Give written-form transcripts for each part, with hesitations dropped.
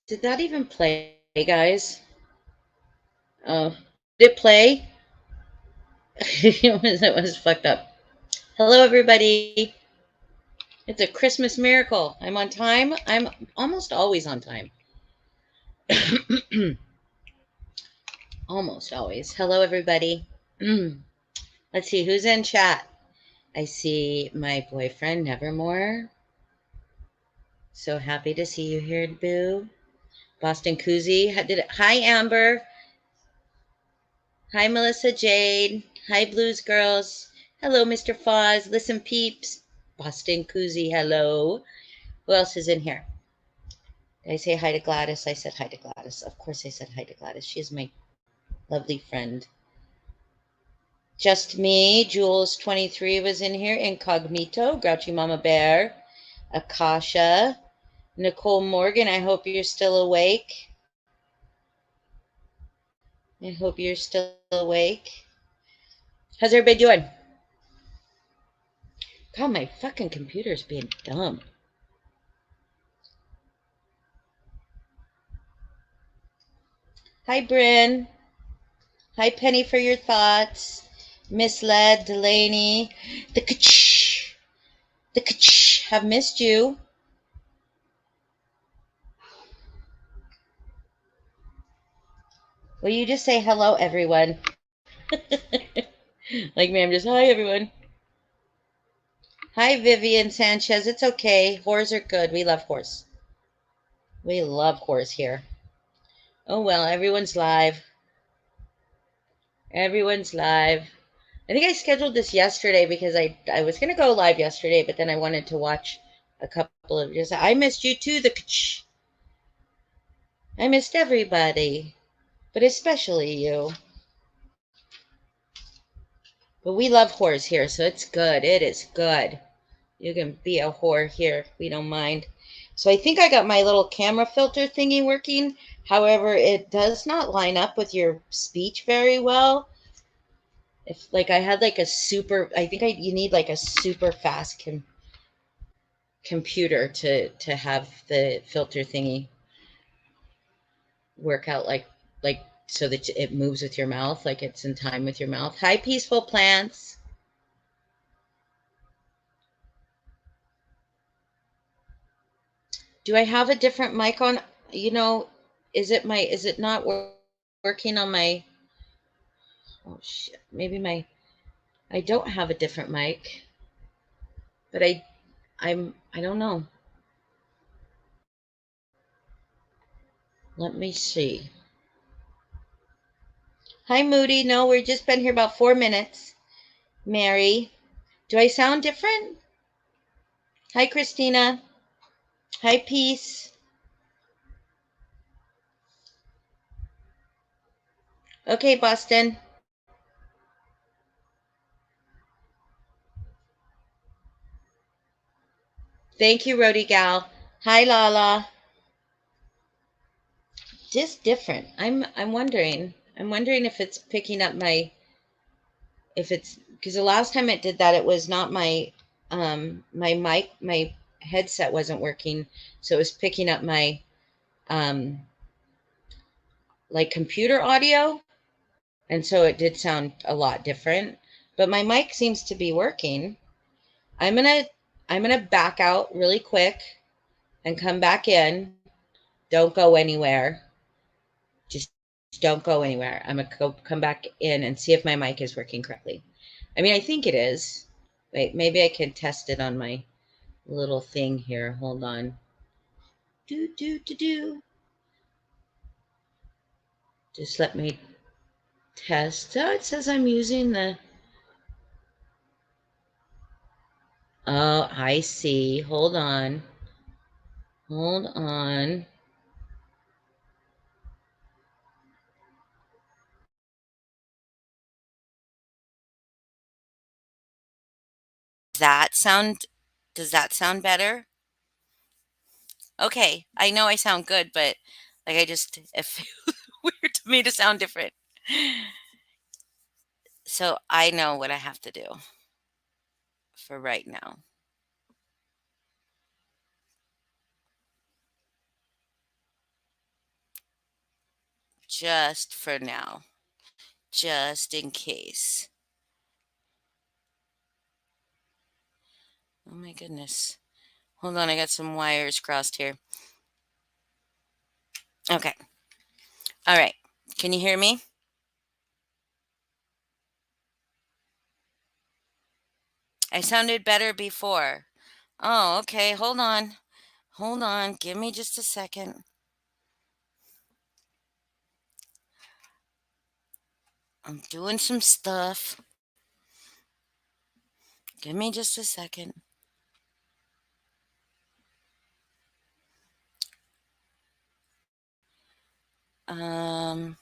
Did that even play, guys? Oh, did it play? It was fucked up. Hello, everybody. It's a Christmas miracle. I'm on time. I'm almost always on time. Almost always. Hello, everybody. Let's see who's in chat. I see my boyfriend, Nevermore. So happy to see you here, Boo. Boston Koozie. Hi, Amber. Hi, Melissa Jade. Hi, Blues Girls. Hello, Mr. Foz. Listen, peeps. Boston Koozie. Hello. Who else is in here? Did I say hi to Gladys? I said hi to Gladys. Of course, I said hi to Gladys. She is my lovely friend. Just me. Jules 23 was in here. Incognito. Grouchy Mama Bear. Akasha. Nicole Morgan. I hope you're still awake. I hope you're still awake. How's everybody doing? God, my fucking computer's being dumb. Hi, Bryn. Hi, Penny, for your thoughts. Misled, Delaney. The kach. The kach. Have missed you. Will you just say hello, everyone? Like me, I'm just, hi, everyone. Hi, Vivian Sanchez. It's okay. Whores are good. We love whores. We love whores here. Oh, well, everyone's live. Everyone's live. I think I scheduled this yesterday because I was going to go live yesterday, but then I wanted to watch a couple of just. I missed you too, the kach. I missed everybody, but especially you. But we love whores here, so it's good. It is good. You can be a whore here. We don't mind. So I think I got my little camera filter thingy working. However, it does not line up with your speech very well. If like I had like a super, I think you need like a super fast computer to have the filter thingy work out like so that it moves with your mouth, like it's in time with your mouth. Hi, peaceful plants. Do I have a different mic on? You know, is it not working on my? Oh shit! Maybe I don't have a different mic, but I don't know. Let me see. Hi, Moody. No, we've just been here about 4 minutes. Mary, do I sound different? Hi, Christina. Hi, Peace. Okay, Boston. Thank you, Rody Gal. Hi, Lala. Just different. I'm wondering. I'm wondering if it's picking up my if it's because the last time it did that it was not my mic my headset wasn't working, so it was picking up my um like computer audio, and so it did sound a lot different. But my mic seems to be working. I'm gonna I'm gonna back out really quick and come back in. Don't go anywhere. Just don't go anywhere. I'm gonna come back in and see if my mic is working correctly. I mean, I think it is. Wait, maybe I can test it on my little thing here. Hold on. Do do do do. Just let me test. Oh, it says I'm using the. Oh, I see. Hold on. Hold on. That sound does that sound better? Okay, I know I sound good, but like I just it feels weird to me to sound different. So I know what I have to do for right now. just for now, just in case. Oh my goodness. Hold on, I got some wires crossed here. Okay. All right. Can you hear me? I sounded better before. Oh, okay. Hold on. Hold on. Give me just a second. I'm doing some stuff. Give me just a second. Um,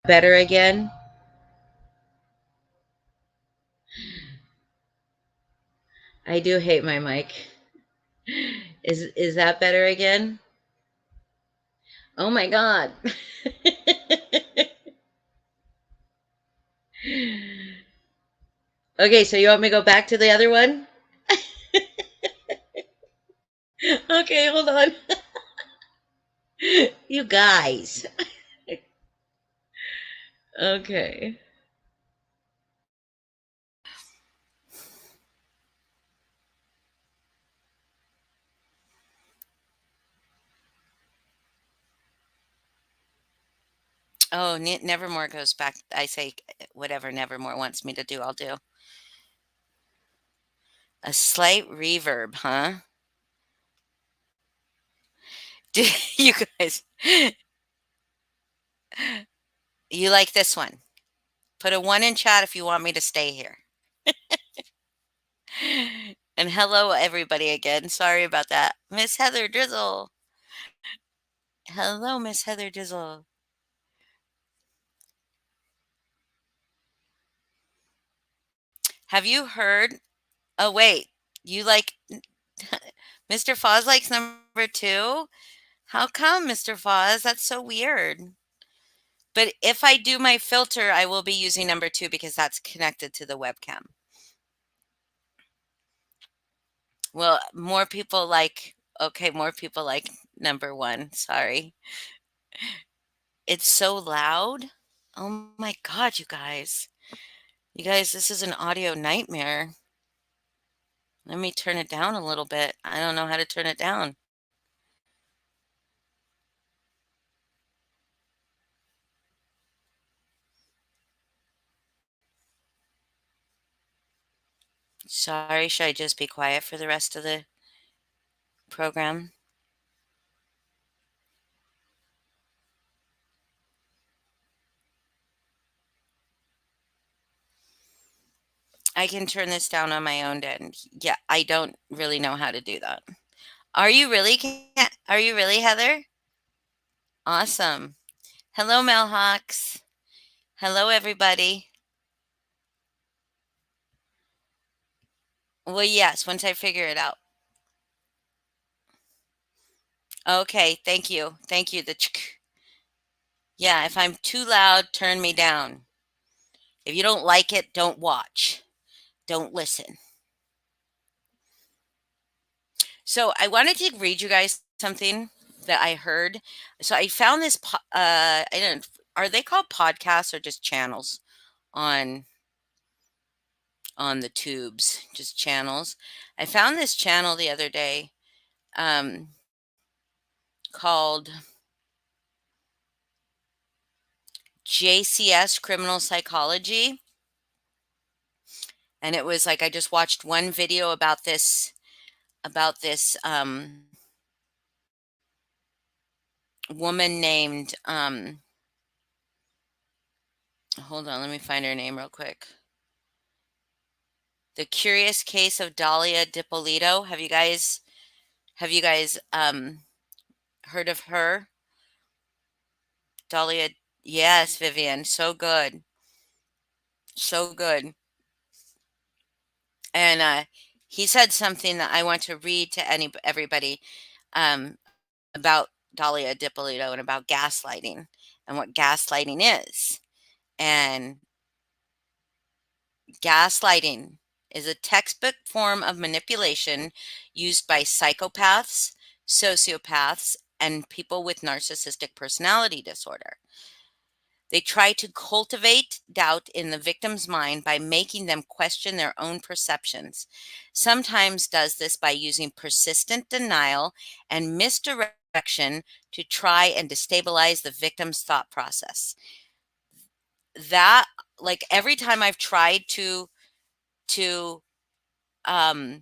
better again? I do hate my mic. Is that better again? Oh my god. Okay, so you want me to go back to the other one? Okay, hold on. You guys. Okay. Oh, Nevermore goes back. I say whatever Nevermore wants me to do, I'll do. A slight reverb, huh? Do you guys, you like this one? Put a one in chat if you want me to stay here. And hello, everybody, again. Sorry about that. Miss Heather Drizzle. Hello, Miss Heather Drizzle. Have you heard? Oh, wait. You like Mr. Foz likes number two? How come, Mr. Foz? That's so weird. But if I do my filter, I will be using number two because that's connected to the webcam. Well, more people like, okay, more people like number one. Sorry. It's so loud. Oh my God, you guys. You guys, this is an audio nightmare. Let me turn it down a little bit. I don't know how to turn it down. Sorry, should I just be quiet for the rest of the program? I can turn this down on my own end. Yeah, I don't really know how to do that. Are you really? Are you really, Heather? Awesome. Hello, Melhawks. Hello, everybody. Well, yes, once I figure it out. Okay, thank you. Thank you. Yeah, if I'm too loud, turn me down. If you don't like it, don't watch. Don't listen. So I wanted to read you guys something that I heard. So I found this. I don't. Are they called podcasts or just channels on the tubes? Just channels. I found this channel the other day um, called JCS Criminal Psychology, and it was like I just watched one video about this woman named hold on, let me find her name real quick. The Curious Case of Dahlia Dippolito. Have you guys heard of her? Dahlia, yes, Vivian, so good. So good. And he said something that I want to read to everybody um, about Dalia Dipolito and about gaslighting and what gaslighting is. And gaslighting is a textbook form of manipulation used by psychopaths, sociopaths, and people with narcissistic personality disorder. They try to cultivate doubt in the victim's mind by making them question their own perceptions. Sometimes does this by using persistent denial and misdirection to try and destabilize the victim's thought process. That, like, every time I've tried to um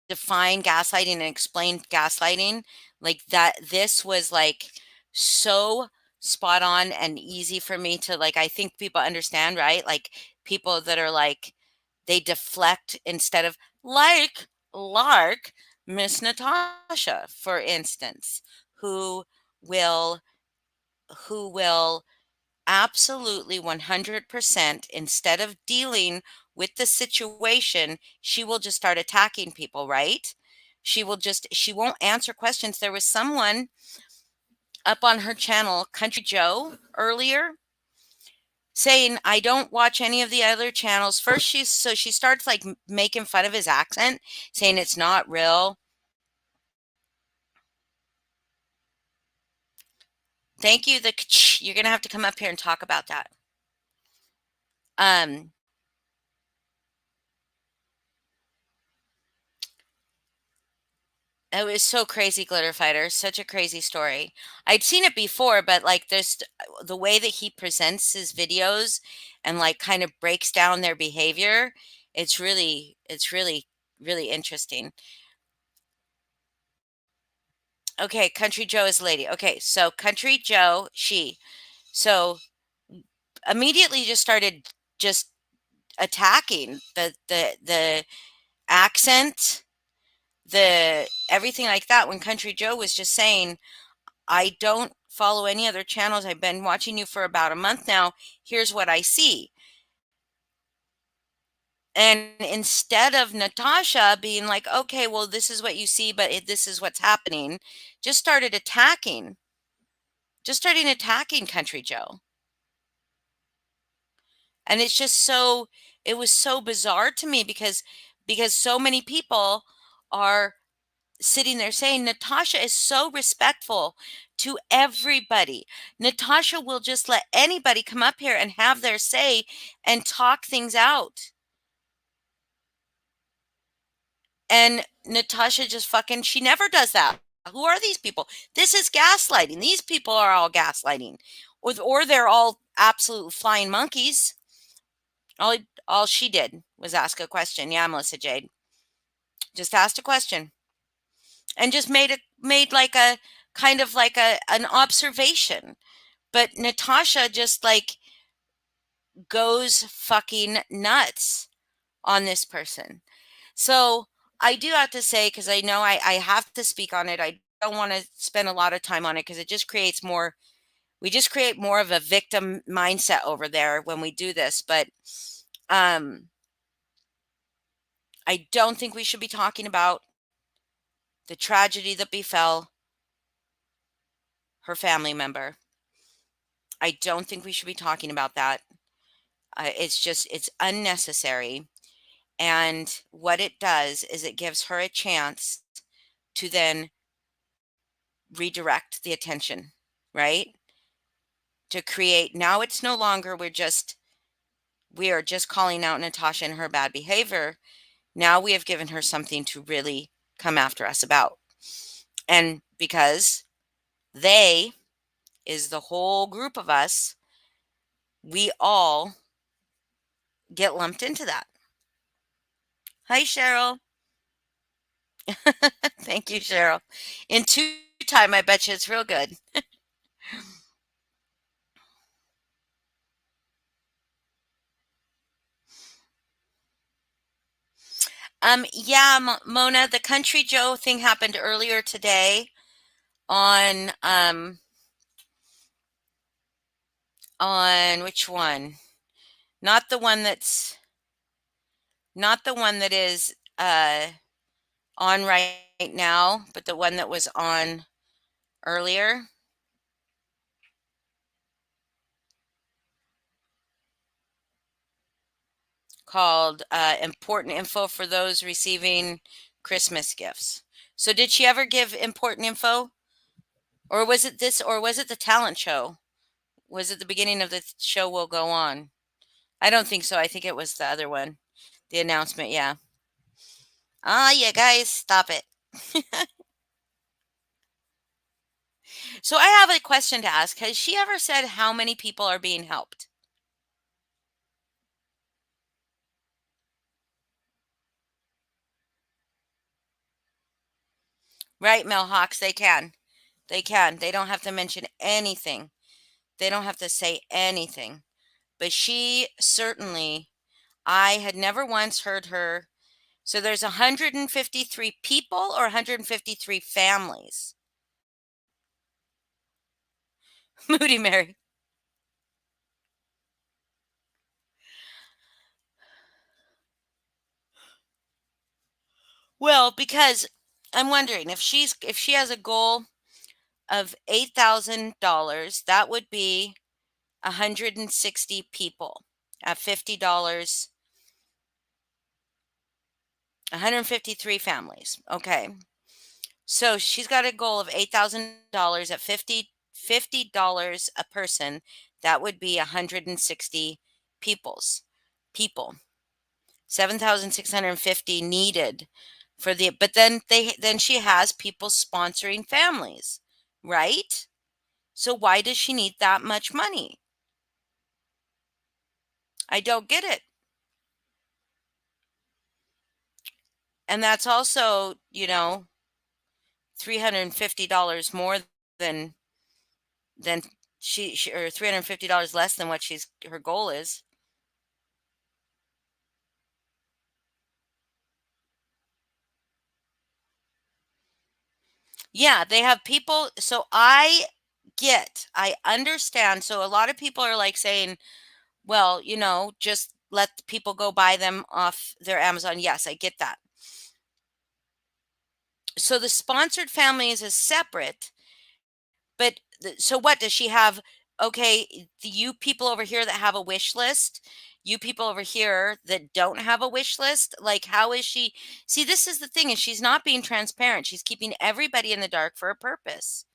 define gaslighting and explain gaslighting, like that, this was like so spot on and easy for me to, like, I think people understand, right? Like, people that are like, they deflect instead of, like Miss Natasha, for instance, who will who will absolutely 100%, instead of dealing with the situation, she will just start attacking people, right? She won't answer questions. There was someone up on her channel, Country Joe, earlier saying, I don't watch any of the other channels. First, she starts like making fun of his accent, saying it's not real. Thank you. You're going to have to come up here and talk about that. Um, It was so crazy, Glitter Fighter. Such a crazy story. I'd seen it before, but like there's the way that he presents his videos and like kind of breaks down their behavior. It's really, really interesting. Okay, Country Joe is lady. Okay, so Country Joe, so immediately just started just attacking the accent, the everything like that, when Country Joe was just saying, I don't follow any other channels. I've been watching you for about a month now. Here's what I see. And instead of Natasha being like, okay, well, this is what you see, but this is what's happening, just started attacking, just starting attacking Country Joe. And it's just so, it was so bizarre to me because so many people are sitting there saying Natasha is so respectful to everybody. Natasha will just let anybody come up here and have their say and talk things out. And Natasha just fucking, she never does that. Who are these people? This is gaslighting. These people are all gaslighting. Or they're all absolute flying monkeys. All, all she did was ask a question. Yeah, Melissa Jade. Just asked a question. And just made like a kind of like an observation. But Natasha just like goes fucking nuts on this person. So I do have to say, because I know I have to speak on it, I don't want to spend a lot of time on it because it just creates more, we just create more of a victim mindset over there when we do this. But um I don't think we should be talking about the tragedy that befell her family member. I don't think we should be talking about that. It's just, it's unnecessary. And what it does is it gives her a chance to then redirect the attention, right? To create, now it's no longer, we are just calling out Natasha and her bad behavior. Now we have given her something to really come after us about. And because they is the whole group of us, we all get lumped into that. Hi, Cheryl. Thank you, Cheryl. In two time, I bet you it's real good. Yeah, Mona, the Country Joe thing happened earlier today on on which one? Not the one that's Not the one that is on right now, but the one that was on earlier, called Important Info for Those Receiving Christmas Gifts. So, did she ever give important info? Or was it this, or was it the talent show? Was it the beginning of the show will go on? I don't think so. I think it was the other one. The announcement, yeah. Ah, you guys, stop it. So I have a question to ask. Has she ever said how many people are being helped? Right, Mel Hawks, they can. They can. They don't have to mention anything. They don't have to say anything. But she certainly, I had never once heard her. So there's 153 people or 153 families. Moody Mary. Well, because I'm wondering if she has a goal of $8,000, that would be 160 people at $50, 153 families. Okay. So she's got a goal of $8,000 at $50 a person. That would be 160 people. 7,650 needed for the, but then she has people sponsoring families, right? So why does she need that much money? I don't get it. And that's also, $350 more than than she or $350 less than what she's her goal is. Yeah, they have people. So I understand. So a lot of people are like saying, well, just let people go buy them off their Amazon. Yes, I get that. So the sponsored families is separate. But so what does she have? Okay, you people over here that have a wish list, you people over here that don't have a wish list, like how is she? See, this is the thing is she's not being transparent. She's keeping everybody in the dark for a purpose.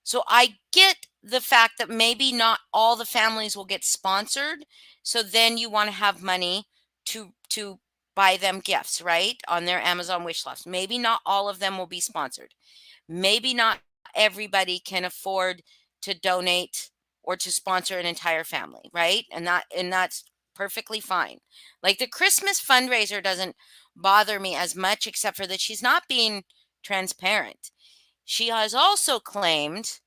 So I get the fact that maybe not all the families will get sponsored. So then you want to have money to buy them gifts, right? On their Amazon wish list. Maybe not all of them will be sponsored. Maybe not everybody can afford to donate or to sponsor an entire family, right? And that's perfectly fine. Like the Christmas fundraiser doesn't bother me as much except for that she's not being transparent. She has also claimed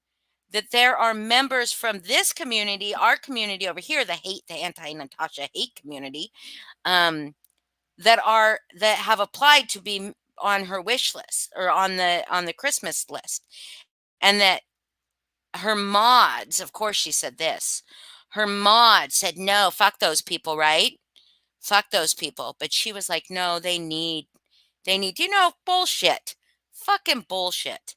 that there are members from this community, our community over here, the anti-Natasha hate community, um, that have applied to be on her wish list or on the Christmas list, and that her mods, of course, she said this. Her mod said, "No, fuck those people, right? Fuck those people." But she was like, "No, they need, bullshit, fucking bullshit."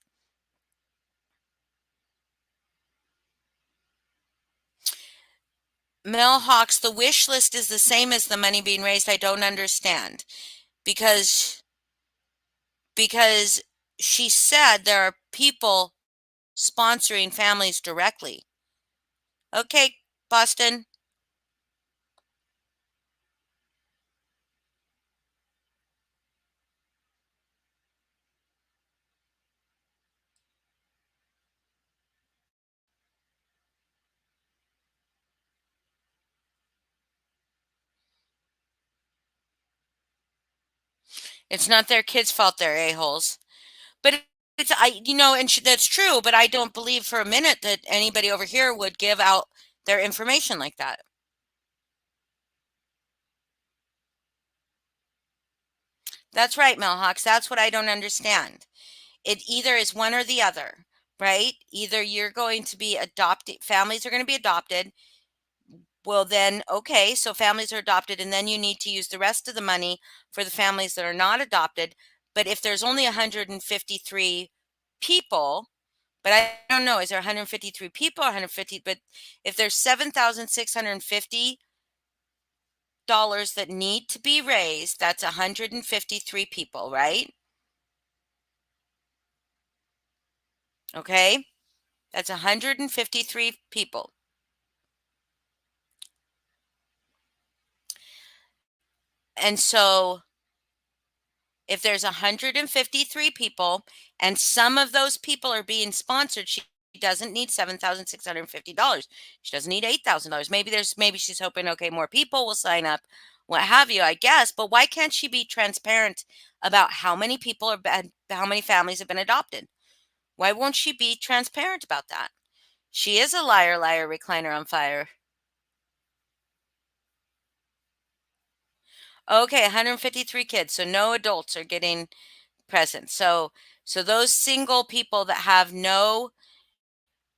Mel Hawks, the wish list is the same as the money being raised. I don't understand because because she said there are people sponsoring families directly. Okay, Boston. It's not their kids' fault they're a-holes. But it's and that's true, but I don't believe for a minute that anybody over here would give out their information like that. That's right, Melhawks. That's what I don't understand. It either is one or the other, right? Either you're going to be adopted, families are going to be adopted, Well, then, okay, so families are adopted, and then you need to use the rest of the money for the families that are not adopted. But if there's only 153 people, but I don't know, is there 153 people or 150? But if there's $7,650 that need to be raised, that's 153 people, right? Okay, that's 153 people. And so if there's 153 people and some of those people are being sponsored, she doesn't need $7,650. She doesn't need $8,000. Maybe she's hoping, okay, more people will sign up, what have you, I guess. But why can't she be transparent about how many people are bad, how many families have been adopted? Why won't she be transparent about that? She is a liar, liar, recliner on fire. Okay, 153 kids, so no adults are getting presents. So those single people that have no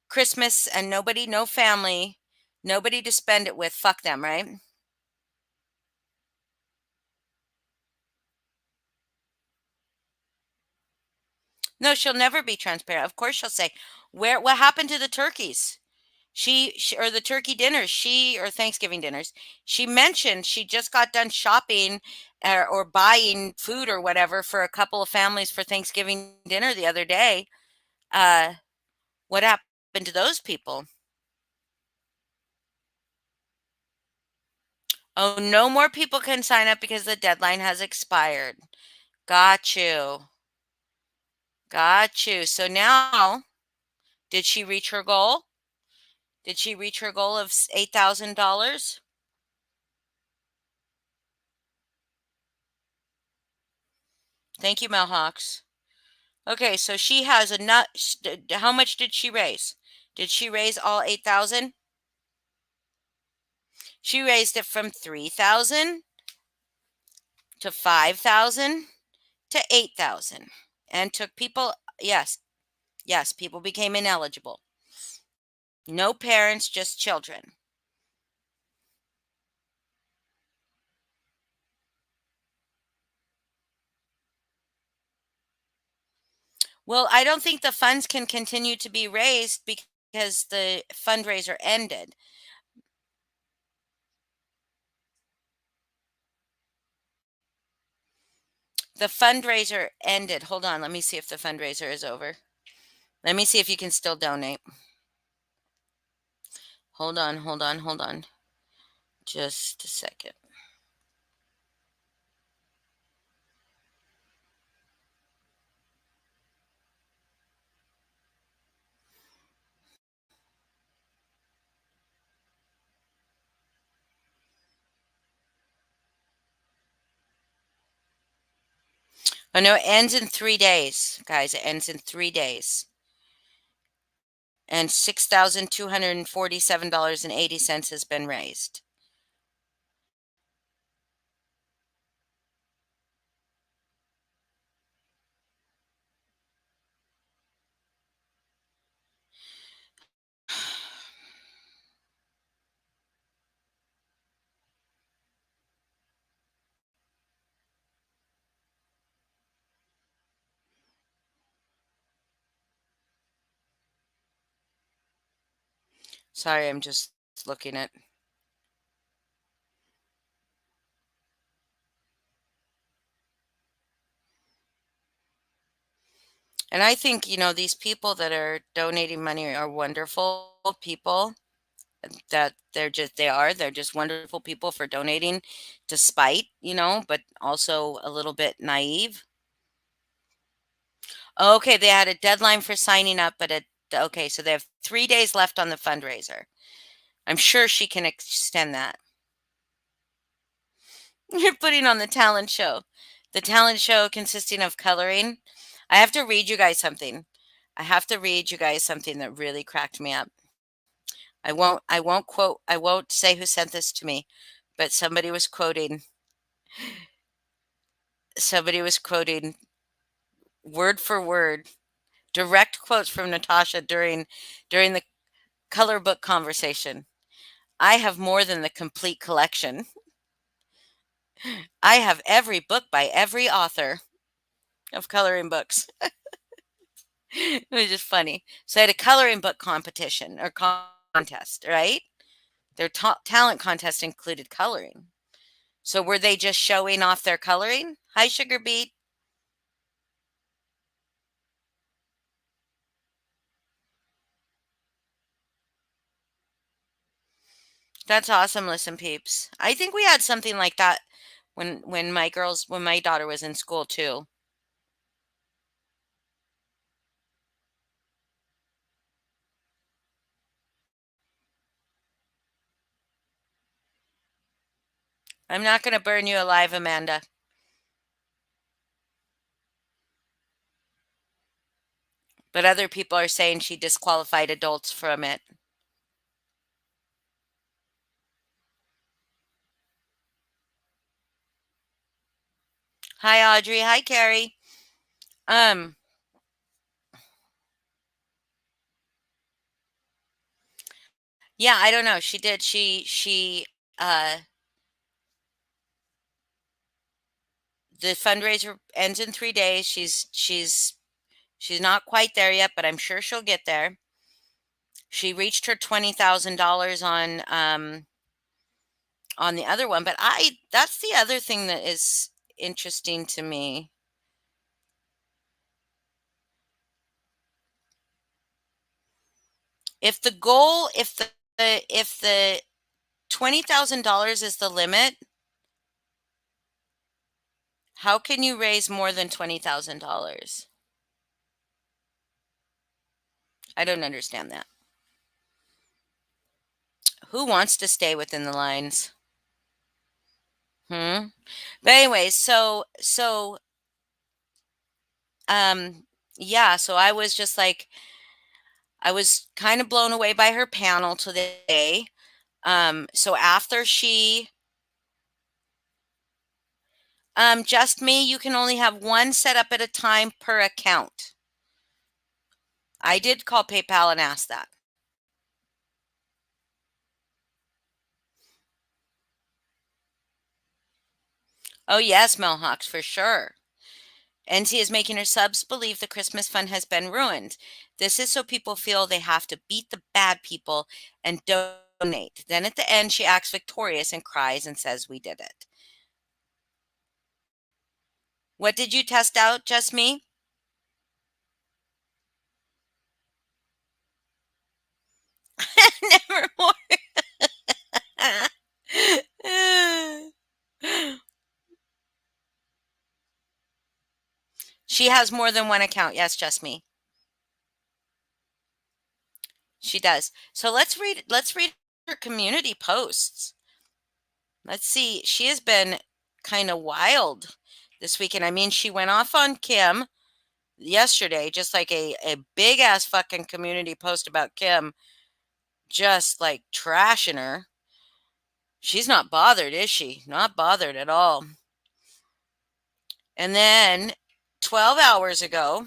Christmas and no family, nobody to spend it with, fuck them, right? No, she'll never be transparent. Of course she'll say, what happened to the turkeys? She or the turkey dinners, she or Thanksgiving dinners. She mentioned she just got done shopping or buying food or whatever for a couple of families for Thanksgiving dinner the other day. Uh, what happened to those people? Oh, no more people can sign up because the deadline has expired. Got you. Got you. So now, did she reach her goal? Did she reach her goal of $8,000? Thank you, Melhawks. Okay, so she has a nut. How much did she raise? Did she raise all 8,000? She raised it from 3,000 to 5,000 to 8,000 and took people, yes, yes, people became ineligible. No parents, just children. Well, I don't think the funds can continue to be raised because the fundraiser ended. The fundraiser ended. Hold on, let me see if the fundraiser is over. Let me see if you can still donate. Hold on, hold on, hold on. Just a second. Oh no, it ends in 3 days, guys. It ends in 3 days. And $6,247.80 has been raised. Sorry, I'm just looking at. And I think, these people that are donating money are wonderful people. That they're just wonderful people for donating despite, but also a little bit naive. Okay, they had a deadline for signing up, but okay, so they have 3 days left on the fundraiser. I'm sure she can extend that. You're putting on the talent show consisting of coloring. I have to read you guys something. I have to read you guys something that really cracked me up. I won't say who sent this to me, but somebody was quoting word for word direct quotes from Natasha during the color book conversation. I have more than the complete collection. I have every book by every author of coloring books. It was just funny. So I had a coloring book competition or contest, right? Their talent contest included coloring. So were they just showing off their coloring? Hi, Sugar Beet. That's awesome, listen, peeps. I think we had something like that when my daughter was in school too. I'm not going to burn you alive, Amanda. But other people are saying she disqualified adults from it. Hi, Audrey. Hi, Carrie. Um, yeah, I don't know. She did. Uh, the fundraiser ends in 3 days. She's not quite there yet, but I'm sure she'll get there. She reached her $20,000 on the other one, but that's the other thing that is interesting to me. If the $20,000 is the limit, how can you raise more than $20,000? I don't understand that. Who wants to stay within the lines? Hmm. But anyways, um yeah, so I was just like I was kind of blown away by her panel today. So after she just me, you can only have one set up at a time per account. I did call PayPal and ask that. Oh yes, Melhawks for sure. NT is making her subs believe the Christmas fund has been ruined. This is so people feel they have to beat the bad people and donate. Then at the end, she acts victorious and cries and says, "We did it." What did you test out? Just me? Nevermore. She has more than one account. Yes, just me. She does. So let's read her community posts. Let's see. She has been kind of wild this weekend. I mean, she went off on Kim yesterday, just like a big ass fucking community post about Kim, just like trashing her. She's not bothered, is she? Not bothered at all. And then 12 hours ago,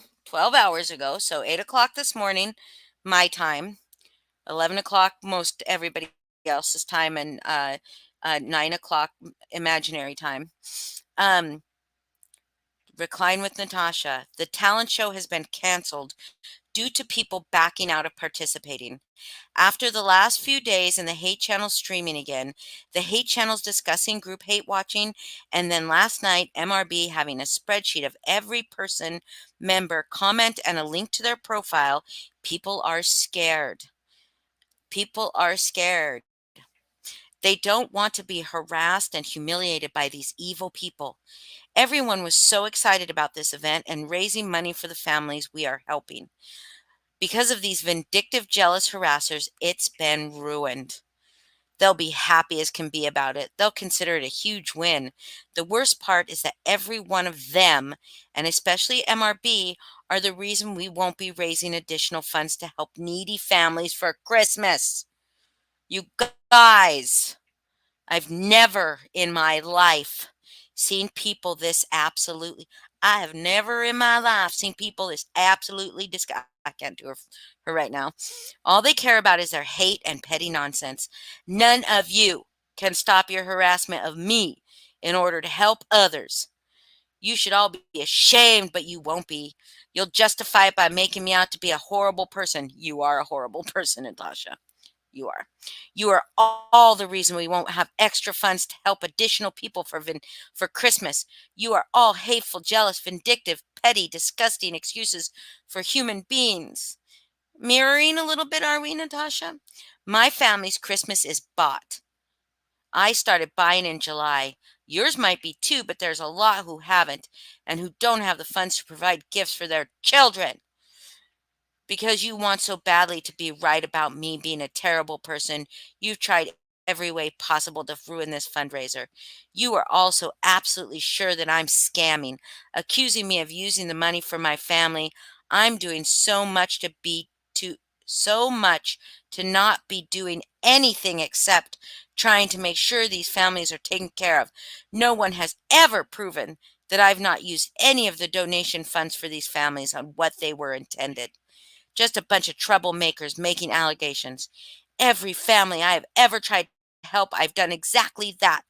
so 8 o'clock this morning, my time, 11 o'clock, most everybody else's time, and 9 o'clock imaginary time. Recline with Natasha. The talent show has been canceled due to people backing out of participating. After the last few days and the hate channel streaming again, the hate channels discussing group hate watching, and then last night, MRB having a spreadsheet of every person, member, comment, and a link to their profile, people are scared. People are scared. They don't want to be harassed and humiliated by these evil people. Everyone was so excited about this event and raising money for the families we are helping. Because of these vindictive, jealous harassers, it's been ruined. They'll be happy as can be about it. They'll consider it a huge win. The worst part is that every one of them, and especially MRB, are the reason we won't be raising additional funds to help needy families for Christmas. You guys, I've never in my life seen people this absolutely. I have never in my life seen people this absolutely disgusting. I can't do her right now. All they care about is their hate and petty nonsense. None of you can stop your harassment of me in order to help others. You should all be ashamed, but you won't be. You'll justify it by making me out to be a horrible person. You are a horrible person, Natasha. You are. You are all the reason we won't have extra funds to help additional people for Christmas. You are all hateful, jealous, vindictive, petty, disgusting excuses for human beings. Mirroring a little bit, are we, Natasha? My family's Christmas is bought. I started buying in July. Yours might be too, but there's a lot who haven't and who don't have the funds to provide gifts for their children because you want so badly to be right about me being a terrible person. You've tried every way possible to ruin this fundraiser. You are also absolutely sure that I'm scamming, accusing me of using the money for my family. I'm doing so much to not be doing anything except trying to make sure these families are taken care of. No one has ever proven that I've not used any of the donation funds for these families on what they were intended. Just a bunch of troublemakers making allegations. Every family I have ever tried to help, I've done exactly that.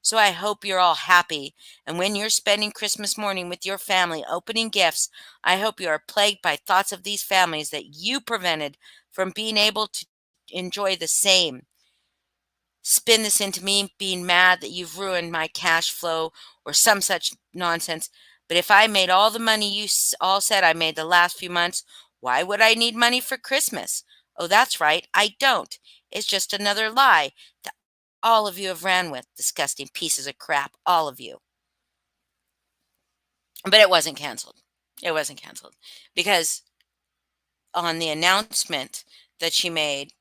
So I hope you're all happy. And when you're spending Christmas morning with your family opening gifts, I hope you are plagued by thoughts of these families that you prevented from being able to enjoy the same. Spin this into me being mad that you've ruined my cash flow or some such nonsense. But if I made all the money you all said I made the last few months, why would I need money for Christmas? Oh, that's right, I don't. It's just another lie that all of you have ran with. Disgusting pieces of crap, all of you. But it wasn't canceled. It wasn't canceled because on the announcement that she made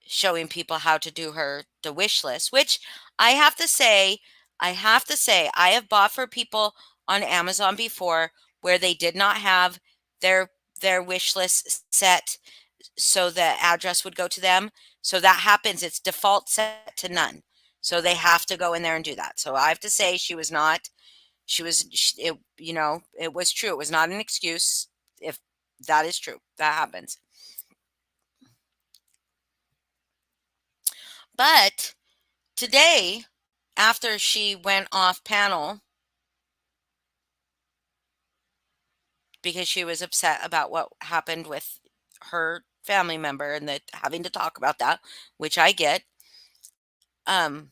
showing people how to do the wish list, which I have to say, I have bought for people on Amazon before where they did not have their their wish list set so the address would go to them. So that happens. It's default set to none. So they have to go in there and do that. So I have to say she was not, she was, it, it was true. It was not an excuse. If that is true, that happens. But today, after she went off panel because she was upset about what happened with her family member and that having to talk about that, which I get, um,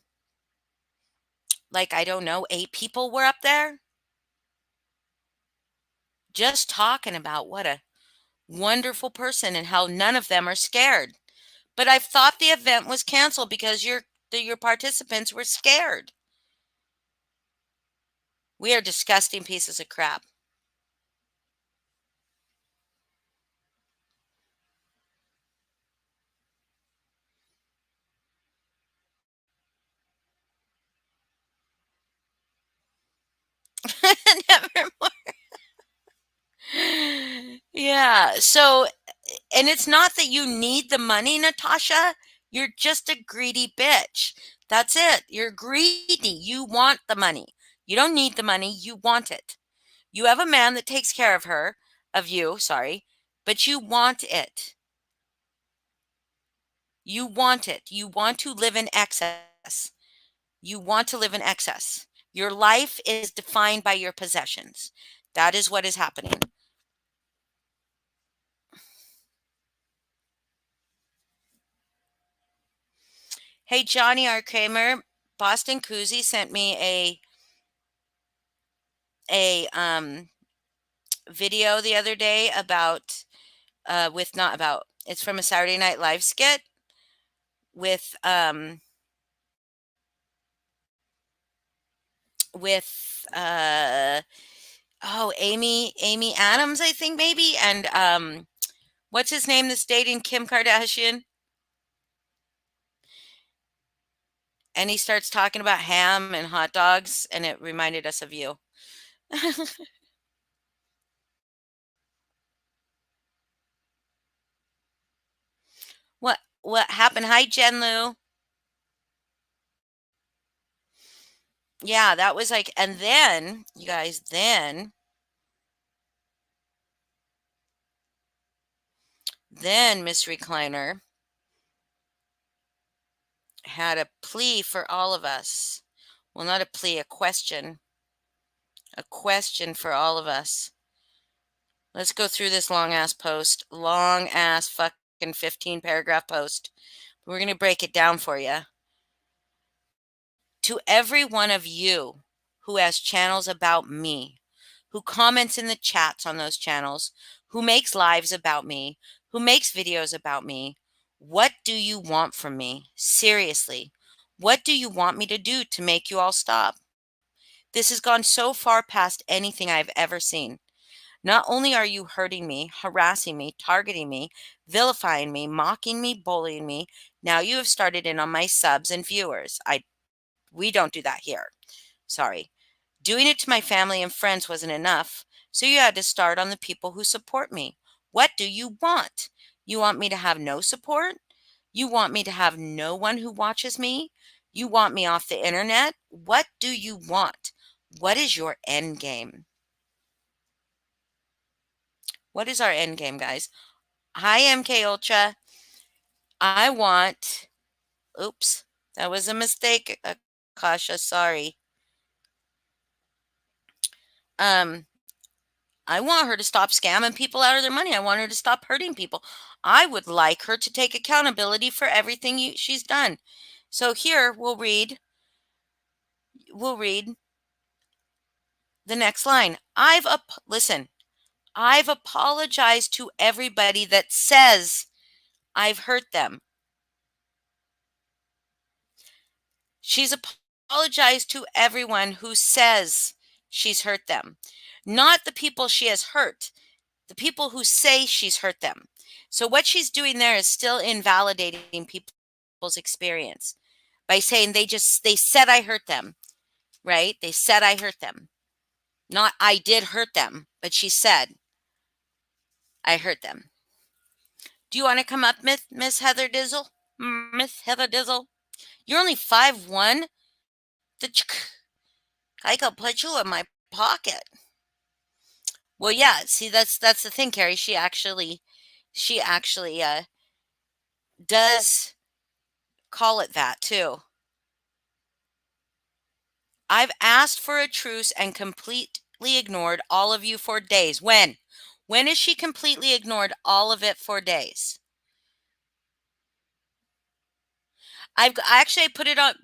like I don't know, 8 people were up there just talking about what a wonderful person and how none of them are scared. But I thought the event was canceled because your participants were scared. We are disgusting pieces of crap. Never. Yeah. So, and it's not that you need the money, Natasha. You're just a greedy bitch. That's it. You're greedy. You want the money. You don't need the money. You want it. You have a man that takes care of you, sorry, but you want it. You want it. You want to live in excess. You want to live in excess. Your life is defined by your possessions. That is what is happening. Hey, Johnny R. Kramer, Boston Koozie sent me a video the other day about with not about it's from a Saturday Night Live skit with with oh Amy Adams, I think, maybe, and what's his name that's dating Kim Kardashian, and he starts talking about ham and hot dogs and it reminded us of you. What happened? Hi, Jen Lu. Yeah, that was like, and then you guys, then Then Miss Recliner had a plea for all of us. Well, not a plea, a question. A question for all of us. Let's go through this long ass post. Long ass fucking 15 paragraph post. We're going to break it down for you. To every one of you who has channels about me, who comments in the chats on those channels, who makes lives about me, who makes videos about me, what do you want from me? Seriously, what do you want me to do to make you all stop? This has gone so far past anything I've ever seen. Not only are you hurting me, harassing me, targeting me, vilifying me, mocking me, bullying me, now you have started in on my subs and viewers. We don't do that here. Sorry. Doing it to my family and friends wasn't enough, so you had to start on the people who support me. What do you want? You want me to have no support? You want me to have no one who watches me? You want me off the internet? What do you want? What is your end game? What is our end game, guys? Hi, MK Ultra. I want. Oops, that was a mistake, Akasha. Sorry. Um, I want her to stop scamming people out of their money. I want her to stop hurting people. I would like her to take accountability for everything she's done. So here we'll read the next line. Listen. I've apologized to everybody that says I've hurt them. She's apologized to everyone who says she's hurt them. Not the people she has hurt, the people who say she's hurt them. So what she's doing there is still invalidating people's experience by saying they said I hurt them, right? They said I hurt them. Not I did hurt them, but she said I hurt them. Do you want to come up, Miss Heather Dizzle? Miss Heather Dizzle? You're only 5'1". I could put you in my pocket. Well, yeah. See, that's the thing, Carrie. She actually does call it that too. I've asked for a truce and completely ignored all of you for days. When? When has she completely ignored all of it for days? I actually put it on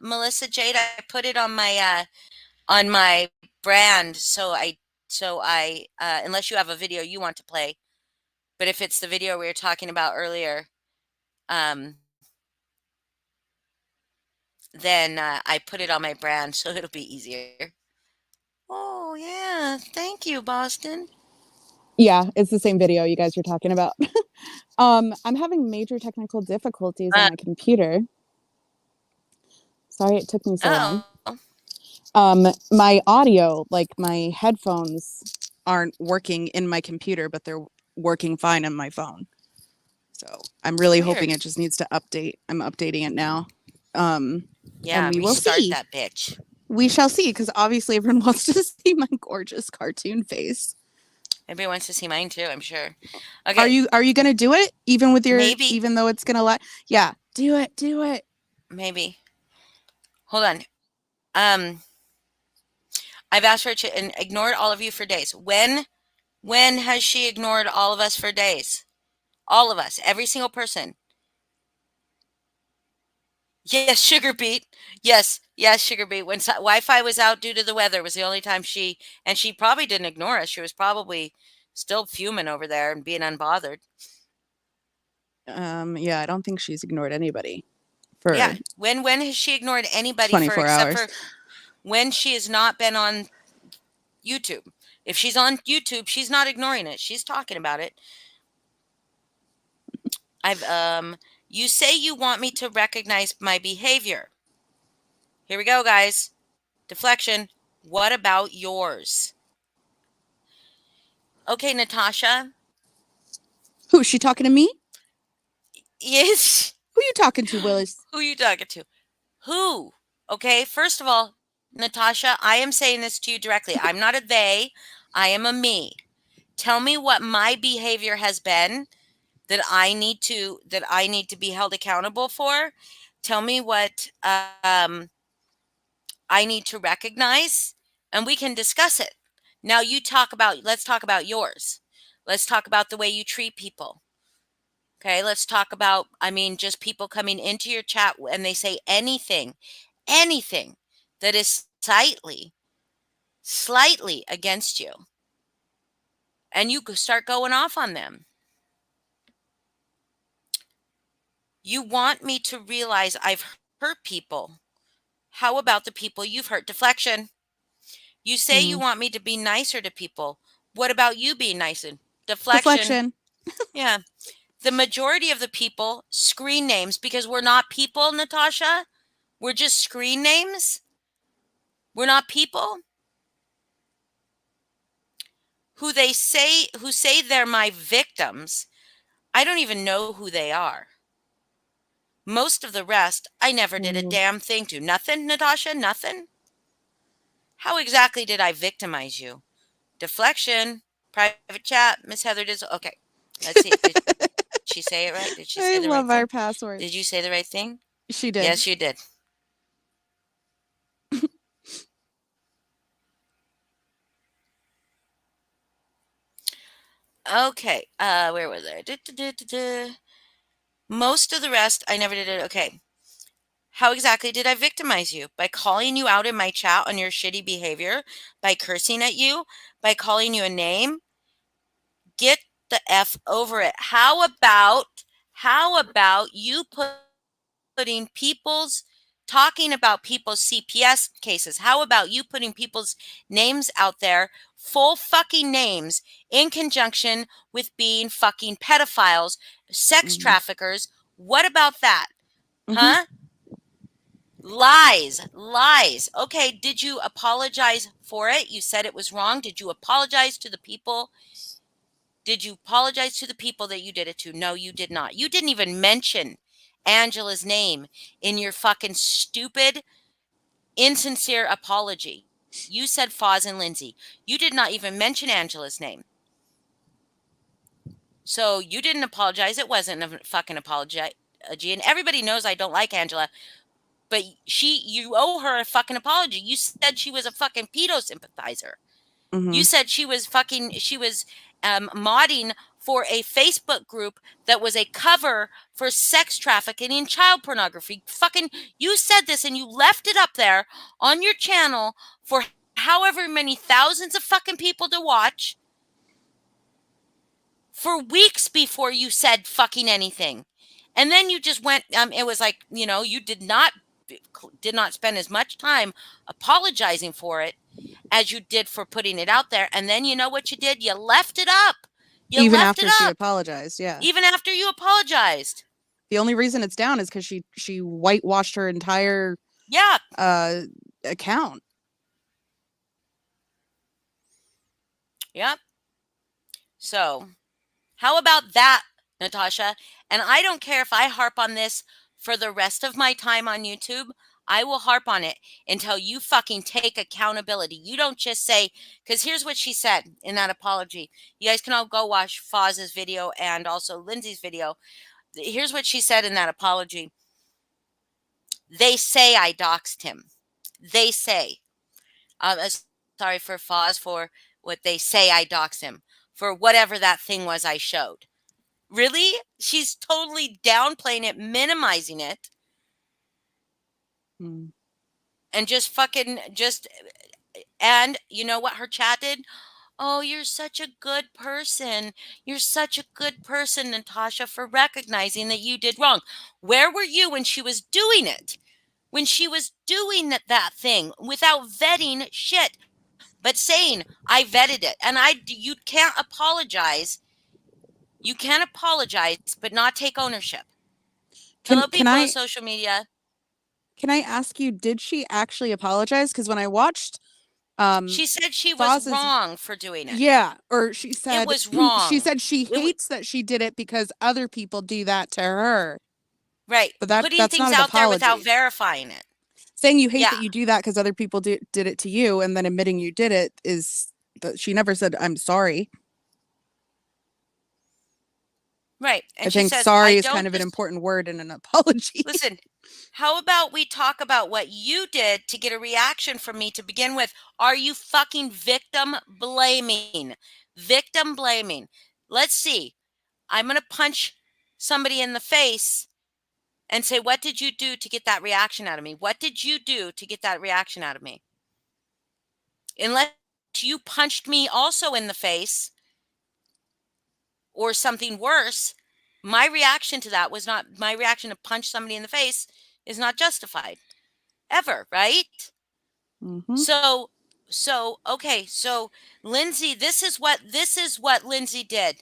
Melissa Jade. I put it on my brand. So I unless you have a video you want to play, but if it's the video we were talking about earlier, then I put it on my brand, so it'll be easier. Oh yeah, thank you, Boston. Yeah, it's the same video you guys were talking about. I'm having major technical difficulties on my computer. Sorry it took me so long. My audio, like my headphones, aren't working in my computer, but they're working fine on my phone. So I'm really hoping it just needs to update. I'm updating it now. Yeah, and we will see. That bitch. We shall see, because obviously everyone wants to see my gorgeous cartoon face. Everybody wants to see mine too, I'm sure. Okay. Are you gonna do it even with your Maybe. Even though it's gonna lie? Yeah, do it. Maybe. Hold on. I've asked her to and ignored all of you for days. When has she ignored all of us for days? All of us, every single person. Yes, Sugar Beet. Yes, Sugar Beet. When Wi-Fi was out due to the weather was the only time she probably didn't ignore us. She was probably still fuming over there and being unbothered. Yeah, I don't think she's ignored anybody. Yeah, when has she ignored anybody 24 hours. Except for when she has not been on YouTube? If she's on YouTube, she's not ignoring it. She's talking about it. You say you want me to recognize my behavior. Here we go, guys. Deflection. What about yours? Okay, Natasha. Who's she talking to me? Yes. Who you talking to, Willis? Who you talking to? Who? Okay, first of all, Natasha, I am saying this to you directly. I'm not a they. I am a me. Tell me what my behavior has been that I need to be held accountable for. Tell me what I need to recognize, and we can discuss it. Now let's talk about yours. Let's talk about the way you treat people. Okay, let's talk about, I mean, just people coming into your chat and they say anything that is slightly against you, and you start going off on them. You want me to realize I've hurt people. How about the people you've hurt? Deflection. You say you Mm. want me to be nicer to people. What about you being nicer? Deflection. Deflection. Yeah. The majority of the people screen names because we're not people, Natasha. We're just screen names. We're not people. Who say they're my victims. I don't even know who they are. Most of the rest, I never did a Mm. damn thing to. Nothing, Natasha? Nothing? How exactly did I victimize you? Deflection, private chat, Miss Heather does. Okay, let's see. Did she say it right? Did she I say the right love our thing? Did you passwords. say the right thing? She did. Yes, you did. Okay, where was I? Most of the rest, I never did it. Okay. How exactly did I victimize you? By calling you out in my chat on your shitty behavior, by cursing at you, by calling you a name? Get the F over it. How about you putting people's talking about people's CPS cases? How about you putting people's names out there, full fucking names, in conjunction with being fucking pedophiles, sex Hmm. traffickers? What about that? Hmm. Huh? Lies. Okay, did you apologize for it? You said it was wrong. Did you apologize to the people? Did you apologize to the people that you did it to? No, you did not. You didn't even mention Angela's name in your fucking stupid, insincere apology. You said Foz and Lindsay. You did not even mention Angela's name. So you didn't apologize. It wasn't a fucking apology. And everybody knows I don't like Angela, but you owe her a fucking apology. You said she was a fucking pedo sympathizer. Hmm. You said she was modding for a Facebook group that was a cover for sex trafficking and child pornography. Fucking, you said this and you left it up there on your channel for however many thousands of fucking people to watch for weeks before you said fucking anything. And then you just went, it was like, you did not spend as much time apologizing for it as you did for putting it out there. And then you know what you did? You left it up. You Even left it after she up, apologized, yeah. even after you apologized. The only reason it's down is because she whitewashed her entire Yeah. account. Yep. So, how about that, Natasha? And I don't care if I harp on this for the rest of my time on YouTube. I will harp on it until you fucking take accountability. You don't just say, because here's what she said in that apology. You guys can all go watch Foz's video and also Lindsay's video. Here's what she said in that apology. They say I doxed him. They say. Uh, Sorry for Foz for what they say I doxed him. For whatever that thing was I showed. Really? She's totally downplaying it, minimizing it, Mm. and and you know what her chat did? Oh, you're such a good person. You're such a good person, Natasha, for recognizing that you did wrong. Where were you when she was doing it? When she was doing that thing without vetting shit, but saying, I vetted it. And you can't apologize. You can't apologize, but not take ownership. Hello, Can people in I social media. ask you, did she actually apologize? Because when I watched She said she was Foz's, wrong for doing it. yeah, or she It said was wrong. she It was hates that she did it because other people do that to her. right. But Putting that's not things an out there without apology. verifying it. Saying you hate Yeah. that you do that because other people did it to you, and then admitting you did it is that she never said I'm sorry. Right. And I she think says, sorry I is kind don't of an just important word in an apology. listen. How about we talk about what you did to get a reaction from me to begin with? Are you fucking victim blaming? Victim blaming. Let's see. I'm going to punch somebody in the face and say, what did you do to get that reaction out of me? What did you do to get that reaction out of me? Unless you punched me also in the face or something worse, my reaction to that was not, my reaction to punch somebody in the face is not justified ever, right? Mm-hmm. So okay, so Lindsay, this is what Lindsay did.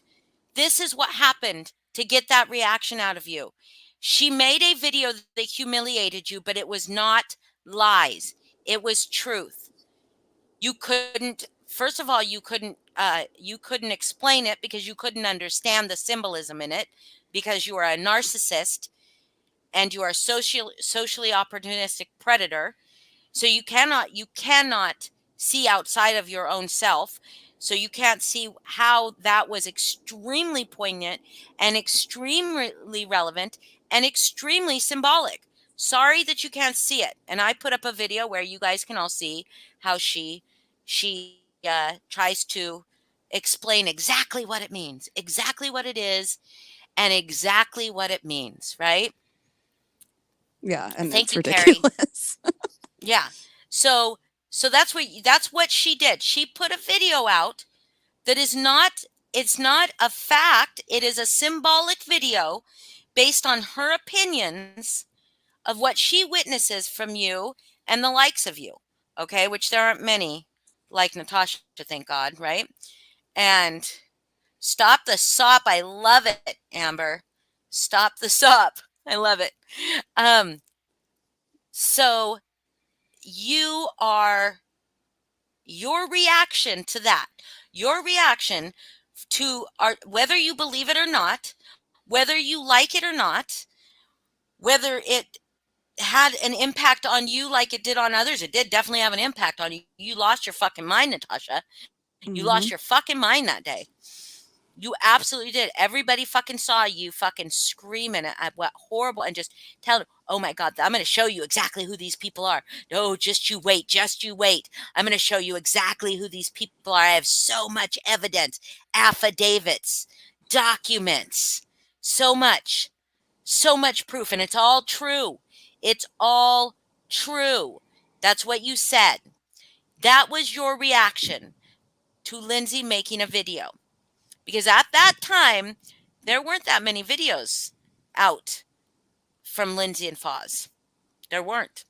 This is what happened to get that reaction out of you. She made a video that humiliated you, but it was not lies. It was truth. You couldn't, first of all, you couldn't explain it because you couldn't understand the symbolism in it because you are a narcissist and you are a socially opportunistic predator. So you cannot see outside of your own self. So you can't see how that was extremely poignant and extremely relevant and extremely symbolic. Sorry that you can't see it. And I put up a video where you guys can all see how she tries to explain exactly what it means, exactly what it is, and exactly what it means, right? Yeah, and Thank it's you, Carrie. ridiculous. Yeah. So so that's what she did. She put a video out that is not, it's not a fact, it is a symbolic video based on her opinions of what she witnesses from you and the likes of you. Okay, which there aren't many like Natasha, thank God, right? And stop the sop. I love it, Amber. Stop the sop. I love it. Um so you are, your reaction to that, your reaction to our, whether you believe it or not, whether you like it or not, whether it had an impact on you like it did on others, it did definitely have an impact on you. You lost your fucking mind, Natasha. You Mm-hmm. lost your fucking mind that day. You absolutely did. Everybody fucking saw you fucking screaming at what horrible and just telling, oh my God, I'm going to show you exactly who these people are. No, just you wait. Just you wait. I'm going to show you exactly who these people are. I have so much evidence, affidavits, documents, so much proof. And it's all true. It's all true. That's what you said. That was your reaction to Lindsay making a video. Because at that time, there weren't that many videos out from Lindsay and Foz. There weren't.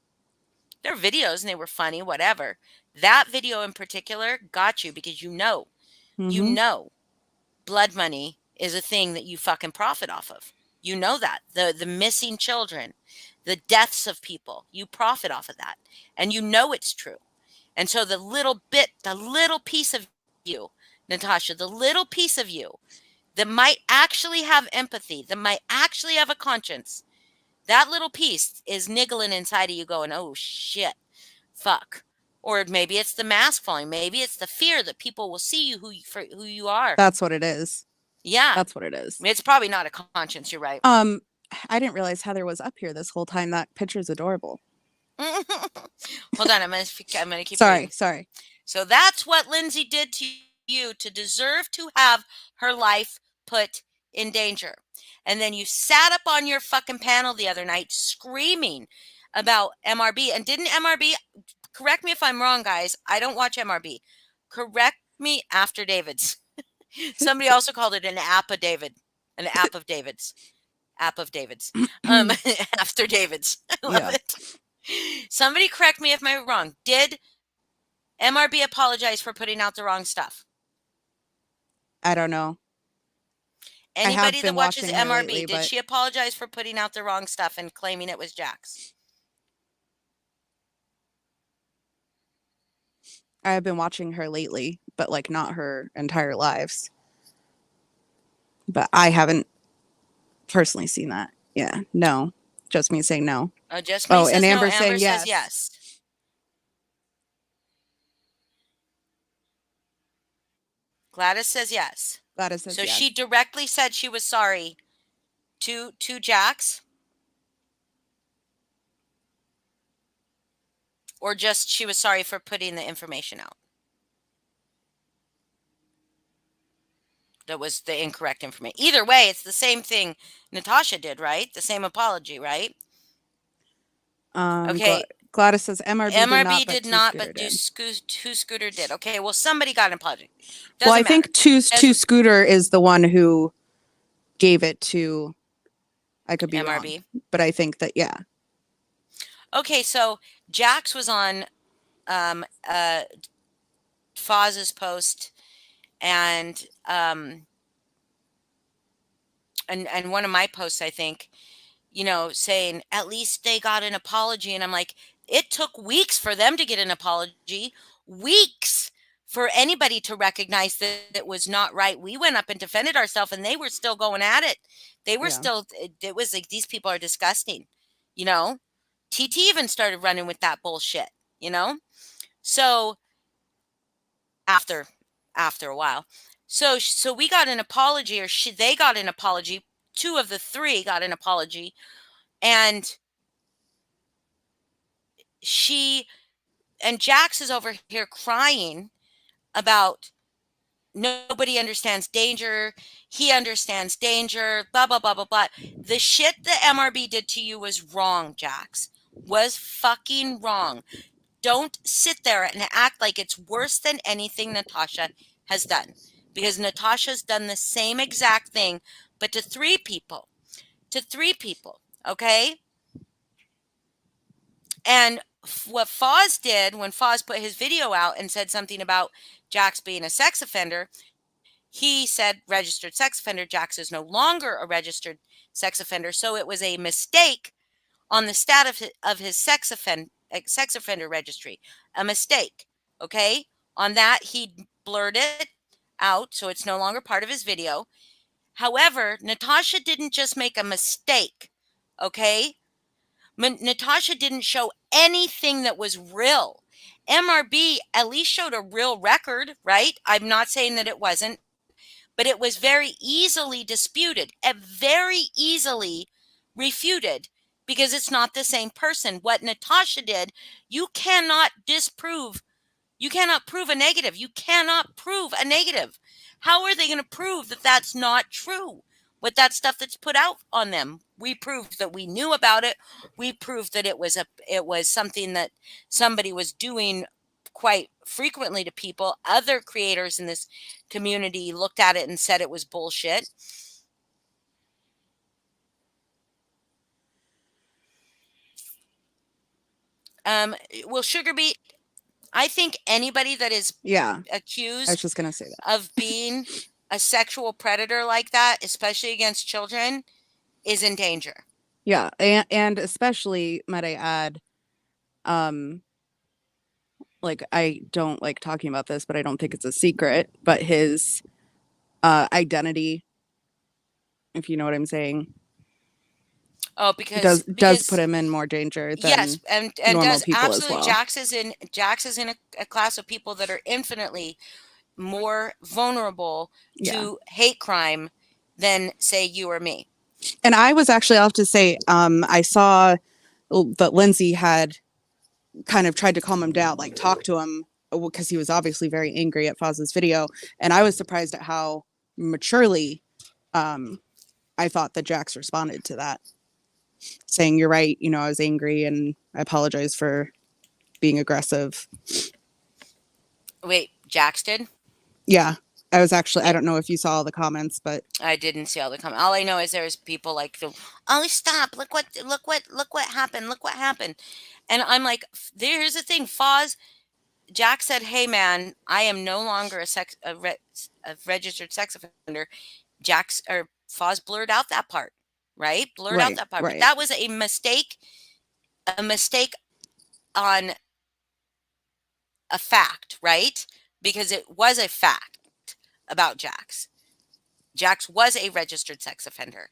There were videos and they were funny, whatever. That video in particular got you because you Mm-hmm. know, blood money is a thing that you fucking profit off of. You know that. The missing children, the deaths of people, you profit off of that. And you know it's true. And so the little piece of you, Natasha, the little piece of you that might actually have empathy, that might actually have a conscience, that little piece is niggling inside of you going, oh shit, fuck. Or maybe it's the mask falling. Maybe it's the fear that people will see you for who you are. That's what it is. Yeah. That's what it is. It's probably not a conscience. You're right. I didn't realize Heather was up here this whole time. That picture's adorable. Hold on. I'm gonna keep Sorry, reading. sorry. So that's what Lindsay did to you to deserve to have her life put in danger. And then you sat up on your fucking panel the other night screaming about MRB. And didn't MRB, correct me if I'm wrong, guys, I don't watch MRB. Correct me after David's. Somebody also called it an app of David, an app of David's. App of David's. After David's. I love Yeah. it. Somebody correct me if I'm wrong. Did MRB apologize for putting out the wrong stuff? I don't know. Anybody that been watches watching her MRB, lately, did but she apologize for putting out the wrong stuff and claiming it was Jack's? I have been watching her lately, but like not her entire lives. But I haven't personally seen that. Yeah, no. Just me saying no. Oh, just me Oh, says and no. Amber Amber saying says yes. yes. Gladys says yes. Gladys says So yes. she directly said she was sorry to Jax, or just she was sorry for putting the information out. That was the incorrect information. Either way, it's the same thing Natasha did, right? The same apology, right? Okay. Gladys says MRB did not, but do Scooter did. Two Scooter did. Okay, well, somebody got an apology. Well, I Doesn't think matter. two Scooter is the one who gave it to. I could be MRB. wrong, but I think that yeah. Okay, so Jax was on Foz's post, and one of my posts, I think, you know, saying at least they got an apology, and I'm like, it took weeks for them to get an apology, weeks for anybody to recognize that it was not right. We went up and defended ourselves, and they were still going at it. They were still. It was like, these people are disgusting, you know. TT even started running with that bullshit, you know. So after a while, so we got an apology, or they got an apology. Two of the three got an apology, and Jax is over here crying about nobody understands danger. He understands danger, blah, blah, blah, blah, blah. The shit the MRB did to you was wrong, Jax. Was fucking wrong. Don't sit there and act like it's worse than anything Natasha has done. Because Natasha's done the same exact thing, but to three people. To three people, okay? And what Foz did when Foz put his video out and said something about Jax being a sex offender, he said registered sex offender. Jax is no longer a registered sex offender. So it was a mistake on the stat of his sex offender registry. A mistake. Okay? On that, he blurred it out, so it's no longer part of his video. However, Natasha didn't just make a mistake. Okay? Natasha didn't show anything that was real. MRB at least showed a real record, right? I'm not saying that it wasn't, but it was very easily disputed and very easily refuted because it's not the same person. What Natasha did, you cannot disprove. You cannot prove a negative. You cannot prove a negative. How are they going to prove that that's not true with that stuff that's put out on them? We proved that we knew about it. We proved that it was something that somebody was doing quite frequently to people. Other creators in this community looked at it and said it was bullshit. Well, Sugarbeat, I think anybody that is accused, I was just gonna say that, of being a sexual predator like that, especially against children, is in danger. Yeah, and especially, might I add, like, I don't like talking about this, but I don't think it's a secret, but his identity, if you know what I'm saying. Oh, because does put him in more danger than yes, and normal does people absolutely. as well. Jax is in a class of people that are infinitely more vulnerable to hate crime than, say, you or me. And I was actually, I'll have to say, I saw that Lindsay had kind of tried to calm him down, like talk to him, because he was obviously very angry at Foz's video. And I was surprised at how maturely I thought that Jax responded to that, saying, "You're right, you know, I was angry and I apologize for being aggressive." Wait, Jax did? Yeah. I was actually, I don't know if you saw all the comments, but I didn't see all the comments. All I know is there's people like, "Oh, stop! Look what happened! Look what happened!" And I'm like, "Here's the thing, Foz." Jax said, "Hey, man, I am no longer a registered sex offender." Foz blurred out that part, right? Blurred out that part. But that was a mistake on a fact, right? Because it was a fact about Jax. Jax was a registered sex offender.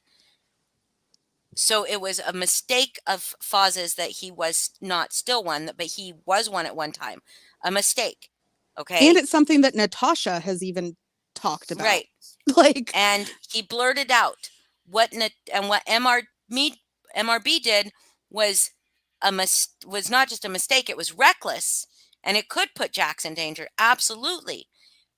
So it was a mistake of Foz's that he was not still one, but he was one at one time. A mistake. Okay. And it's something that Natasha has even talked about. Right. Like, And he blurted out what MRB did was was not just a mistake, it was reckless, and it could put Jax in danger. Absolutely.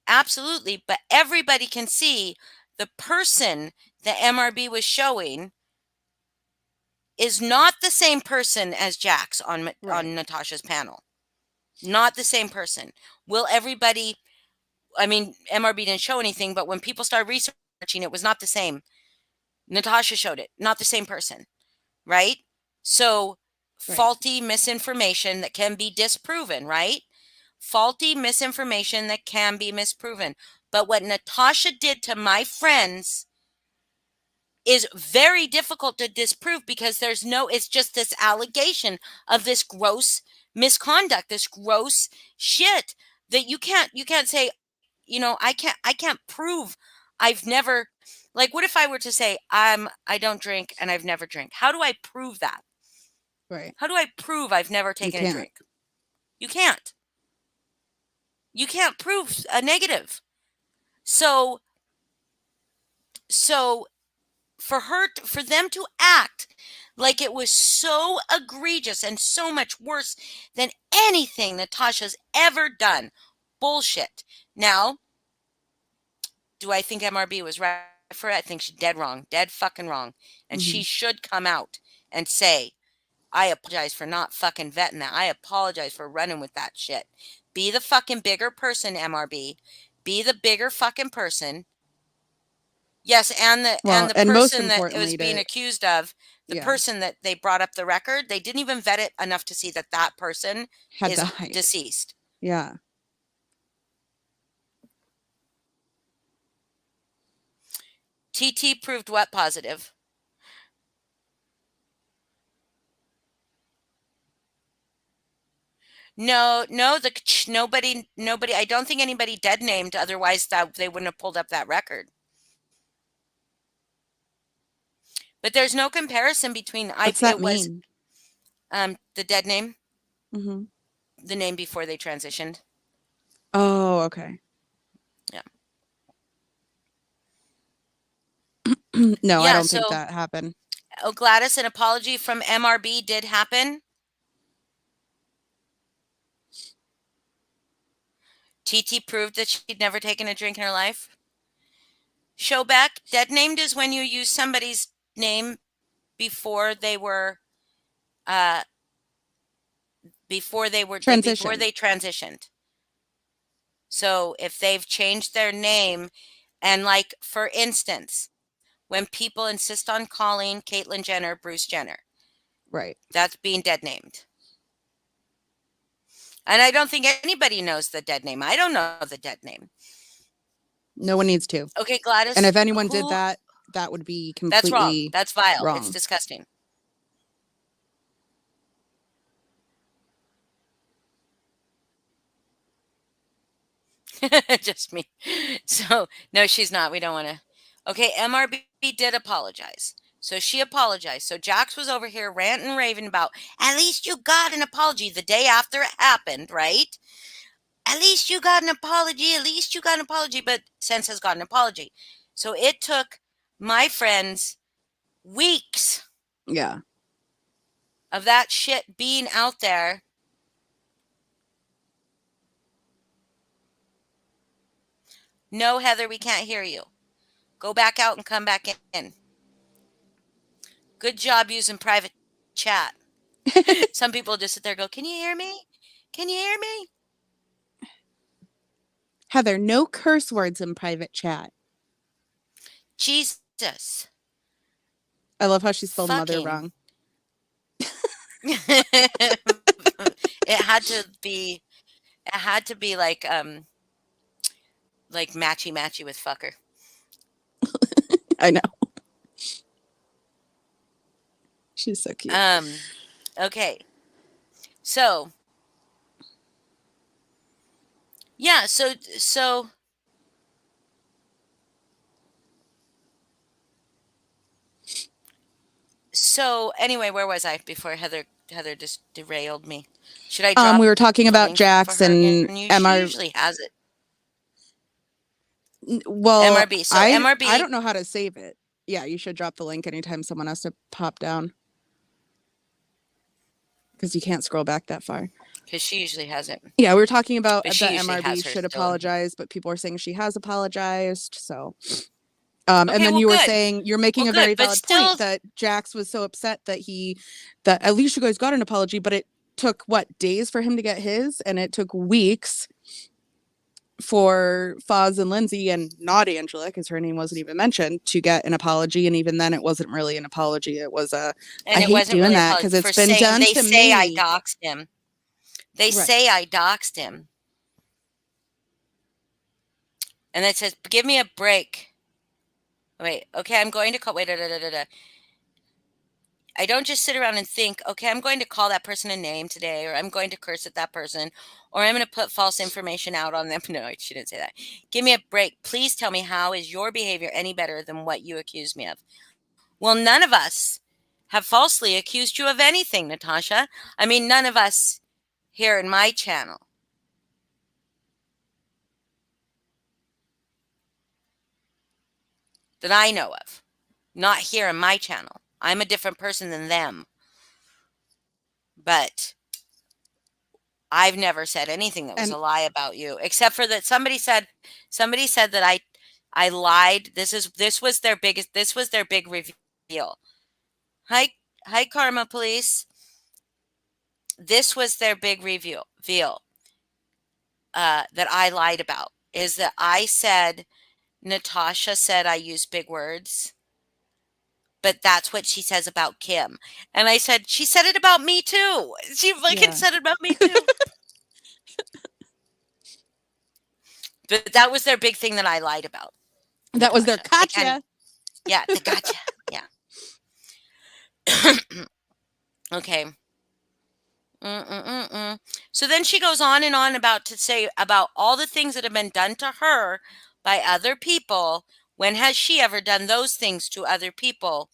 Absolutely. But everybody can see the person that MRB was showing is not the same person as Jax on Right. Natasha's panel. Not the same person. Will everybody, I mean, MRB didn't show anything, but when people started researching, it was not the same. Natasha showed it, not the same person, right? So Right. faulty misinformation that can be disproven, right? Faulty misinformation that can be misproven. But what Natasha did to my friends is very difficult to disprove because it's just this allegation of this gross misconduct, this gross shit that you can't say, I can't prove I've never, like, what if I were to say I don't drink and I've never drank? How do I prove that? Right. How do I prove I've never taken a can't. drink? You can't. You can't prove a negative. So for them to act like it was so egregious and so much worse than anything Natasha's ever done. Bullshit. Now, do I think MRB was right for it? I think she's dead wrong. Dead fucking wrong. And she should come out and say, I apologize for not fucking vetting that. I apologize for running with that shit. Be the fucking bigger person, MRB. Be the bigger fucking person. Yes, and the person that it was being accused of, the person that they brought up the record, they didn't even vet it enough to see that person is deceased. Yeah. TT proved what positive? No, nobody. I don't think anybody dead named. Otherwise, that they wouldn't have pulled up that record. But there's no comparison between. What's that mean? The dead name. Mm-hmm. The name before they transitioned. Oh, okay. Yeah. No, I don't think that happened. Oh, Gladys, an apology from MRB did happen. TT proved that she'd never taken a drink in her life. Showback, dead named is when you use somebody's name before they were before they transitioned. So if they've changed their name, and like, for instance, when people insist on calling Caitlyn Jenner Bruce Jenner, right, that's being dead named. And I don't think anybody knows the dead name. I don't know the dead name. No one needs to. Okay, Gladys. And if anyone did that, that would be completely That's wrong. That's vile. Wrong. It's disgusting. Just me. So, no, she's not. We don't want to. Okay, MRB did apologize. So she apologized. So Jax was over here ranting and raving about, at least you got an apology the day after it happened, right? At least you got an apology. At least you got an apology. But Sense has got an apology. So it took my friends weeks. Yeah. Of that shit being out there. No, Heather, we can't hear you. Go back out and come back in. Good job using private chat. Some people just sit there and go, can you hear me? Can you hear me? Heather, no curse words in private chat. Jesus. I love how she spelled mother wrong. It had to be like matchy with fucker. I know. She's so cute. Okay. So yeah, so anyway, where was I before Heather just derailed me? Should I drop we were talking about Jax and MR. She usually has it. Well, MRB. So I MRB, don't know how to save it. Yeah, you should drop the link anytime someone has to pop down because you can't scroll back that far. because she usually has it. Yeah, we were talking about But the she usually MRB has her should still. apologize, but people are saying she has apologized. So, and Okay, then well, you were good. saying you're making Well, a very good, but valid still- point that Jax was so upset that that at least you guys got an apology, but it took what, days for him to get his, and it took weeks for Foz and Lindsay and not Angela, because her name wasn't even mentioned, to get an apology. And even then, it wasn't really an apology. It was a And I it hate wasn't doing really that because it's for been saying, done they to say I me. doxed him. They Right. say I doxed him. And it says, give me a break. Wait, okay, I'm going to call. Wait, I don't just sit around and think, okay, I'm going to call that person a name today, or I'm going to curse at that person, or I'm going to put false information out on them. No, she didn't say that. Give me a break. Please tell me, how is your behavior any better than what you accused me of? Well, none of us have falsely accused you of anything, Natasha. I mean, none of us here in my channel. That I know of. Not here in my channel. I'm a different person than them. But I've never said anything that was a lie about you, except for that somebody said that I lied. This was their big reveal. Hi Karma Police. This was their big reveal that I lied about, is that I said Natasha said I use big words. But that's what she says about Kim. And I said, she said it about me too. She fucking said it about me too. But that was their big thing that I lied about. That was their Natasha. gotcha. Yeah, the gotcha. Yeah. Okay. So then she goes on and on to say about all the things that have been done to her by other people. When has she ever done those things to other people?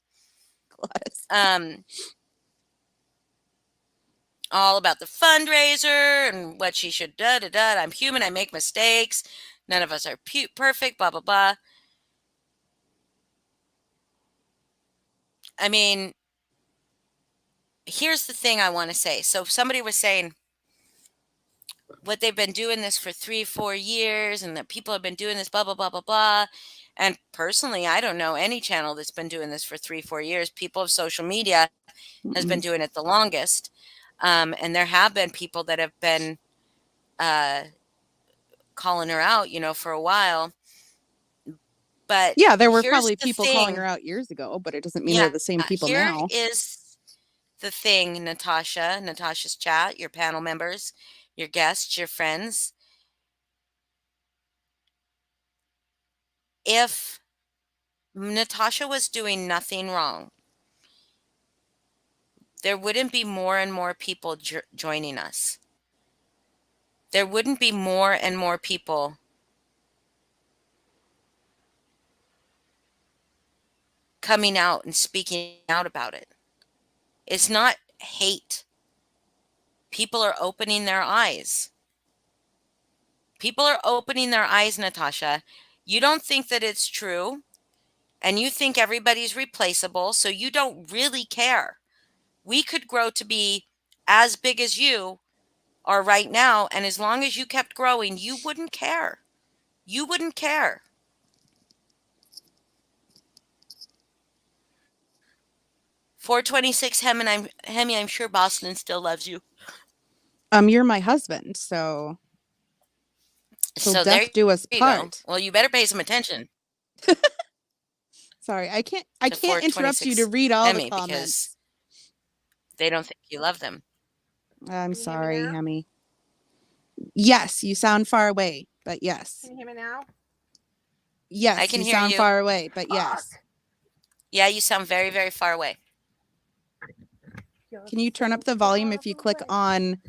All about the fundraiser and what she should I'm human, I make mistakes, none of us are perfect, blah blah blah. I mean, here's the thing I want to say. So somebody was saying what they've been doing this for 3-4 years, and that people have been doing this blah blah blah blah blah. And personally, I don't know any channel that's been doing this for 3-4 years. People of social media has been doing it the longest. And there have been people that have been calling her out, for a while. But yeah, there were probably people calling her out years ago, but it doesn't mean they're the same people now. Here is the thing, Natasha's chat, your panel members, your guests, your friends. If Natasha was doing nothing wrong, there wouldn't be more and more people joining us. There wouldn't be more and more people coming out and speaking out about it. It's not hate. People are opening their eyes. People are opening their eyes, Natasha. You don't think that it's true, and you think everybody's replaceable, so you don't really care. We could grow to be as big as you are right now, and as long as you kept growing, you wouldn't care. You wouldn't care. $426 Hemi, I'm sure Boston still loves you. You're my husband, so death do us part. Well, you better pay some attention. Sorry, I can't interrupt you to read all the comments because they don't think you love them. I'm sorry, Hemi. Yes, you sound far away, but yes. Can you hear me now? Yes, I can hear sound you. far away, but yes. Yeah, you sound very, very far away. Can you turn up the volume if you click on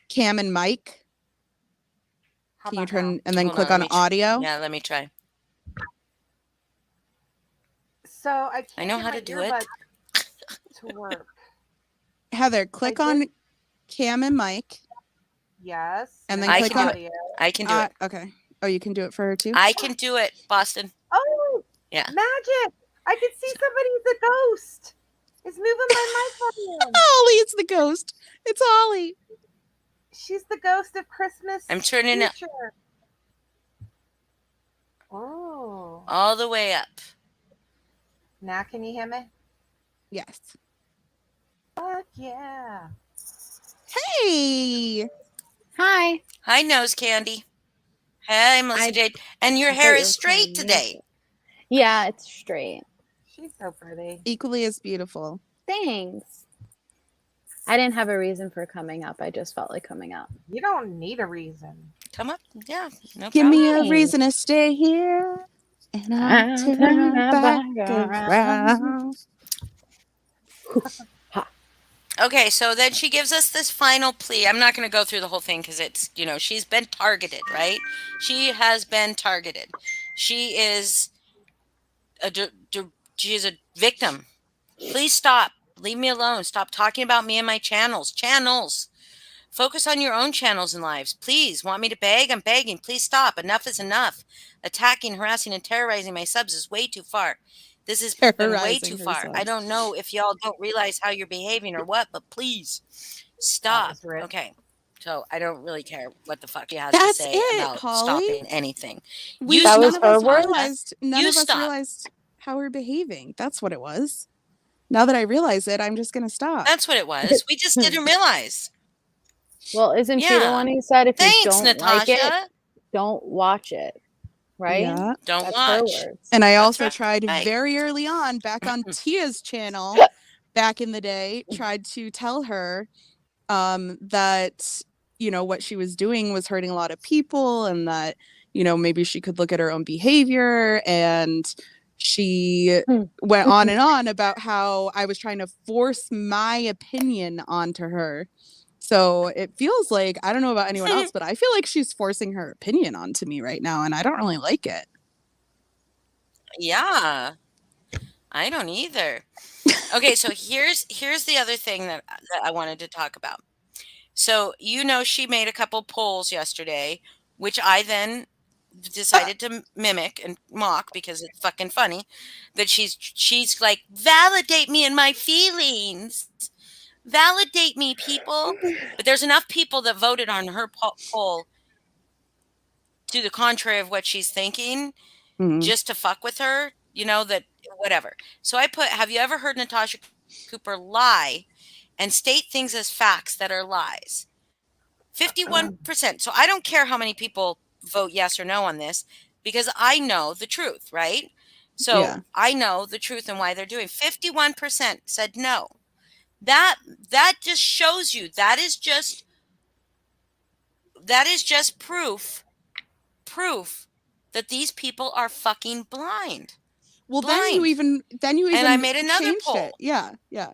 Cam and Mike? Can you turn and then click on audio? Yeah, let me try. So I know how to do it. To work. Heather, click on Cam and Mike. Yes. And then I click can on do it. I can do it. Okay. Oh, you can do it for her too? I can do it, Boston. Oh, Yeah. magic! I can see somebody's a ghost. It's moving my microphone. Holly, it's the ghost. It's Holly. She's the ghost of Christmas. I'm turning it future. Oh. all the way up. Now can you hear me? Yes. Fuck yeah. Hey. Hi. Hi, Nose Candy. Hey, Melissa Jade. And your I hair thought you is were straight calling me. today. Yeah, it's straight. She's so pretty. Equally as beautiful. Thanks. I didn't have a reason for coming up. I just felt like coming up. You don't need a reason. Come up. Yeah, no Give problem. me a Fine. reason to stay here, and I'll turn back around. Okay, so then she gives us this final plea. I'm not going to go through the whole thing because it's, she's been targeted, right? She has been targeted. She is she is a victim. Please stop. Leave me alone. Stop talking about me and my channels. Focus on your own channels and lives. Please. Want me to beg? I'm begging. Please stop. Enough is enough. Attacking, harassing, and terrorizing my subs is way too far. This has been way Terrorizing too her far. I subs. don't know if y'all don't realize how you're behaving or what, but please stop. was rich. Okay. So I don't really care what the fuck she has That's to say it, about Holly. stopping anything. We That none was of us her word? realized. None You of us stop. realized how we're behaving. That's what it was. Now that I realize it, I'm just gonna stop. That's what it was. We just didn't realize. Well, isn't she the Yeah. one who said if Thanks, you don't Natasha. like it, don't watch it? Right? Yeah. Don't That's her watch. words. And I That's also right. tried very early on, back on Tia's channel, back in the day, tried to tell her that, what she was doing was hurting a lot of people, and that, maybe she could look at her own behavior. And she went on and on about how I was trying to force my opinion onto her. So it feels like, I don't know about anyone else, but I feel like she's forcing her opinion onto me right now, and I don't really like it. Yeah. I don't either. Okay, so here's the other thing that I wanted to talk about. So, she made a couple polls yesterday, which I then decided to mimic and mock because it's fucking funny that she's like, validate me and my feelings. Validate me, people. But there's enough people that voted on her poll to the contrary of what she's thinking, just to fuck with her, that whatever. So I put, have you ever heard Natasha Cooper lie and state things as facts that are lies? 51%. So I don't care how many people vote yes or no on this because I know the truth, right? So Yeah. I know the truth and why they're doing. 51% said no. That just shows you that is just proof that these people are fucking blind. Well, then you even And I made another changed poll. it. Yeah. Yeah,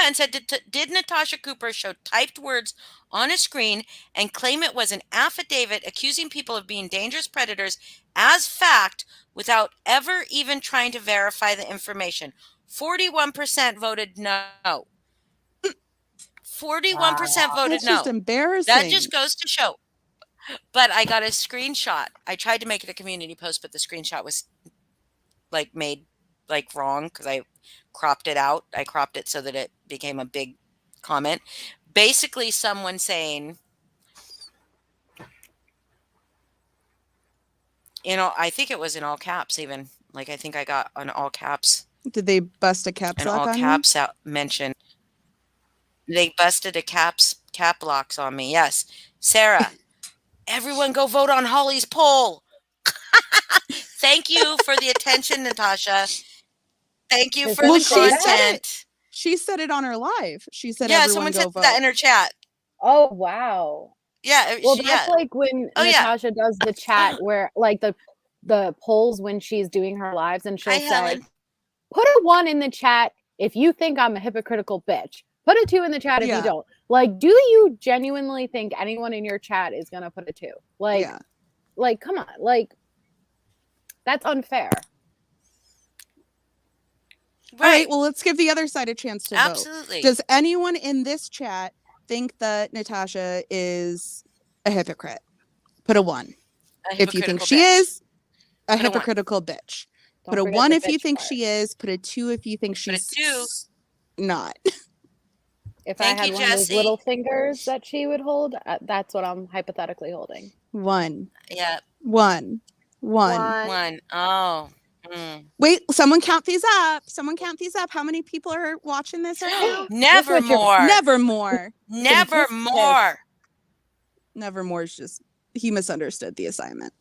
and said, did Natasha Cooper show typed words on a screen and claim it was an affidavit accusing people of being dangerous predators as fact without ever even trying to verify the information? 41% voted no. 41% voted That's no. just embarrassing. That just goes to show. But I got a screenshot. I tried to make it a community post, but the screenshot was made wrong because I cropped it out. I cropped it so that it became a big comment. Basically, someone saying, I think it was in all caps even. I think I got an all caps. Did they bust a caps An lock all on caps out mention. They busted a cap locks on me. Yes. Sarah, everyone go vote on Holly's poll. Thank you for the attention, Natasha. Thank you for Well, the she said content. She said it on her live. She said, Yeah, everyone someone go said vote. that in her chat. Oh wow. Yeah. Well, that's like when Oh, yeah. Natasha does the chat where the polls when she's doing her lives and she'll Hi, say, Helen. put a 1 in the chat if you think I'm a hypocritical bitch. Put a 2 in the chat if you don't. Do you genuinely think anyone in your chat is gonna put a 2? Come on. That's unfair. All right, well, let's give the other side a chance to vote. Absolutely. Does anyone in this chat think that Natasha is a hypocrite? Put a 1. A If you think hypocritical she bitch. is a Put a 1. hypocritical bitch. Don't Put a forget 1 the if you bitch think part. she is. Put a 2 if you think Put a she's 2. not. If Thank I had you, one of those Jesse. little fingers that she would hold, that's what I'm hypothetically holding. 1. Yeah. 1. 1. 1. Oh. Mm. Wait, someone count these up. Someone count these up. How many people are watching this right now? Nevermore. Nevermore. Nevermore. Nevermore is just, he misunderstood the assignment.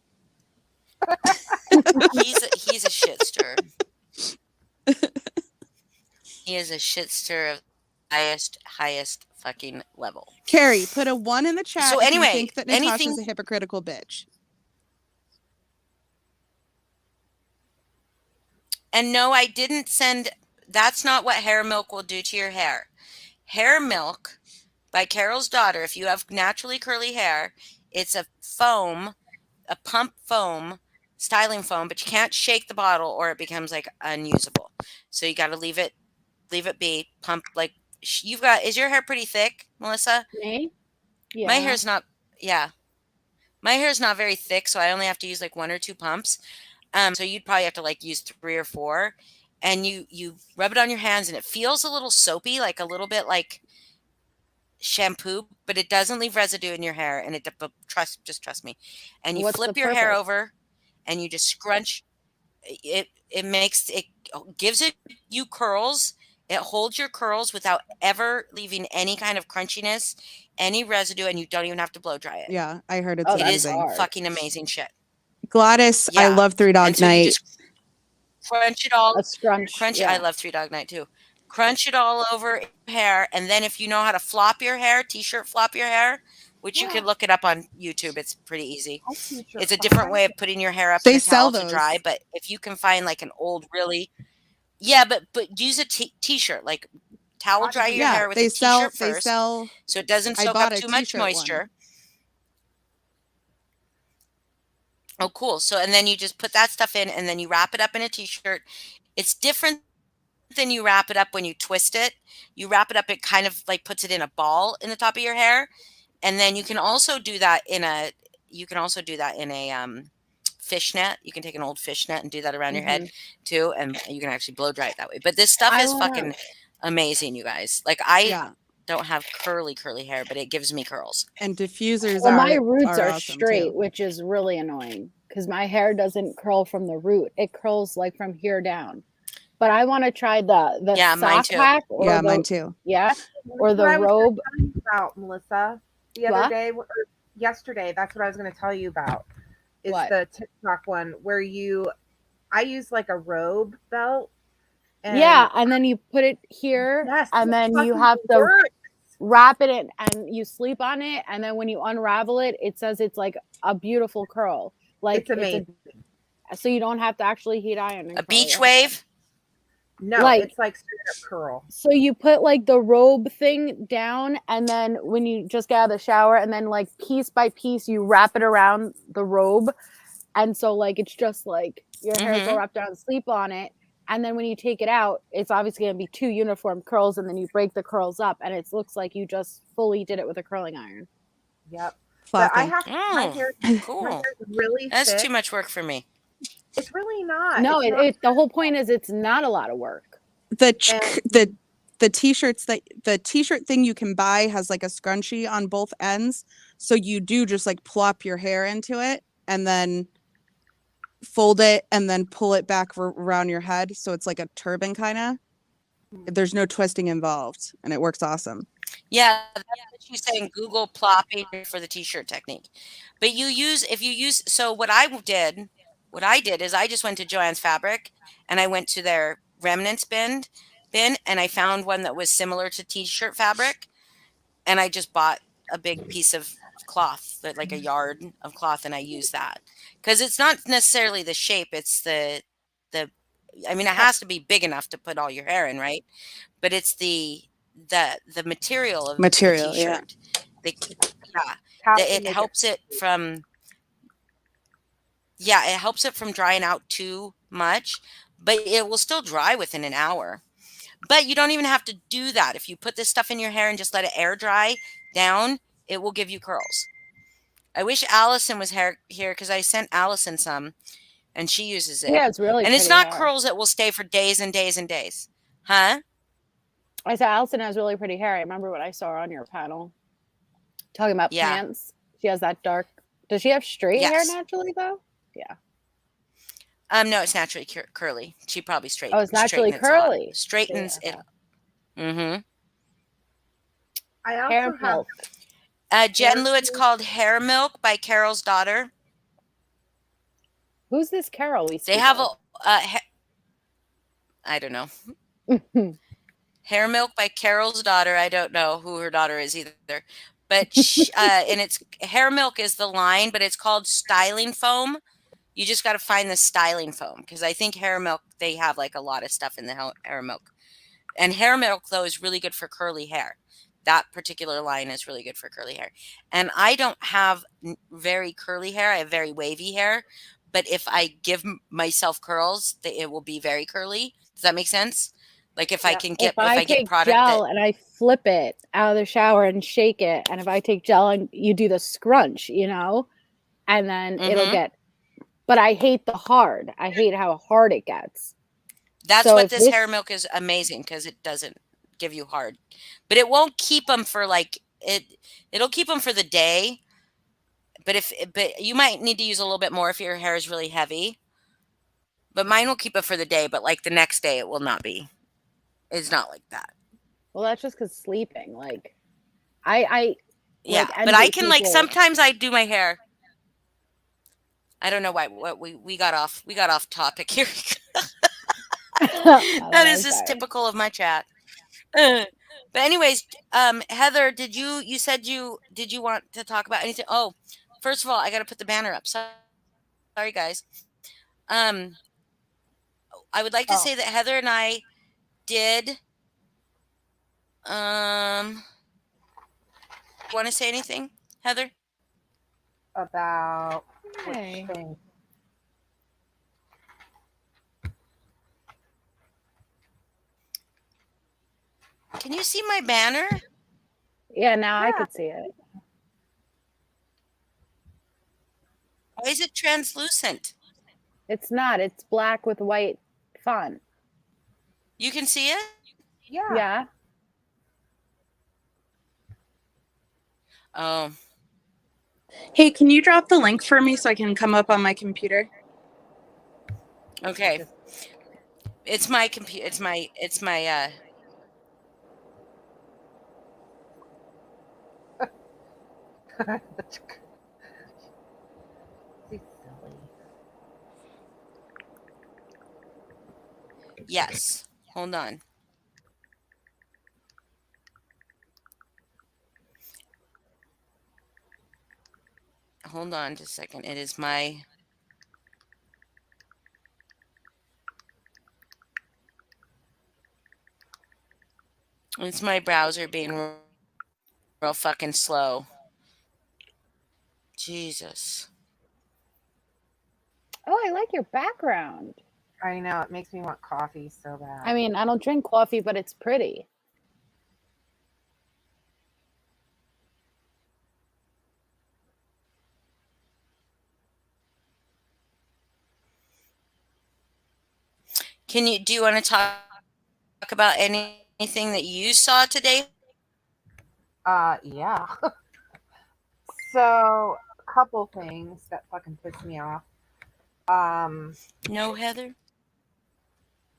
He's a shit stir. He is a shit stir of highest fucking level. Carrie, put a 1 in the chat So if anyway, you think that Natasha's anything- a hypocritical bitch. And no, I didn't send. That's not what hair milk will do to your hair. Hair milk by Carol's Daughter. If you have naturally curly hair, it's a foam, a pump foam, styling foam, but you can't shake the bottle or it becomes like unusable. So you got to leave it be. Pump like you've got. Is your hair pretty thick, Melissa? Me? Yeah. My hair's not. Yeah, my hair's not very thick, so I only have to use like 1 or 2 pumps. So you'd probably have to like use 3 or 4, and you rub it on your hands, and it feels a little soapy, like a little bit like shampoo, but it doesn't leave residue in your hair, and just trust me. And you What's flip the your hair purpose? over, and you just scrunch. It gives you curls. It holds your curls without ever leaving any kind of crunchiness, any residue, and you don't even have to blow dry it. Yeah, I heard it's Oh, It is amazing. hard. fucking amazing shit. Gladys, I Yeah. love Three Dog And so you Night. just crunch it all. A scrunch. Crunch. Yeah. I love 3 Dog Night too. Crunch it all over your hair, and then if you know how to flop your hair, t-shirt flop your hair, which you can look it up on YouTube. It's pretty easy. It's a different way of putting your hair up They in a sell towel to dry. those. But if you can find like an old, really, yeah, but use a t-shirt, like towel dry your Yeah, hair with they a sell. t-shirt They first, sell. so it doesn't I soak bought up a too much t-shirt one. moisture. Oh, cool. So, and then you just put that stuff in, and then you wrap it up in a t-shirt. It's different than you wrap it up when you twist it. You wrap it up, it kind of like puts it in a ball in the top of your hair. And then you can also do that in a fishnet. You can take an old fishnet and do that around your head too, and you can actually blow dry it that way. But this stuff is fucking amazing, you guys. Like I don't have curly hair, but it gives me curls. And diffusers Well, are my roots are awesome, straight, too. which is really annoying because my hair doesn't curl from the root; it curls like from here down. But I want to try the mine sock too. hack, or Yeah, the, mine too. yeah, or the What I was robe. gonna tell you about, Melissa, the other What? day or yesterday. That's what I was going to tell you about. Is What? the TikTok one where I use like a robe belt. Yeah, and then you put it here, Yes, and it then you fucking have to works. wrap it in, and you sleep on it, and then when you unravel it, it says it's like a beautiful curl. Like It's amazing. so you don't have to actually heat iron. and A curl beach your hair. wave. No, like- it's like straight up curl. So you put like the robe thing down, and then when you just get out of the shower, and then like piece by piece, you wrap it around the robe. And so like it's just like your hair is all wrapped around, sleep on it. And then when you take it out, it's obviously going to be 2 uniform curls, and then you break the curls up, and it looks like you just fully did it with a curling iron. Yep. But I Flopping. have my hair. Cool. My hair is really That's thick. too much work for me. It's really not. No, It's not. the whole point is it's not a lot of work. The t-shirts the t-shirt thing you can buy has like a scrunchie on both ends, so you do just like plop your hair into it and then fold it and then pull it back around your head, so it's like a turban kind of. There's no twisting involved, and it works awesome. Yeah, that's what she's saying. Google plopping for the t-shirt technique. But so what I did is I just went to Joann's Fabric, and I went to their remnants bin, and I found one that was similar to t-shirt fabric, and I just bought a big piece of cloth, like a yard of cloth, and I used that because it's not necessarily the shape; it's the. I mean, it has to be big enough to put all your hair in, right? But it's the material of the t-shirt. It helps it from. Yeah, it helps it from drying out too much, but it will still dry within an hour. But you don't even have to do that. If you put this stuff in your hair and just let it air dry down, it will give you curls. I wish Allison was here because I sent Allison some and she uses it. Yeah, it's really And it's pretty not hair. curls that will stay for days and days and days. Huh? I said Allison has really pretty hair. I remember when I saw her on your panel talking about Yeah. plants. She has that dark. Does she have straight hair Yes. naturally though? Yeah. No, it's naturally curly. She probably Oh, it's naturally curly. Straightens Yeah. it. Mm-hmm. I Hair also have milk. Jen Hair Lou, it's milk. called Hair Milk by Carol's Daughter. Who's this Carol we They speak have of? I don't know. Hair Milk by Carol's Daughter. I don't know who her daughter is either. But and it's Hair Milk is the line, but it's called styling foam. You just got to find the styling foam because I think Hair Milk, they have like a lot of stuff in the Hair Milk. And Hair Milk, though, is really good for curly hair. That particular line is really good for curly hair. And I don't have very curly hair. I have very wavy hair. But if I give myself curls, it will be very curly. Does that make sense? Like if I can get, If I get take product gel that, and I flip it out of the shower and shake it, and if I take gel and you do the scrunch, you know, and then it'll Mhm. get. But I hate the hard. I hate how hard it gets. that's So what if this Hair Milk is amazing because it doesn't give you hard, but it won't keep them for like it'll keep them for the day. But you might need to use a little bit more if your hair is really heavy. But mine will keep it for the day, but like the next day it will not be. It's not like that. Well, that's just because sleeping. Like, I Yeah, like but I envy can like people. sometimes I do my hair. I don't know why what we got off topic here. That is just typical of my chat. But anyways, Heather, did you said did you want to talk about anything? Oh, first of all, I got to put the banner up. Sorry guys. I would like to say that Heather and I did want to say anything, Heather? about Hey. which thing? Can you see my banner? Yeah, now I could see it. Why is it translucent? It's not. It's black with white font. You can see it? Yeah. Yeah. Oh, Hey, can you drop the link for me so I can come up on my computer? okay. It's my computer. It's my She's silly. yes. Hold on. Hold on just a second. It is my It's my browser being real fucking slow. Jesus. Oh, I like your background. I know, it makes me want coffee so bad. I mean, I don't drink coffee, but it's pretty. Do you want to talk about anything that you saw today? Yeah. So, a couple things that fucking pissed me off. No, Heather?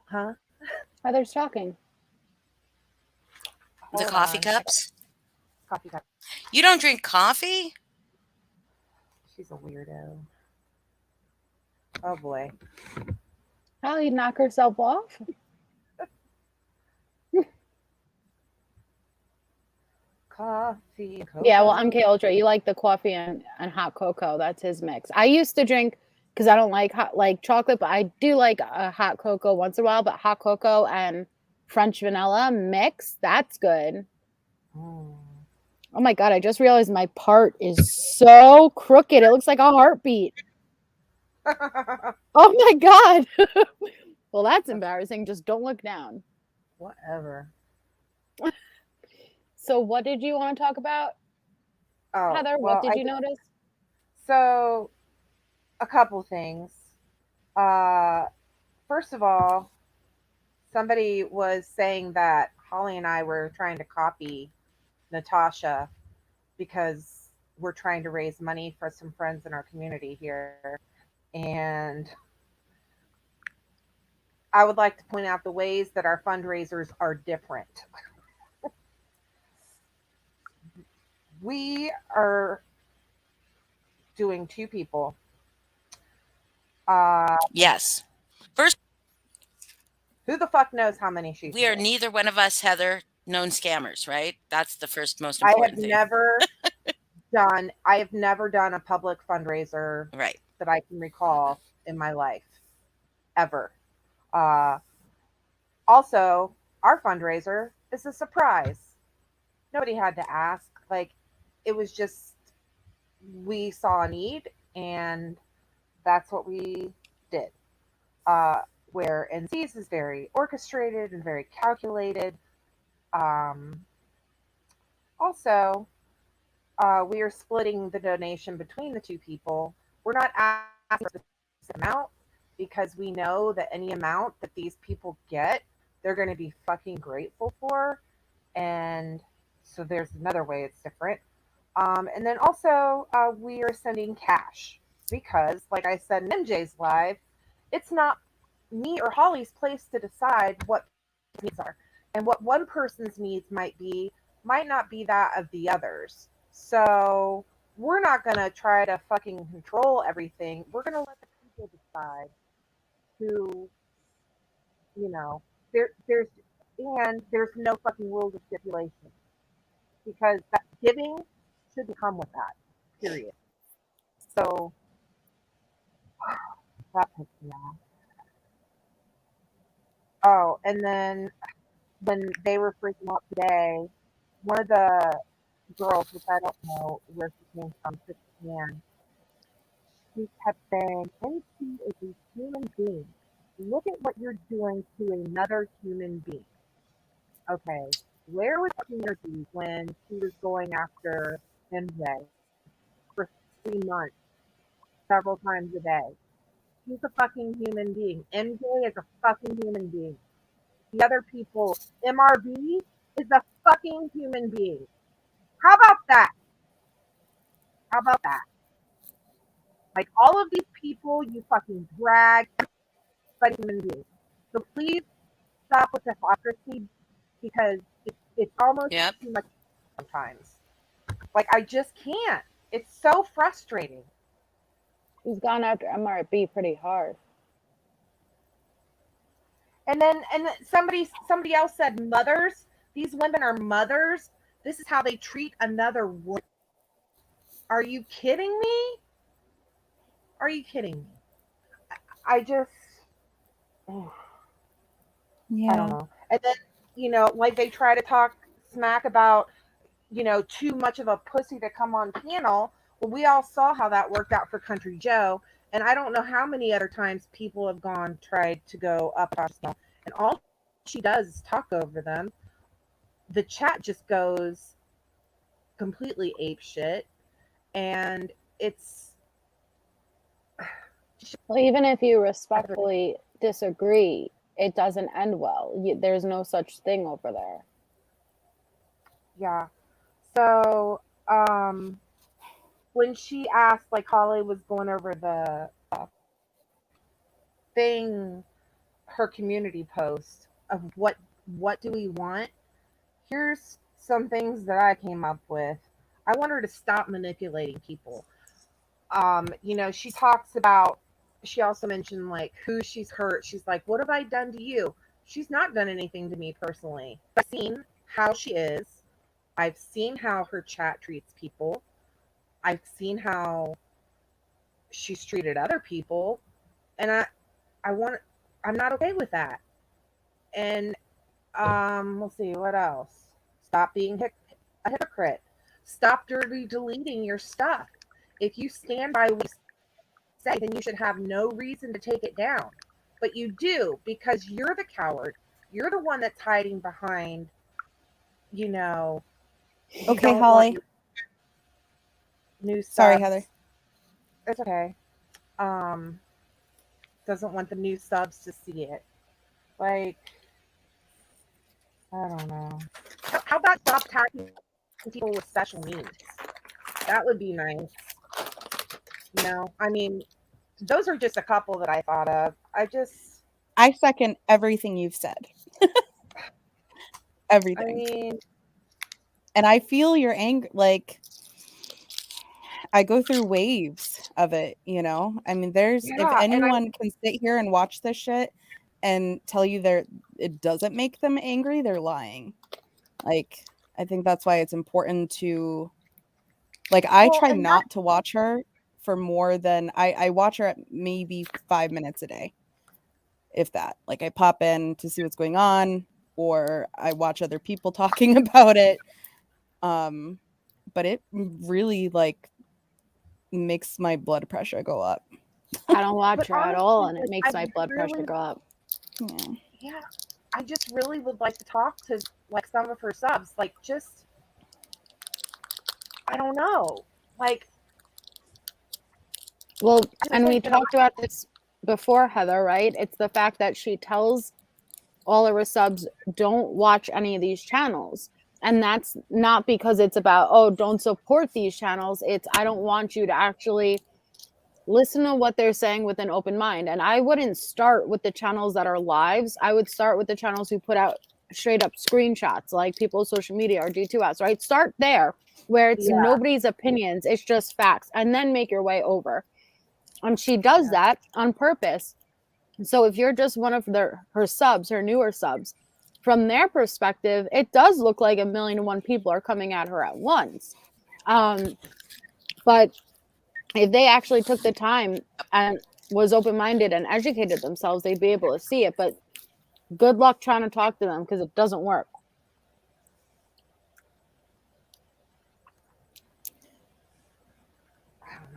Huh? Heather's talking. The Hold coffee on. cups? Coffee cup. You don't drink coffee? She's a weirdo. Oh boy. Oh, you knock herself off? Coffee. Yeah, well, cocoa. MK Ultra, you like the coffee and hot cocoa. That's his mix. I used to drink because I don't like like chocolate, but I do like a hot cocoa once in a while. But hot cocoa and French vanilla mix, that's good. Mm. Oh my god, I just realized my part is so crooked. It looks like a heartbeat. Oh my god. Well, that's embarrassing. Just don't look down. Whatever. So what did you want to talk about? Oh, Heather, well, what did you notice? So, a couple things. First of all, somebody was saying that Holly and I were trying to copy Natasha because we're trying to raise money for some friends in our community here. And I would like to point out the ways that our fundraisers are different. We are doing two people. Yes. First, Who the fuck knows how many she's we are doing? neither one of us, Heather, known scammers, right? That's the first most I have important thing. never done a public fundraiser Right. that I can recall in my life, ever. Also, our fundraiser is a surprise. Nobody had to ask. Like, it was just, we saw a need and that's what we did. Where NC's is very orchestrated and very calculated. Also, we are splitting the donation between the two people. We're not asking for the amount because we know that any amount that these people get, they're going to be fucking grateful for. And so there's another way it's different. And then also, we are sending cash because, like I said in MJ's live, it's not me or Holly's place to decide what needs are. And what one person's needs might not be that of the others. So we're not going to try to fucking control everything. We're going to let the people decide who, there's no fucking rules or stipulations because that giving shouldn't come with that, period. So that pissed me off. Oh, and then when they were freaking out today, one of the girls, which I don't know where she came from, Japan, she kept saying, NC is a human being. Look at what you're doing to another human being. Okay, where was the energy when she was going after MJ for 3 months, several times a day? She's a fucking human being. MJ is a fucking human being. The other people, MRB is a fucking human being. How about that? How about that? Like, all of these people you fucking drag, but human beings. So please stop with the hypocrisy because it's almost too much sometimes. Like, I just can't. It's so frustrating. He's gone after MRB pretty hard. And somebody else said mothers. These women are mothers. This is how they treat another woman. Are you kidding me? Are you kidding me? I just, Yeah. I don't know. And then, like they try to talk smack about, too much of a pussy to come on panel. Well, we all saw how that worked out for Country Joe. And I don't know how many other times people have tried to go up on panel, and all she does is talk over them. The chat just goes completely ape shit. And it's, well, even if you respectfully disagree, it doesn't end well. There's no such thing over there. Yeah. So, when she asked, like Holly was going over the thing, her community post of what do we want? Here's some things that I came up with. I want her to stop manipulating people. She talks about, she also mentioned like who she's hurt. She's like, what have I done to you? She's not done anything to me personally. I've seen how she is. I've seen how her chat treats people. I've seen how she's treated other people. And I'm not okay with that. And let's see, what else? Stop being a hypocrite. Stop dirty deleting your stuff. If you stand by what you say, then you should have no reason to take it down. But you do, because you're the coward. You're the one that's hiding behind, Okay, Holly. New stuff. Sorry, Heather. It's okay. Doesn't want the new subs to see it. Like, I don't know. How about stop tagging people with special needs? That would be nice. I mean, those are just a couple that I thought of. I second everything you've said. Everything. I mean, and I feel your anger. Like, I go through waves of it, you know? I mean, if anyone can sit here and watch this shit and tell you it doesn't make them angry, they're lying. Like, I think that's why it's important to, like, I try not to watch her for more than, I watch her at maybe 5 minutes a day, if that. Like, I pop in to see what's going on, or I watch other people talking about it. But it really, like, makes my blood pressure go up. I don't watch her at all, and it makes my blood pressure go up. Yeah, I just really would like to talk to, like, some of her subs. Like, just, I don't know. Like, well, and we talked about this before, Heather, right? It's the fact that she tells all of her subs, don't watch any of these channels. And that's not because it's about, oh, don't support these channels. It's, I don't want you to actually listen to what they're saying with an open mind. And I wouldn't start with the channels that are lives. I would start with the channels who put out straight up screenshots, like People's Social Media or G2S, right? Start there where it's nobody's opinions. It's just facts. And then make your way over. And she does that on purpose. So if you're just one of her subs, her newer subs, from their perspective, it does look like 1,000,001 people are coming at her at once. But if they actually took the time and was open-minded and educated themselves, they'd be able to see it. But good luck trying to talk to them, because it doesn't work.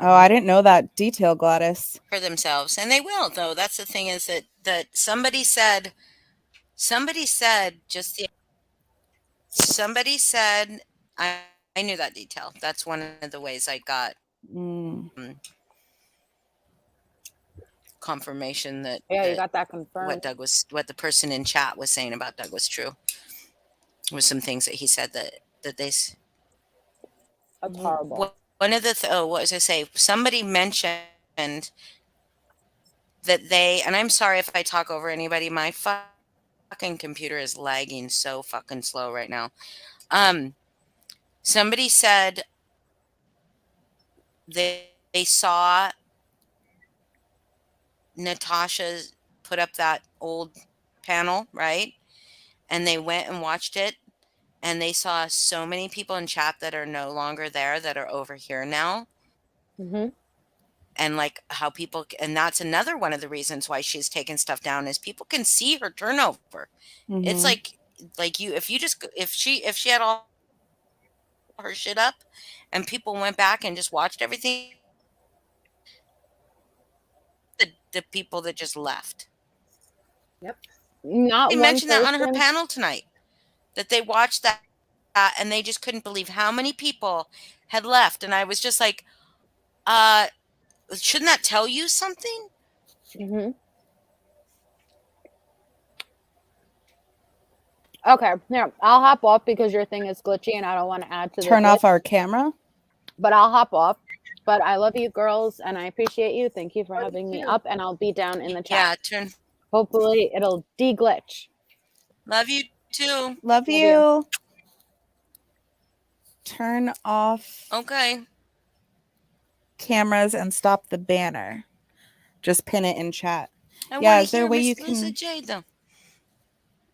Oh, I didn't know that detail, Gladys. For themselves, and they will, though. That's the thing, is that somebody said I knew that detail. That's one of the ways I got confirmation that you got that confirmed. What the person in chat was saying about Doug was true. There was some things that he said that they. That's horrible. One of the what was I say? Somebody mentioned that and I'm sorry if I talk over anybody. My fucking computer is lagging so fucking slow right now. Somebody said they saw Natasha put up that old panel, right? And they went and watched it, and they saw so many people in chat that are no longer there, that are over here now. Mm-hmm. And like how people, and that's another one of the reasons why she's taken stuff down, is people can see her turnover. Mm-hmm. It's like if she had all her shit up and people went back and just watched everything, the people that just left. Yep. They mentioned that on her panel tonight, that they watched that and they just couldn't believe how many people had left. And I was just like, shouldn't that tell you something? Mm-hmm. Okay, here, I'll hop off because your thing is glitchy and I don't want to add to the turn off our camera. But I'll hop off. But I love you girls and I appreciate you. Thank you for having me up, and I'll be down in the chat. Yeah, hopefully it'll de-glitch. Love you too. Love you. Turn off cameras and stop the banner. Just pin it in chat. Is there a way you can? Lisa Jade, though.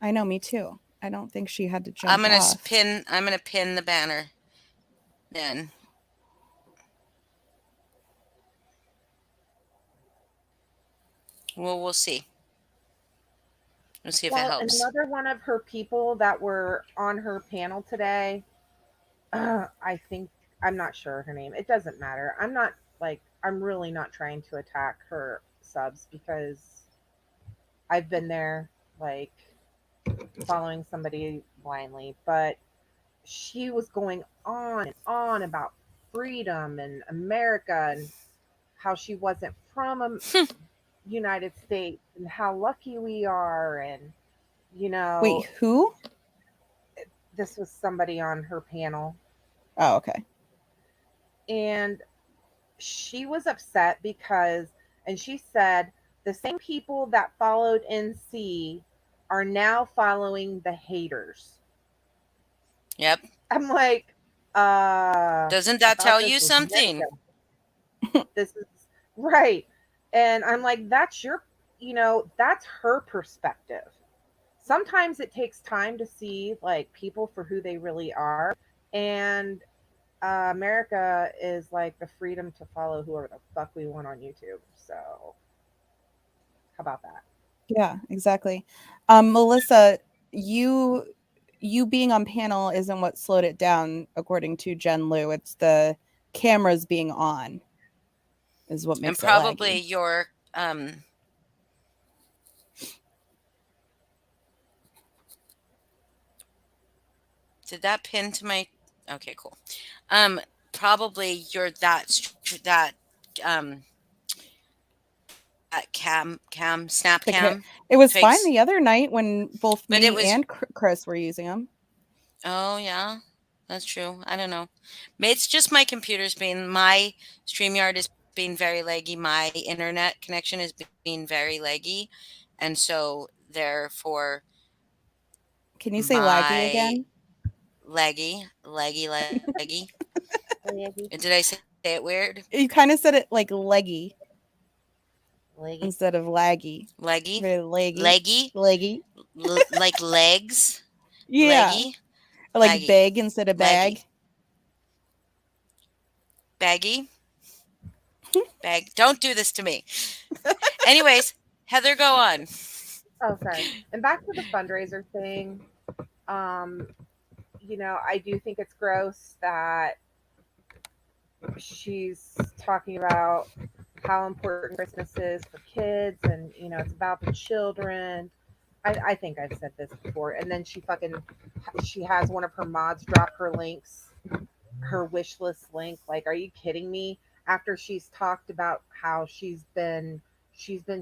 I know, me too. I don't think she had to jump I'm off. gonna pin the banner. Then. Well, we'll see. We'll see if it helps. And another one of her people that were on her panel today, I think, I'm not sure her name. It doesn't matter. I'm really not trying to attack her subs, because I've been there, like, following somebody blindly, but she was going on and on about freedom and America and how she wasn't from United States and how lucky we are, and Wait, who? this was somebody on her panel, Oh, okay. and she was upset because, and she said, the same people that followed NC are now following the haters. Yep. I'm like, Doesn't I that thought tell this you was something? America. This is right. And I'm like, that's that's her perspective. Sometimes it takes time to see like people for who they really are. And America is like the freedom to follow whoever the fuck we want on YouTube. So, how about that? Yeah, exactly. Melissa, you being on panel isn't what slowed it down, according to Jen Liu. It's the cameras being on is what And makes it probably laggy. your did that pin to my okay, cool. Probably your that um that snap The cam it was fine face. the other night when both But it me was and Chris were using them. oh yeah, that's true. I don't know. It's just my computer's being my StreamYard is being very laggy. My internet connection is being very laggy. And so therefore Can you say laggy my again? laggy. Did I say it weird? You kind of said it like leggy Leggy. instead of laggy. Leggy? Very leggy. Leggy? Leggy. Like legs? Yeah. Leggy? Like Laggy. bag instead of bag. Leggy. Baggy? Bag. Don't do this to me. Anyways, Heather, go on. Oh, sorry. And back to the fundraiser thing. I do think it's gross that she's talking about how important Christmas is for kids, and it's about the children. I think I've said this before. And then she has one of her mods drop her links, her wish list link. Like, are you kidding me? After she's talked about how she's been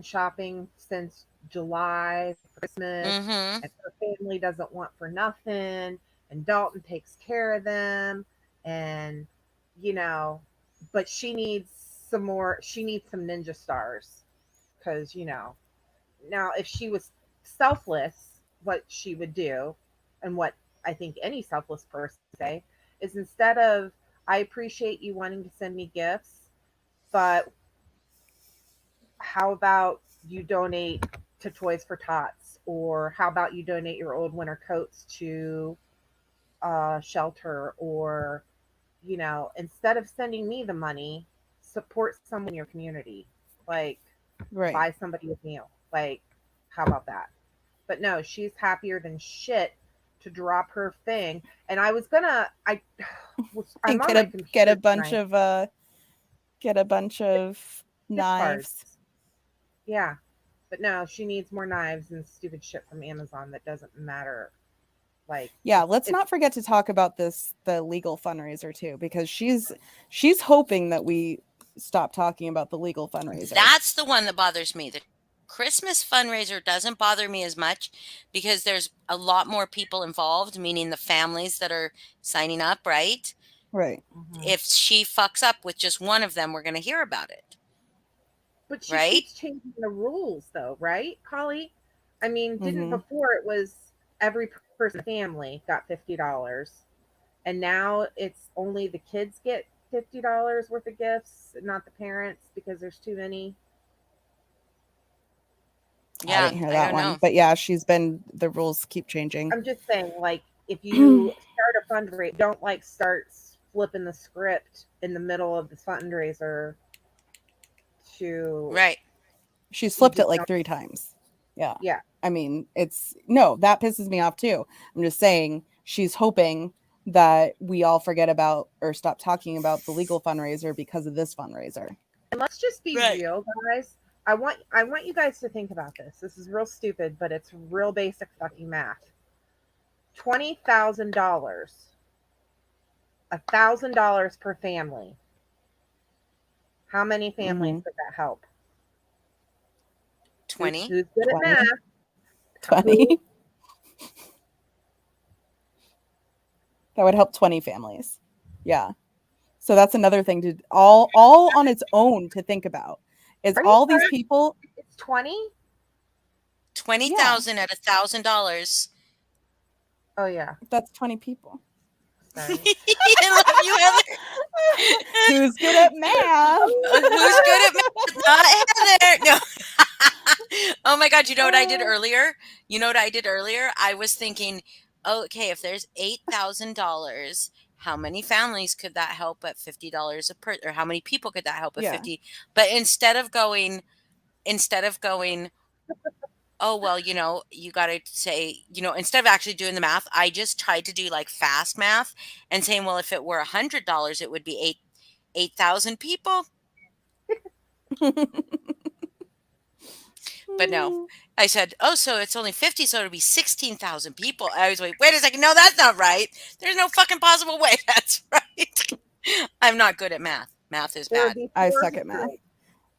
shopping since July for Christmas, Mm-hmm. and her family doesn't want for nothing, and Dalton takes care of them, and but she needs some more. She needs some ninja stars, because now if she was selfless, what she would do, and what I think any selfless person would say, is instead of, I appreciate you wanting to send me gifts, but how about you donate to Toys for Tots, or how about you donate your old winter coats to shelter, or instead of sending me the money, support someone in your community, like Right. buy somebody a meal. Like, how about that? But no, she's happier than shit to drop her thing. And I was gonna, I'm And on my computer get a bunch tonight. of knives. Yeah, but no, she needs more knives and stupid shit from Amazon that doesn't matter. Like, yeah, let's not forget to talk about the legal fundraiser too, because she's hoping that we stop talking about the legal fundraiser. That's the one that bothers me. The Christmas fundraiser doesn't bother me as much because there's a lot more people involved, meaning the families that are signing up, right? Right. If she fucks up with just one of them, we're going to hear about it. But she right? keeps changing the rules, though, right, Collie? I mean, didn't before it was every person in the family got $50, and now it's only the kids get $50 worth of gifts, not the parents, because there's too many. Yeah, I didn't hear that one, know. but yeah, the rules keep changing. I'm just saying, like, if you start a fundraiser, don't like start flipping the script in the middle of the fundraiser. Right. She's flipped it like 3 times. Yeah. Yeah. I mean, that pisses me off too. I'm just saying she's hoping that we all forget about or stop talking about the legal fundraiser because of this fundraiser. And let's just be real, guys. I want you guys to think about this. This is real stupid, but it's real basic fucking math. $20,000. $1,000 per family. How many families Mhm. could that help? 20. Who's good at 20. math? 20. That would help 20 families. Yeah. So that's another thing to all on its own to think about. Is Are you all these sure people it's 20? 20,000 at $1,000. Oh yeah, that's 20 people. sorry. I love you, Heather. Who's good at math? Who's good at math? Not Heather. No. Oh my God. You know what I did earlier? I was thinking, okay, if there's $8,000, how many families could that help at $50 a person? Or how many people could that help at Yeah. 50? But instead of going, oh, well, you got to say, instead of actually doing the math, I just tried to do like fast math and saying, well, if it were $100, it would be 8,000 people. But no, I said, oh, so it's only 50, so it'll be 16,000 people. I was like, wait a second. No, that's not right. There's no fucking possible way that's right. I'm not good at math. Math is There would bad. be I suck at math.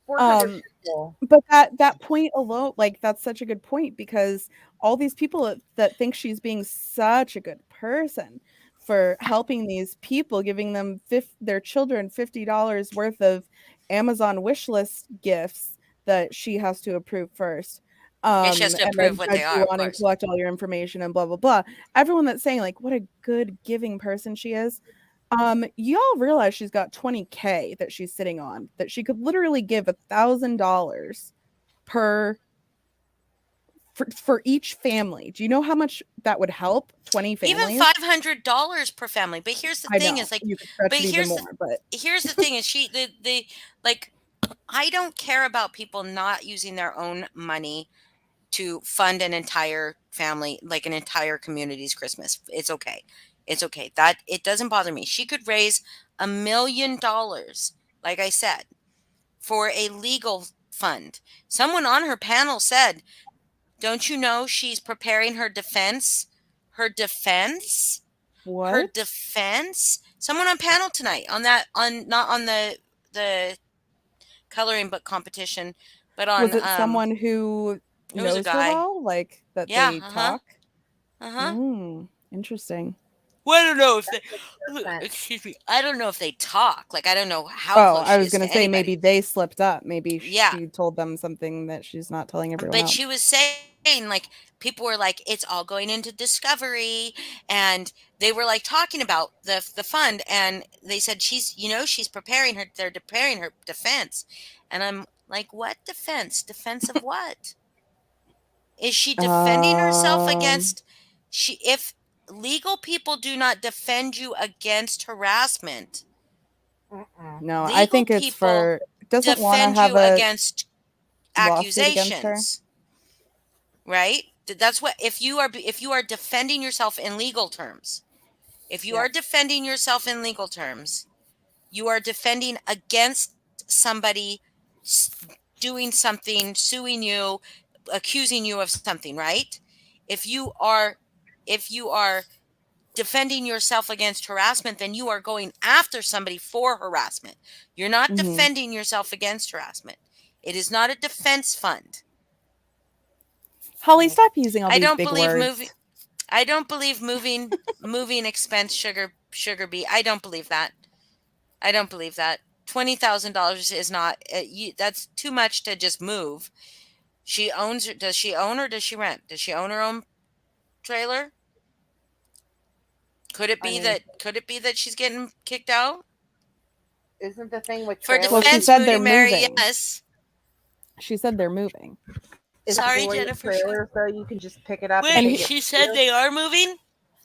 400 people. But that point alone, like that's such a good point, because all these people that think she's being such a good person for helping these people, giving them their children $50 worth of Amazon wish list gifts that she has to approve first. Yeah, she has to And approve then what judge they are, you of on and course. collect all your information and blah blah blah. Everyone that's saying like what a good giving person she is. Y'all realize she's got 20K that she's sitting on, that she could literally give $1,000 for each family. Do you know how much that would help 20 Even families? $500 per family. But here's the I thing know is like, you could stretch but it even here's more, but here's the thing is the like, I don't care about people not using their own money to fund an entire family, like an entire community's Christmas. It's okay. It's okay. That it doesn't bother me. She could raise $1 million, like I said, for a legal fund. Someone on her panel said, don't you know she's preparing her defense? Her defense? Her what? defense? Someone on panel tonight not on the coloring book competition, but Was on it someone who it was a knows her guy. well, like that Yeah, they uh-huh. talk? Interesting. Well, I don't know if they, Percent. excuse me. I don't know if they talk. Like, I don't know how Oh, close I she was is to gonna say anybody. maybe they slipped up. Maybe Yeah. she told them something that she's not telling everyone But else. she was saying, like, people were like, it's all going into Discovery, and they were like talking about the fund, and they said she's preparing her. They're preparing her defense, and I'm like, what defense? Defense of what? Is she defending herself against? If legal people do not defend you against harassment, Mm-mm. No, I legal think it's people doesn't want to defend have you a against lawsuit against her. accusations, right? That's what if you are defending yourself in legal terms. If you Yeah. are defending yourself in legal terms, you are defending against somebody doing something, suing you, accusing you of something, right? If you are defending yourself against harassment, then you are going after somebody for harassment. You're not Mhm. defending yourself against harassment. It is not a defense fund. Holly, stop using all I these don't big believe words. I don't believe moving expense sugar bee. I don't believe that. I don't believe that. $20,000 is not. That's too much to just move. She owns. Does she own or does she rent? Does she own her own trailer? Could it be that she's getting kicked out Isn't the thing with for trailers? Well, she defense? said Moody they're Mary, moving. yes. She said they're moving. Is Sorry, it the way with Jennifer. trailers, so you can just pick it up. Wait, and take it she with said you? they are moving?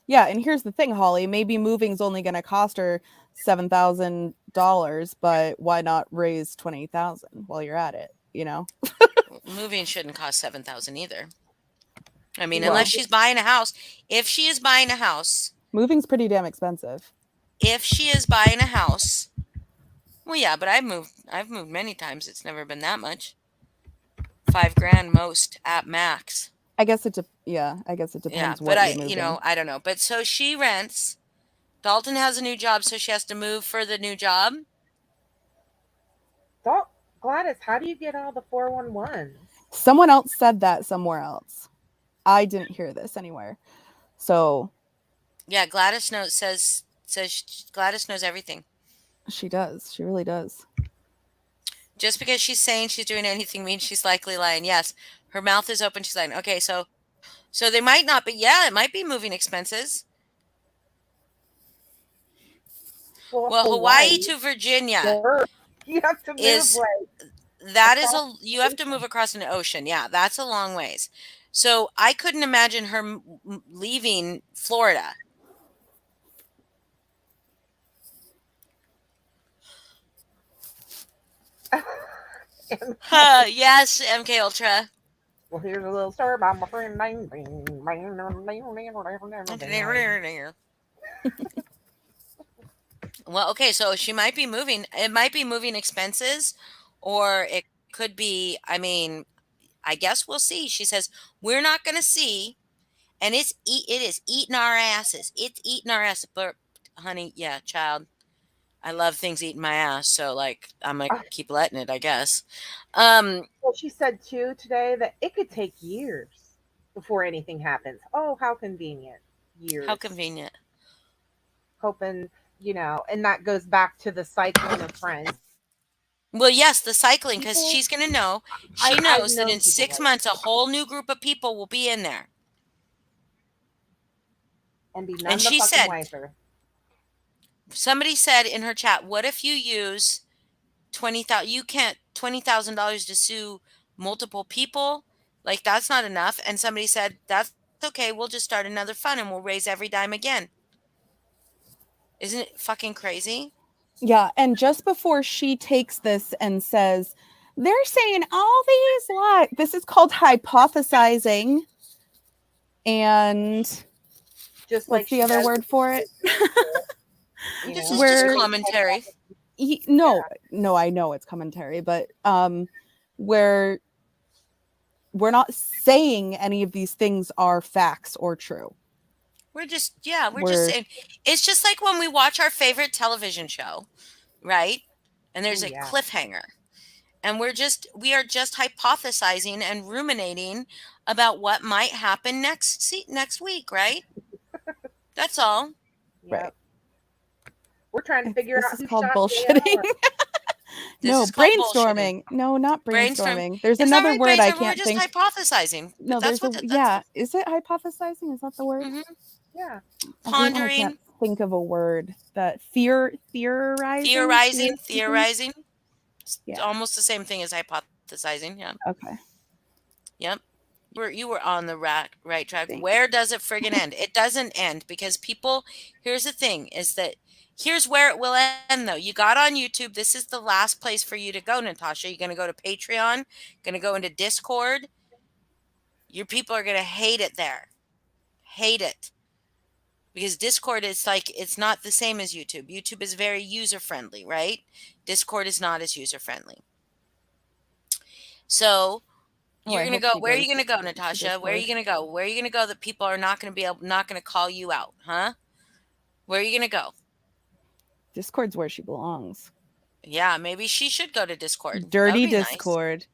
Yeah, and here's the thing, Holly. Maybe moving's only going to cost her $7,000, but why not raise $20,000 while you're at it? You know, Moving shouldn't cost $7,000 either. I mean, Well- unless she's buying a house. If she is buying a house, moving's pretty damn expensive. if she is buying a house, well, yeah, but I've moved many times. It's never been that much. $5,000 most at max. I guess it depends. Yeah, what but you're moving. I don't know. But so she rents. Dalton has a new job, so she has to move for the new job. Gladys, how do you get all the 411s? Someone else said that somewhere else. I didn't hear this anywhere. So Yeah, Gladys says Gladys knows everything. she does. She really does. Just because she's saying she's doing anything means she's likely lying. Yes, her mouth is open. She's lying. Okay, so they might not be. Yeah, it might be moving expenses. Well, Hawaii to Virginia Sure. You have to move is like that is a you have to move across an ocean. Yeah, that's a long ways. So I couldn't imagine her leaving Florida. Yes, MK Ultra. Well, here's a little story about my friend named. Well, okay, so she might be moving. It might be moving expenses, or it could be. I mean, I guess we'll see. She says we're not going to see, and it is eating our asses. It's eating our asses. But honey, yeah, child, I love things eating my ass. So like, I'm gonna keep letting it, I guess. Well, she said too today that it could take years before anything happens. Oh, how convenient! Years. How convenient. Hoping, and that goes back to the cycling of friends. Well, yes, the cycling, because she's going to know. She knows that in 6 months, a whole new group of people will be in there. And be and she said, somebody said in her chat, what if you use $20,000? You can't $20,000 to sue multiple people. Like, that's not enough. And somebody said, that's okay. We'll just start another fund and we'll raise every dime again. Isn't it fucking crazy? Yeah. And just before she takes this and says, they're saying all these lies, this is called hypothesizing. And just what's the other word for it? This is just commentary. No, I know it's commentary, but where we're not saying any of these things are facts or true. We're just saying. It's just like when we watch our favorite television show, right? And there's a cliffhanger. And we are just hypothesizing and ruminating about what might happen next week, right? That's all. Right. We're trying to figure out. This is called bullshitting. No, brainstorming. No, not brainstorming. There's another word I can't think. We're just hypothesizing. No, Is it hypothesizing? Is that the word? Mm-hmm. Yeah. Pondering. I can't think of a word that theorizing. Theorizing. Yeah. Almost the same thing as hypothesizing. Yeah. Okay. Yep. You were on the right track. Where does it friggin' end? It doesn't end because people. Here's the thing: is that here's where it will end. Though you got on YouTube, this is the last place for you to go, Natasha. You're gonna go to Patreon. Gonna go into Discord. Your people are gonna hate it there. Hate it. Because Discord is it's not the same as YouTube. YouTube is very user-friendly, right? Discord is not as user-friendly. So you're going to go, where are you going to go, Natasha? Where are you going to go? Where are you going to go that people are not going to call you out, huh? Where are you going to go? Discord's where she belongs. Yeah, maybe she should go to Discord. Dirty Discord.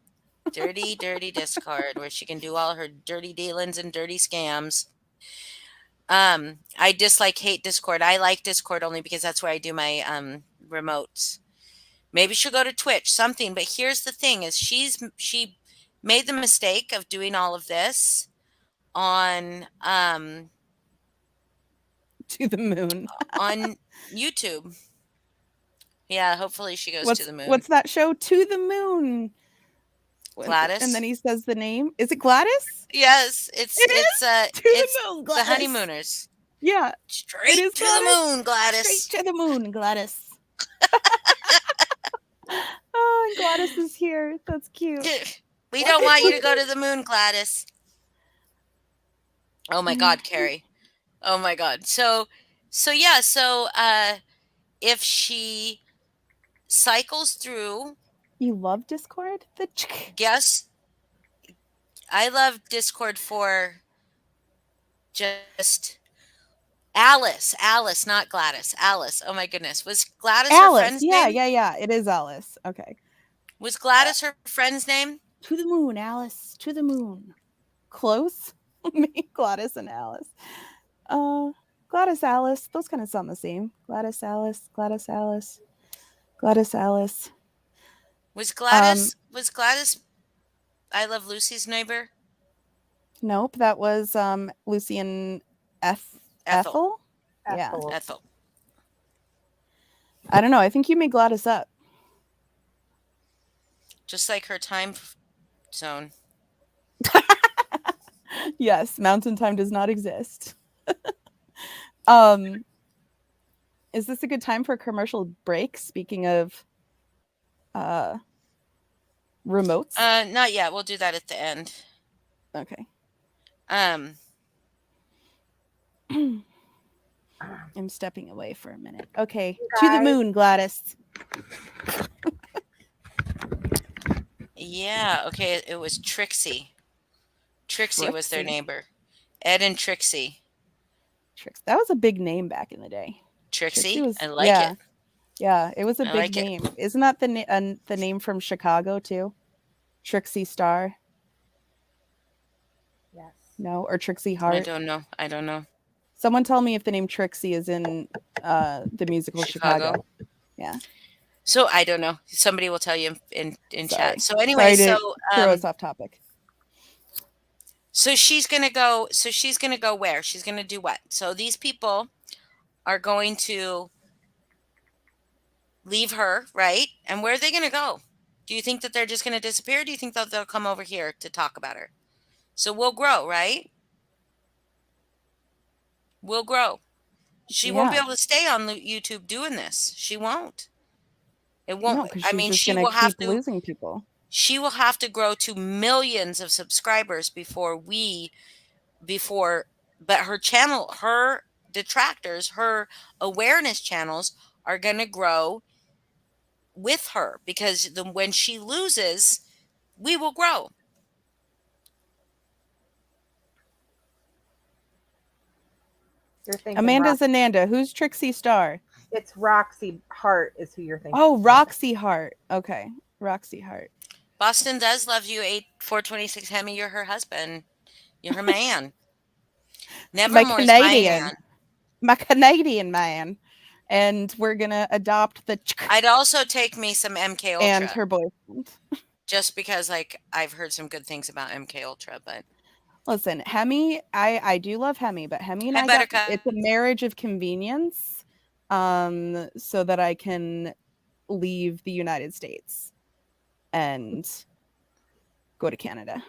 Nice. Dirty Discord, where she can do all her dirty dealings and dirty scams. I hate Discord. I like Discord only because that's where I do my remotes. Maybe she'll go to Twitch, something. But here's the thing: is she made the mistake of doing all of this on to the moon on YouTube. Yeah, hopefully she goes to the moon. What's that show? To the Moon. Gladys. And then he says the name. Is it Gladys? Yes, it's the Honeymooners. Yeah. Straight to the moon, Gladys. Straight to the moon, Gladys. Oh, and Gladys is here. That's cute. We don't want you to go to the moon, Gladys. Oh my God, Carrie. Oh my God. So if she cycles through. You love Discord? Yes. I love Discord for just Alice, not Gladys. Alice. Oh my goodness. Was Gladys Alice? Her friend's name? Yeah. It is Alice. Okay. Was Gladys her friend's name? To the moon, Alice. To the moon. Close. Me, Gladys and Alice. Gladys Alice. Those kind of sound the same. Gladys Alice. Gladys Alice. Gladys Alice. Was Gladys I Love Lucy's neighbor? Nope, that was Lucy and Ethel. Yeah. Ethel. I don't know. I think you made Gladys up. Just like her time zone. Yes, Mountain Time does not exist. Is this a good time for a commercial break? Speaking of remotes. Not yet. We'll do that at the end. Okay. Um, I'm stepping away for a minute. Okay. To the moon, Gladys. yeah. Okay. It was Trixie. Trixie was their neighbor. Ed and Trixie. That was a big name back in the day. Trixie? Was, I like it. Yeah, it was a I big like name. Isn't that the name from Chicago too? Trixie Star? Yes. No, or Trixie Hart? I don't know. Someone tell me if the name Trixie is in the musical Chicago. Yeah. So I don't know. Somebody will tell you in chat. So anyway, throw us off topic. So she's gonna go. Where? She's gonna do what? So these people are going to leave her, right? And where are they gonna go? Do you think that they're just gonna disappear? Or do you think that they'll come over here to talk about her? So we'll grow, right? We'll grow. She won't be able to stay on YouTube doing this. She won't. It won't. No, I mean, she will have to losing people. She will have to grow to millions of subscribers before but her channel, her detractors, her awareness channels are going to grow with her, because when she loses, we will grow. You're thinking Amanda's Ananda. Who's Trixie Star? It's Roxy Hart is who you're thinking. Oh, Roxy Hart. Okay. Roxy Hart. Boston does love you, 8426 Hemi. You're her husband. You're her man. Nevermore's my man. My Canadian man. And we're going to adopt the... I'd also take me some MK Ultra. And her boyfriend. Just because, I've heard some good things about MK Ultra, but... Listen, Hemi, I do love Hemi, but Hemi and it's a marriage of convenience, so that I can leave the United States and go to Canada.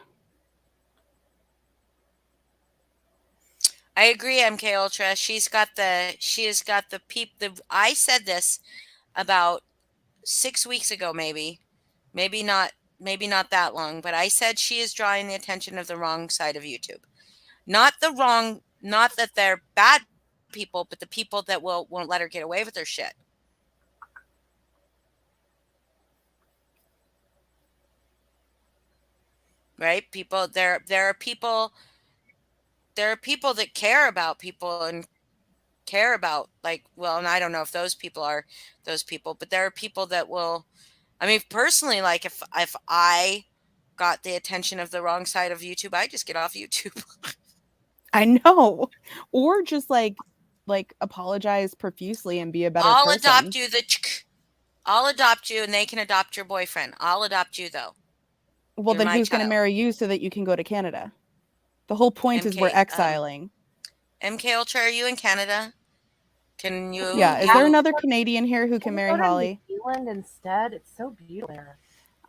I agree, MK Ultra. I said this about 6 weeks ago, maybe not that long, but I said she is drawing the attention of the wrong side of YouTube. Not that they're bad people, but the people that won't let her get away with their shit. Right? There are people that care about people and care about, and I don't know if those people are those people, but there are people that will, I mean, personally, if I got the attention of the wrong side of YouTube, I just get off YouTube. I know. Or just apologize profusely and be a better person. I'll adopt you and they can adopt your boyfriend. I'll adopt you though. Well, then who's going to marry you so that you can go to Canada? The whole point is we're exiling. MK Ultra, are you in Canada? Can you? Yeah. Is there another Canadian here who can marry Holly? New Zealand instead. It's so beautiful there.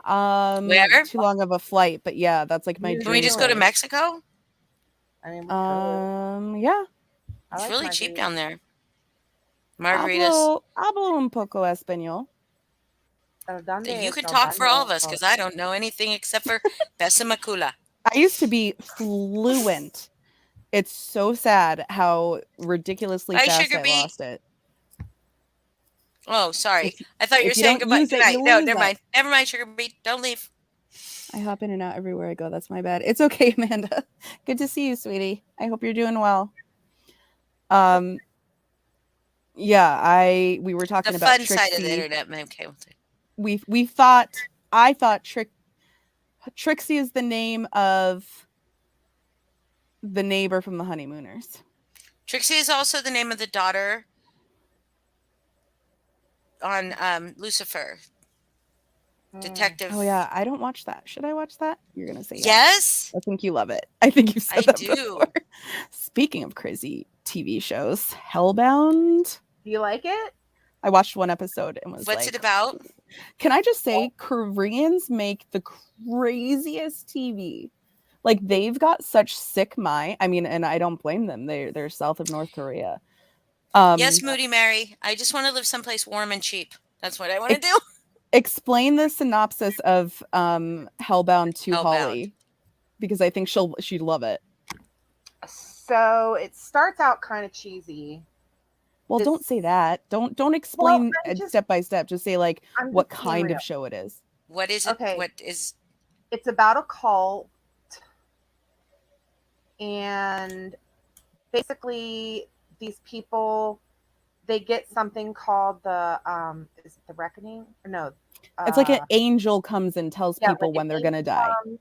Where? Too long of a flight, but yeah, that's my dream. Can we just go to Mexico? I mean, yeah. It's really cheap down there. Margaritas. Hablo un poco español. You could talk for all of us, because I don't know anything except for Besamacula. I used to be fluent. It's so sad how ridiculously fast I lost it. Oh, sorry. I thought you were saying goodbye. No, never mind. Never mind, Sugar Beet. Don't leave. I hop in and out everywhere I go. That's my bad. It's okay, Amanda. Good to see you, sweetie. I hope you're doing well. Yeah, we were talking about the fun side of the internet. Okay. We thought I thought Trixie is the name of the neighbor from the Honeymooners. Trixie is also the name of the daughter on Lucifer. Detective. Oh yeah, I don't watch that. Should I watch that? You're gonna say yes. I think you love it. I think you've said I that do. before. Speaking of crazy TV shows, Hellbound. Do you like it? I watched one episode and was What's like, it about? Can I just say, Koreans make the craziest TV. Like, they've got such sick mind. I mean, and I don't blame them. They're south of North Korea. Yes, Moody Mary. I just want to live someplace warm and cheap. That's what I want to do. Explain the synopsis of Hellbound to Hellbound. Holly, because I think she'd love it. So it starts out kind of cheesy. Well, This- don't say that. Don't explain I'm just- step by step. Just say like I'm what just being kind real. of show it is. What is it? Okay. What is? It's about a cult, and basically these people, they get something called the is it the reckoning? No, It's like an angel comes and tells people like when an they're gonna angel die. comes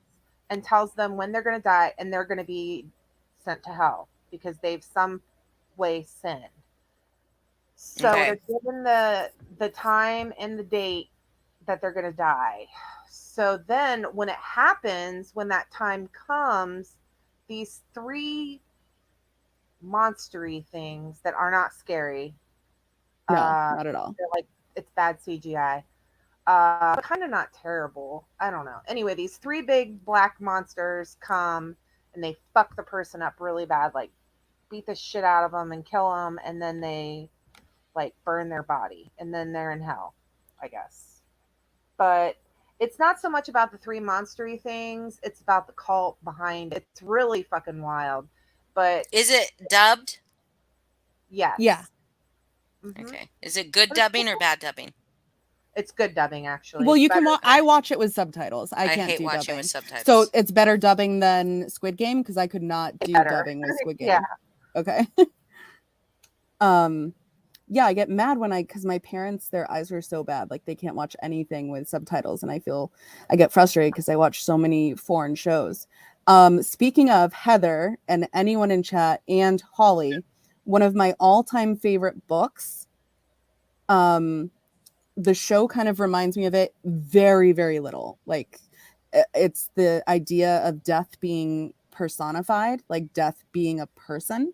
and tells them when they're gonna die, and they're gonna be sent to hell because they've some way sinned. So Okay. they're given the time and the date that they're gonna die. So then when it happens, when that time comes, these three monstery things that are not scary. No, not at all. They're like, it's bad CGI. But kind of not terrible. I don't know. Anyway, these three big black monsters come and they fuck the person up really bad, like beat the shit out of them and kill them, and then they like burn their body, and then they're in hell, I guess. But it's not so much about the three monstery things, it's about the cult behind it. It's really fucking wild. But Is it dubbed? yes. Yeah. Mhm. Okay. Is it good dubbing or bad dubbing? It's good dubbing, actually. Well, It's you can better I watch it with subtitles. I I can't hate do watching dubbing. with subtitles. So it's better dubbing than Squid Game because I could not do Better. dubbing with Squid Game. Yeah. Okay. Yeah, I get mad when because my parents, their eyes were so bad, like they can't watch anything with subtitles, and I get frustrated because I watch so many foreign shows. Speaking of Heather and anyone in chat and Holly, one of my all-time favorite books, the show kind of reminds me of it very, very little. Like it's the idea of death being personified, like death being a person.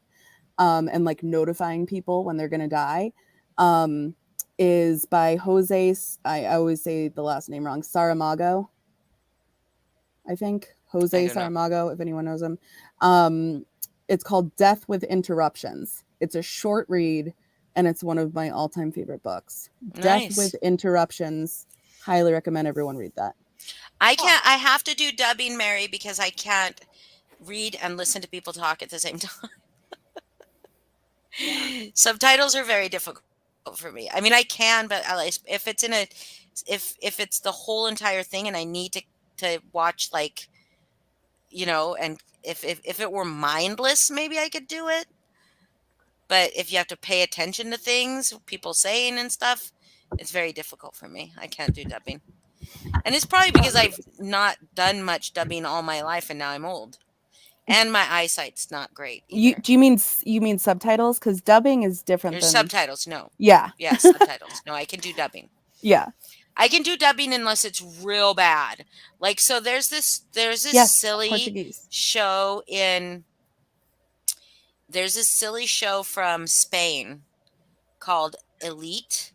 And like notifying people when they're gonna die, is by Jose. I always say the last name wrong. Saramago. I think Jose I don't know. Saramago, if anyone knows him. It's called Death with Interruptions. It's a short read, and it's one of my all-time favorite books. Death Nice. with Interruptions. Highly recommend everyone read that. I can't. I have to do dubbing, Mary, because I can't read and listen to people talk at the same time. Subtitles are very difficult for me. I mean, I can, but if it's if it's the whole entire thing and I need to watch, like, and if it were mindless, maybe I could do it. But if you have to pay attention to things, people saying and stuff, it's very difficult for me. I can't do dubbing. And it's probably because I've not done much dubbing all my life and now I'm old. And my eyesight's not great either. You mean subtitles? Because dubbing is different There's than subtitles, no. Yeah. Yes, subtitles. No, I can do dubbing. Yeah. I can do dubbing unless it's real bad. Like, so there's this Yes, silly Portuguese. show there's this silly show from Spain called Elite.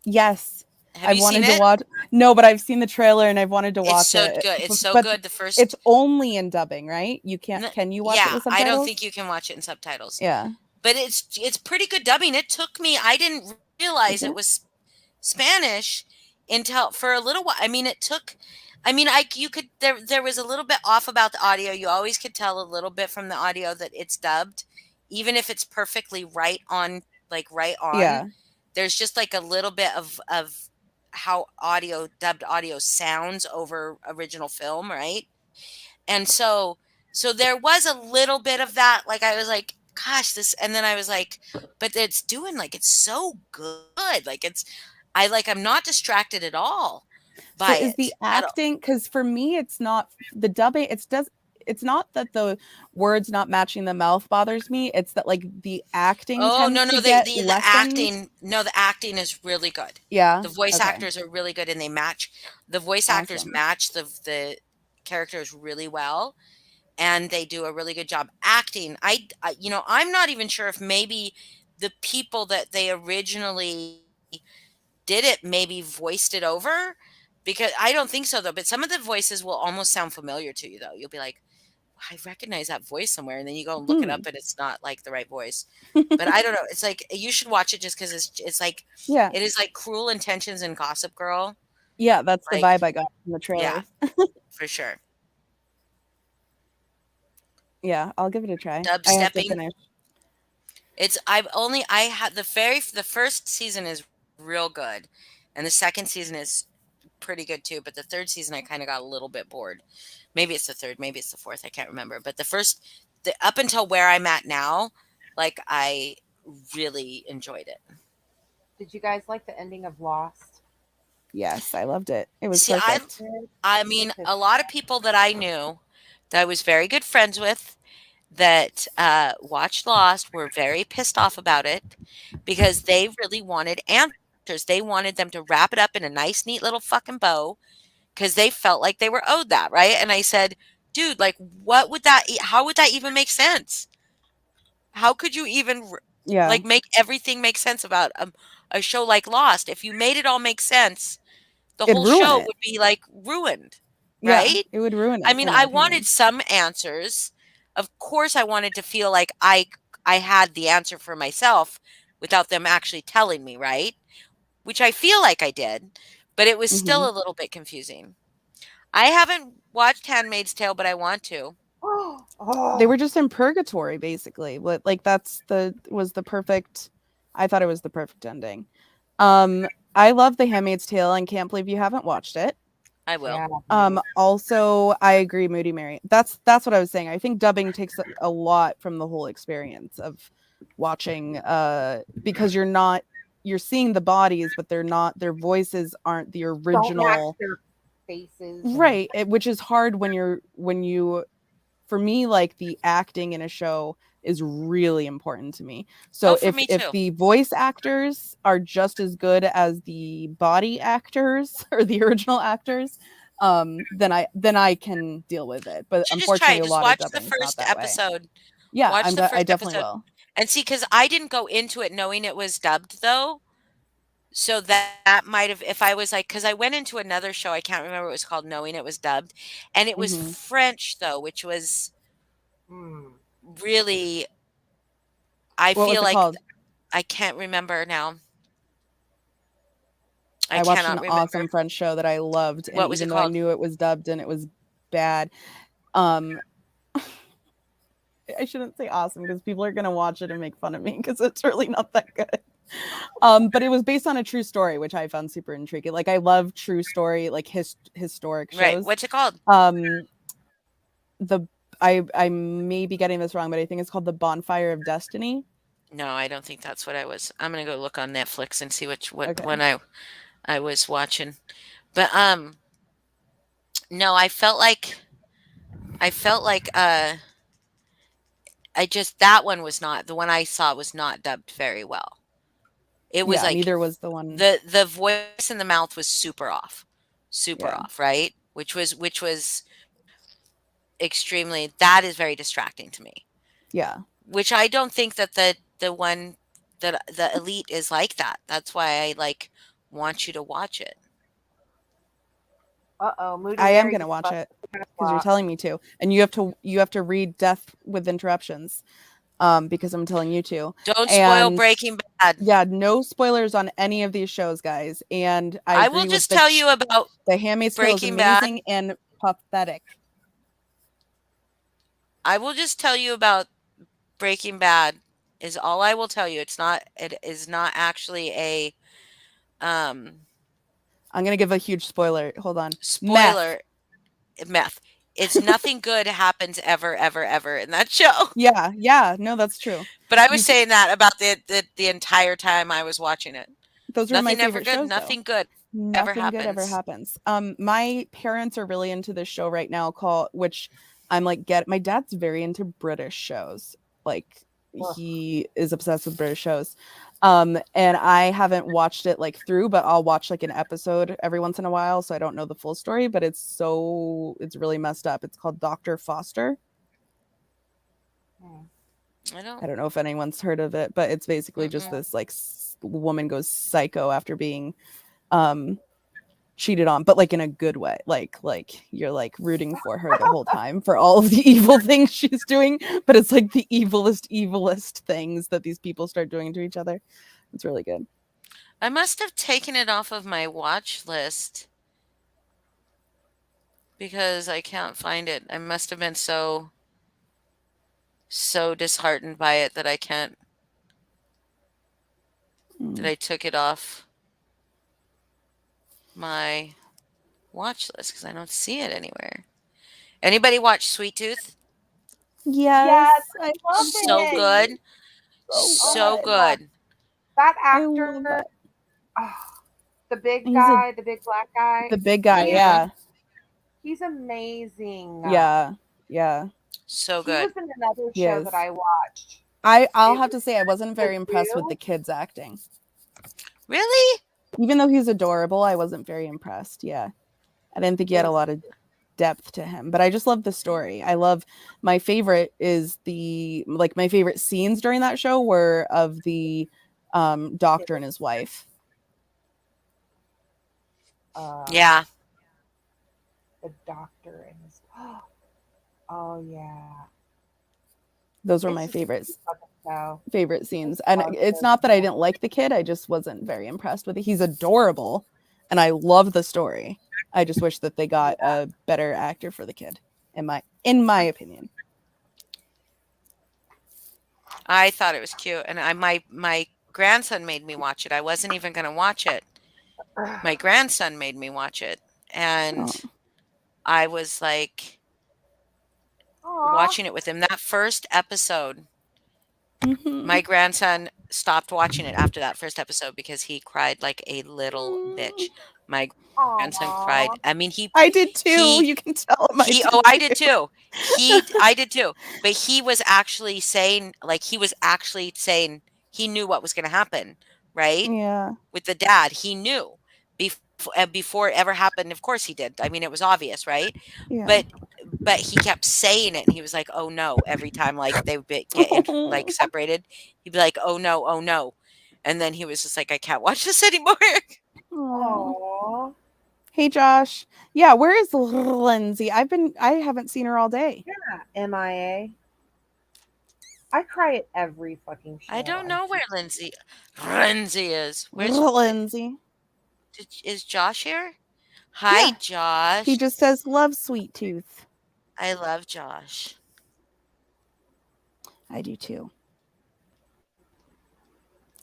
Yes. Have I've you wanted seen to it? watch. No, but I've seen the trailer and I've wanted to watch It's so it. good. It's so But good. The first It's only in dubbing, right? You can't. N- Can you watch yeah, it with subtitles? I don't think you can watch it in subtitles. Yeah. But it's pretty good dubbing. It took me, I didn't realize it was Spanish until for a little while. I mean, there was a little bit off about the audio. You always could tell a little bit from the audio that it's dubbed, even if it's perfectly right on. Yeah. There's just like a little bit of how dubbed audio sounds over original film, right? And so there was a little bit of that. Like I was like, gosh, and then I was like, but it's so good. Like I'm not distracted at all. So by is the it at all. acting, because for me it's not the dubbing, it's not that the words not matching the mouth bothers me, it's that like the acting Oh tends no, to no, get the lessened. acting. No, the acting is really good. Yeah. The voice Okay. actors are really good, and they match. The voice actors Awesome. match the characters really well, and they do a really good job acting. You know, I'm not even sure if maybe the people that they originally did it maybe voiced it over, because I don't think so though. But some of the voices will almost sound familiar to you though. You'll be like, I recognize that voice somewhere, and then you go and look it up, and it's not like the right voice. But I don't know. It's like you should watch it just because it's like Yeah. it is like Cruel Intentions and Gossip Girl. Yeah, that's the Like, vibe I got from the yeah, trailer. for sure. Yeah, I'll give it a try. I have to Dubstepping. finish. I had the first season is real good, and the second season is pretty good too. But the third season I kind of got a little bit bored. Maybe it's the third, maybe it's the fourth. I can't remember. But up until where I'm at now, like I really enjoyed it. Did you guys like the ending of Lost? Yes, I loved it. It was See, perfect. I mean, a lot of people that I knew that I was very good friends with that watched Lost were very pissed off about it because they really wanted answers. They wanted them to wrap it up in a nice, neat little fucking bow because they felt like they were owed that, right? And I said, dude, like, how would that even make sense? How could you even Yeah. like make everything make sense about a show like Lost? If you made it all make sense, the It'd whole ruin show it. would be like ruined, Yeah, right? it would ruin it. I mean, in my I wanted opinion. some answers. Of course, I wanted to feel like I had the answer for myself without them actually telling me, right? Which I feel like I did, but it was still Mhm. a little bit confusing. I haven't watched Handmaid's Tale, but I want to. They were just in purgatory, basically. Like that's was the perfect. I thought it was the perfect ending. I love The Handmaid's Tale and can't believe you haven't watched it. I will. Yeah. Also, I agree, Moody Mary. That's what I was saying. I think dubbing takes a lot from the whole experience of watching, because you're seeing the bodies, but their voices aren't the Don't match original. their faces. and- Right, which is hard when you for me, like the acting in a show is really important to me. So Oh, for if me if too. the voice actors are just as good as the body actors or the original actors, then I can deal with it. But You should just try unfortunately, it. a Just lot watch of the dubbing is not first that way. episode. Yeah, Watch the I first definitely episode. will. And see, because I didn't go into it knowing it was dubbed though. So that might have, if I was like, because I went into another show, I can't remember what it was called, knowing it was dubbed. And it was Mhm. French though, which was Mm. really, I What was feel it like called? I can't remember now. I watched cannot an remember. awesome French show that I loved, and What was it even though I called? knew it was dubbed and it was bad, I shouldn't say awesome because people are gonna watch it and make fun of me because it's really not that good. But it was based on a true story, which I found super intriguing. Like I love true story, like historic shows. Right. What's it called? I may be getting this wrong, but I think it's called The Bonfire of Destiny. No, I don't think that's what I was. I'm gonna go look on Netflix and see what Okay. one I was watching. But no, I felt like I just, that one was not, the one I saw was not dubbed very well. It was Yeah, like neither was the one. the voice in the mouth was super off, Yeah. right? Which was extremely, that is very distracting to me. Yeah. Which I don't think that the one that the Elite is like that. That's why I like want you to watch it. Moody I am Mary gonna just watch busted it the because you're clock. telling me to, and you have to read Death with Interruptions, because I'm telling you to. Don't spoil And Breaking Bad. yeah, no spoilers on any of these shows, guys. And I agree will with just tell you about The Handmaid's Tale is Breaking Bad. amazing and pathetic. I will just tell you about Breaking Bad is all I will tell you. It is not actually a I'm gonna give a huge spoiler. Hold on. spoiler. Meth. It's nothing good happens ever in that show. Yeah, no, that's true. But I was saying that about the entire time I was watching it. Those were my Nothing ever favorite good, shows. nothing good. Nothing good ever happens. My parents are really into this show right now which I'm like, my dad's very into British shows. Like he is obsessed with British shows. And I haven't watched it like through, but I'll watch like an episode every once in a while. So I don't know the full story, but it's really messed up. It's called Dr. Foster. I don't know if anyone's heard of it, but it's basically just this like woman goes psycho after being cheated on, but like in a good way. Like you're like rooting for her the whole time for all of the evil things she's doing, but it's like the evilest things that these people start doing to each other. It's really good. I must have taken it off of my watch list because I can't find it. I must have been so disheartened by it that I can't that I took it off my watch list because I don't see it anywhere. Anybody watch Sweet Tooth? Yes, I love it. So good. So good. That actor, the big guy, the big black guy. The big guy, yeah. He's amazing. Yeah. So good. He was in another show that I watched. I'll have to say I wasn't very impressed with the kid's acting. Really? Even though he's adorable, I wasn't very impressed. Yeah. I didn't think he had a lot of depth to him, but I just love the story. My favorite is my favorite scenes during that show were of the doctor and his wife. Yeah. The doctor and his oh yeah. Those were my favorite scenes. And it's not that I didn't like the kid, I just wasn't very impressed with it. He's adorable and I love the story. I just wish that they got a better actor for the kid, in my opinion. I thought it was cute, and my grandson made me watch it. I wasn't even going to watch it. My grandson made me watch it, and I was like watching it with him. That first episode, my grandson stopped watching it after that first episode because he cried like a little bitch. My grandson cried. I mean, I did too. You can tell him. I did too. I did too. But he was actually saying he knew what was going to happen, right? Yeah. With the dad, he knew before it ever happened. Of course he did. I mean, it was obvious, right? Yeah. But he kept saying it, and he was like, "Oh no!" Every time like they would get like separated, he'd be like, "Oh no, oh no," and then he was just like, "I can't watch this anymore." Aww. Hey Josh. Yeah, where is Lindsay? I haven't seen her all day. Yeah, MIA. I cry at every fucking show. I don't know where Lindsay is. Where's Lindsay? Is Josh here? Hi, Josh. He just says love Sweet Tooth. I love Josh. I do too.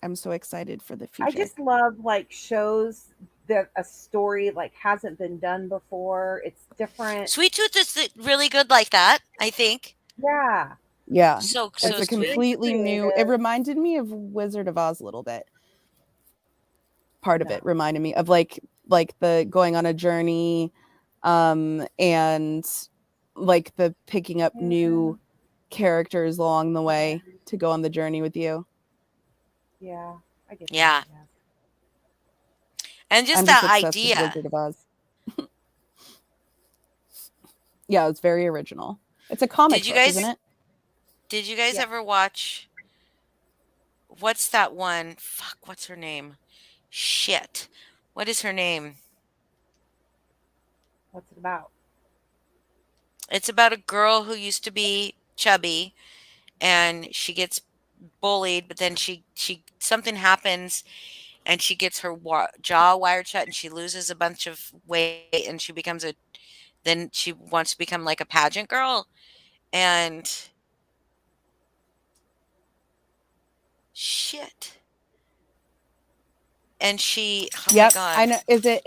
I'm so excited for the future. I just love like shows that a story like hasn't been done before. It's different. Sweet Tooth is really good like that, I think. Yeah. Yeah. So it's a completely new. It reminded me of Wizard of Oz a little bit. Part of it reminded me of like the going on a journey, and like the picking up new characters along the way to go on the journey with you. Yeah, I get yeah. That, and just that idea. Wizard of Oz. Yeah, it's very original. It's a comic book, isn't it? Did you guys ever watch? What's that one? Fuck, what's her name? Shit. What is her name? What's it about? It's about a girl who used to be chubby and she gets bullied, but then she something happens and she gets her jaw wired shut and she loses a bunch of weight and she becomes then she wants to become like a pageant girl and shit. And she my God. I know. Is it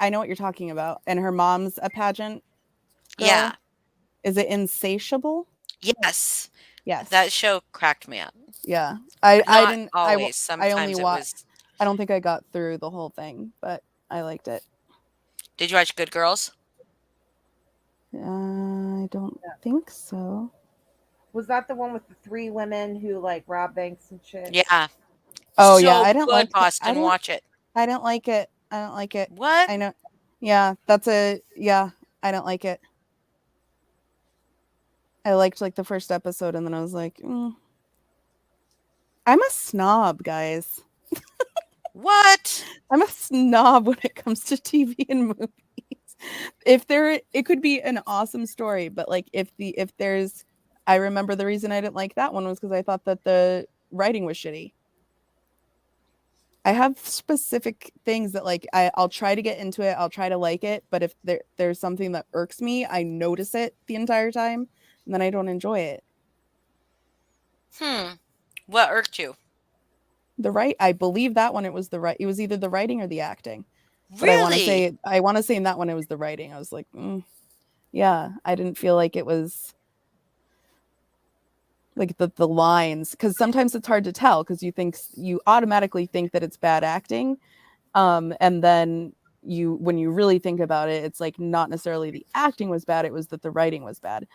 I know what you're talking about. And her mom's a pageant girl? Yeah. Is it Insatiable? Yes. Yes. That show cracked me up. Yeah. I didn't always. Sometimes I only it watched. was I don't think I got through the whole thing, but I liked it. Did you watch Good Girls? I don't think so. Was that the one with the 3 women who like rob banks and shit? Yeah. Oh So yeah, I didn't good, like Boston. Watch it. I didn't like it. I don't like it. What? I know. Yeah, I don't like it. I liked like the first episode, and then I was like, I'm a snob, guys. What? I'm a snob when it comes to TV and movies. It could be an awesome story, but like if there's, I remember the reason I didn't like that one was because I thought that the writing was shitty. I have specific things that like I'll try to get into it, I'll try to like it, but if there's something that irks me, I notice it the entire time, and then I don't enjoy it. What irked you? I believe that one it was either the writing or the acting. But Really? I want to say in that one it was the writing. I was like, yeah, I didn't feel like it was like the lines, because sometimes it's hard to tell because you automatically think that it's bad acting, and then when you really think about it, it's like not necessarily the acting was bad, it was that the writing was bad.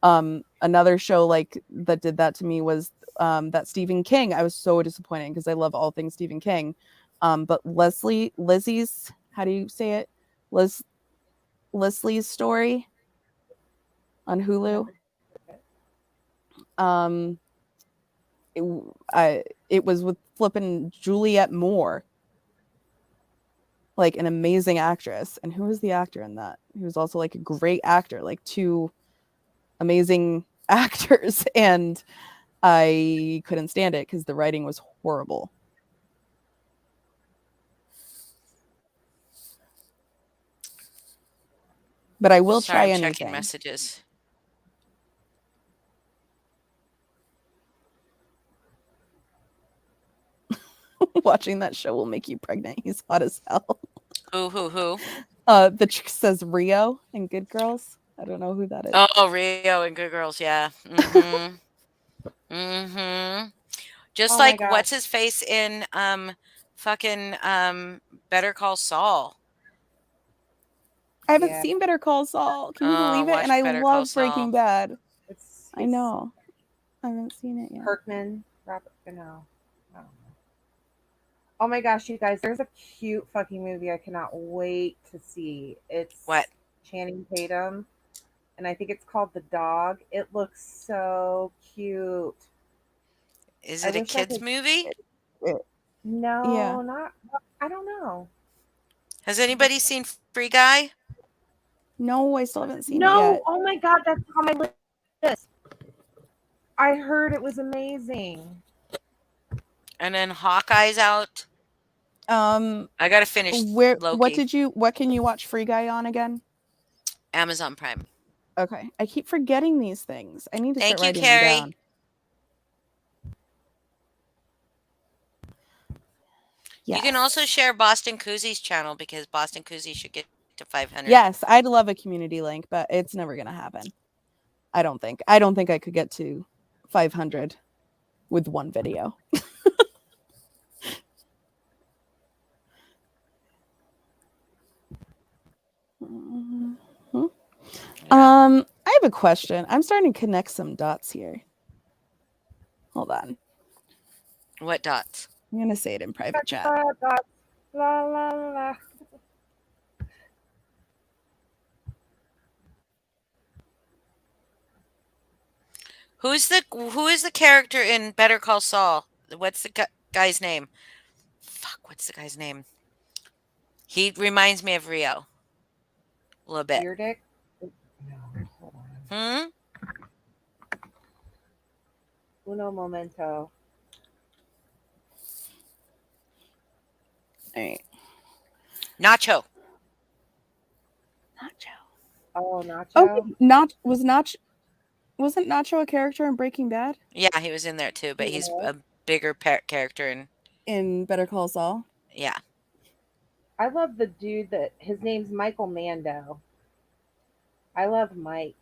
Another show like that did that to me was that Stephen King. I was so disappointed because I love all things Stephen King, but Lizzie's, how do you say it, Leslie's Story on Hulu. It was with flipping Juliette Moore, like an amazing actress. And who was the actor in that? He was also like a great actor, like 2 amazing actors, and I couldn't stand it because the writing was horrible. But I will try anything. Checking messages. Watching that show will make you pregnant. He's hot as hell. Who? The chick says Rio in Good Girls. I don't know who that is. Oh, Rio and Good Girls, yeah. Mm-hmm. Mm-hmm. Just like what's his face in fucking Better Call Saul. I haven't seen Better Call Saul. Can you believe it? And I love Breaking Bad. I know. I haven't seen it yet. Kirkman, Robert, no. Oh my gosh, you guys, there's a cute fucking movie I cannot wait to see. It's what? Channing Tatum, and I think it's called The Dog. It looks so cute. Is it a kids movie? No, not. I don't know. Has anybody seen Free Guy? No, I still haven't seen it yet. No, oh my god, that's on my list. I heard it was amazing. And then Hawkeye's out. I gotta finish Loki. What can you watch Free Guy on again? Amazon Prime. Okay. I keep forgetting these things. I need to start writing Carrie. them down. Yes. You can also share Boston Koozy's channel because Boston Koozy should get to 500. Yes, I'd love a community link, but it's never gonna happen. I don't think I could get to 500 with one video. I have a question. I'm starting to connect some dots here. Hold on. What dots? I'm gonna say it in private chat. La, la, la. Who is the character in Better Call Saul? What's the guy's name? Fuck, what's the guy's name? He reminds me of Rio. A little bit. Your dick? Hmm? Uno momento. All right. Nacho. Oh, Nacho. Oh, wasn't Nacho a character in Breaking Bad? Yeah, he was in there too, but he's a bigger character in Better Call Saul. Yeah. I love the dude that his name's Michael Mando. I love Mike.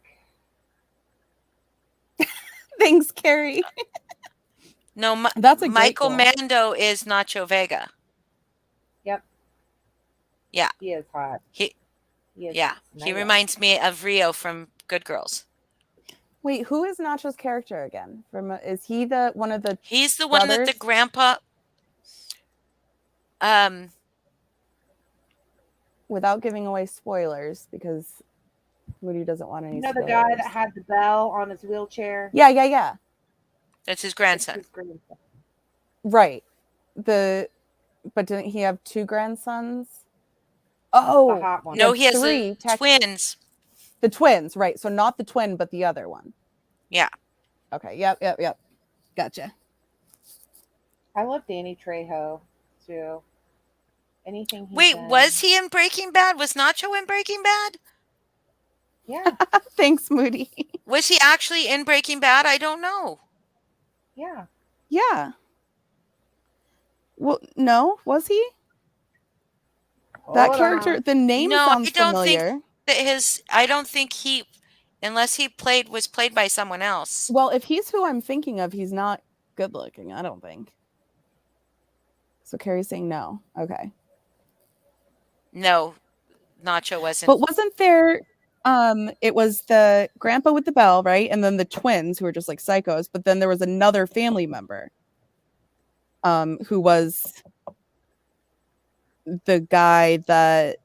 Thanks, Carrie. No, that's a Michael Mando is Nacho Vega. Yeah. He is hot. He He is yeah. He nice. reminds me of Rio from Good Girls. Wait, who is Nacho's character again? Is he the one of the He's the one that the brothers? grandpa Without giving away spoilers, because Moody doesn't want any You know the spoilers. guy that had the bell on his wheelchair? Yeah. that's his It's grandson. his grandson. Right. But didn't he have 2 grandsons? The Oh, hot one. No, had he has 3. the twins. The twins, right? So not the twin, but the other one. Yeah. Okay. Yep. Gotcha. I love Danny Trejo too. Anything he's Wait, in. was he in Breaking Bad? Was Nacho in Breaking Bad? Yeah, Thanks, Moody. Was he actually in Breaking Bad? I don't know. yeah. Yeah. Well, no, was he? That Hold character, on. the name No, sounds I don't familiar. think that I don't think he, unless he was played by someone else. Well, if he's who I'm thinking of, he's not good looking, I don't think. So Carrie's saying no. Okay. No, Nacho wasn't. But wasn't there it was the grandpa with the bell, right? And then the twins who were just like psychos, but then there was another family member who was the guy that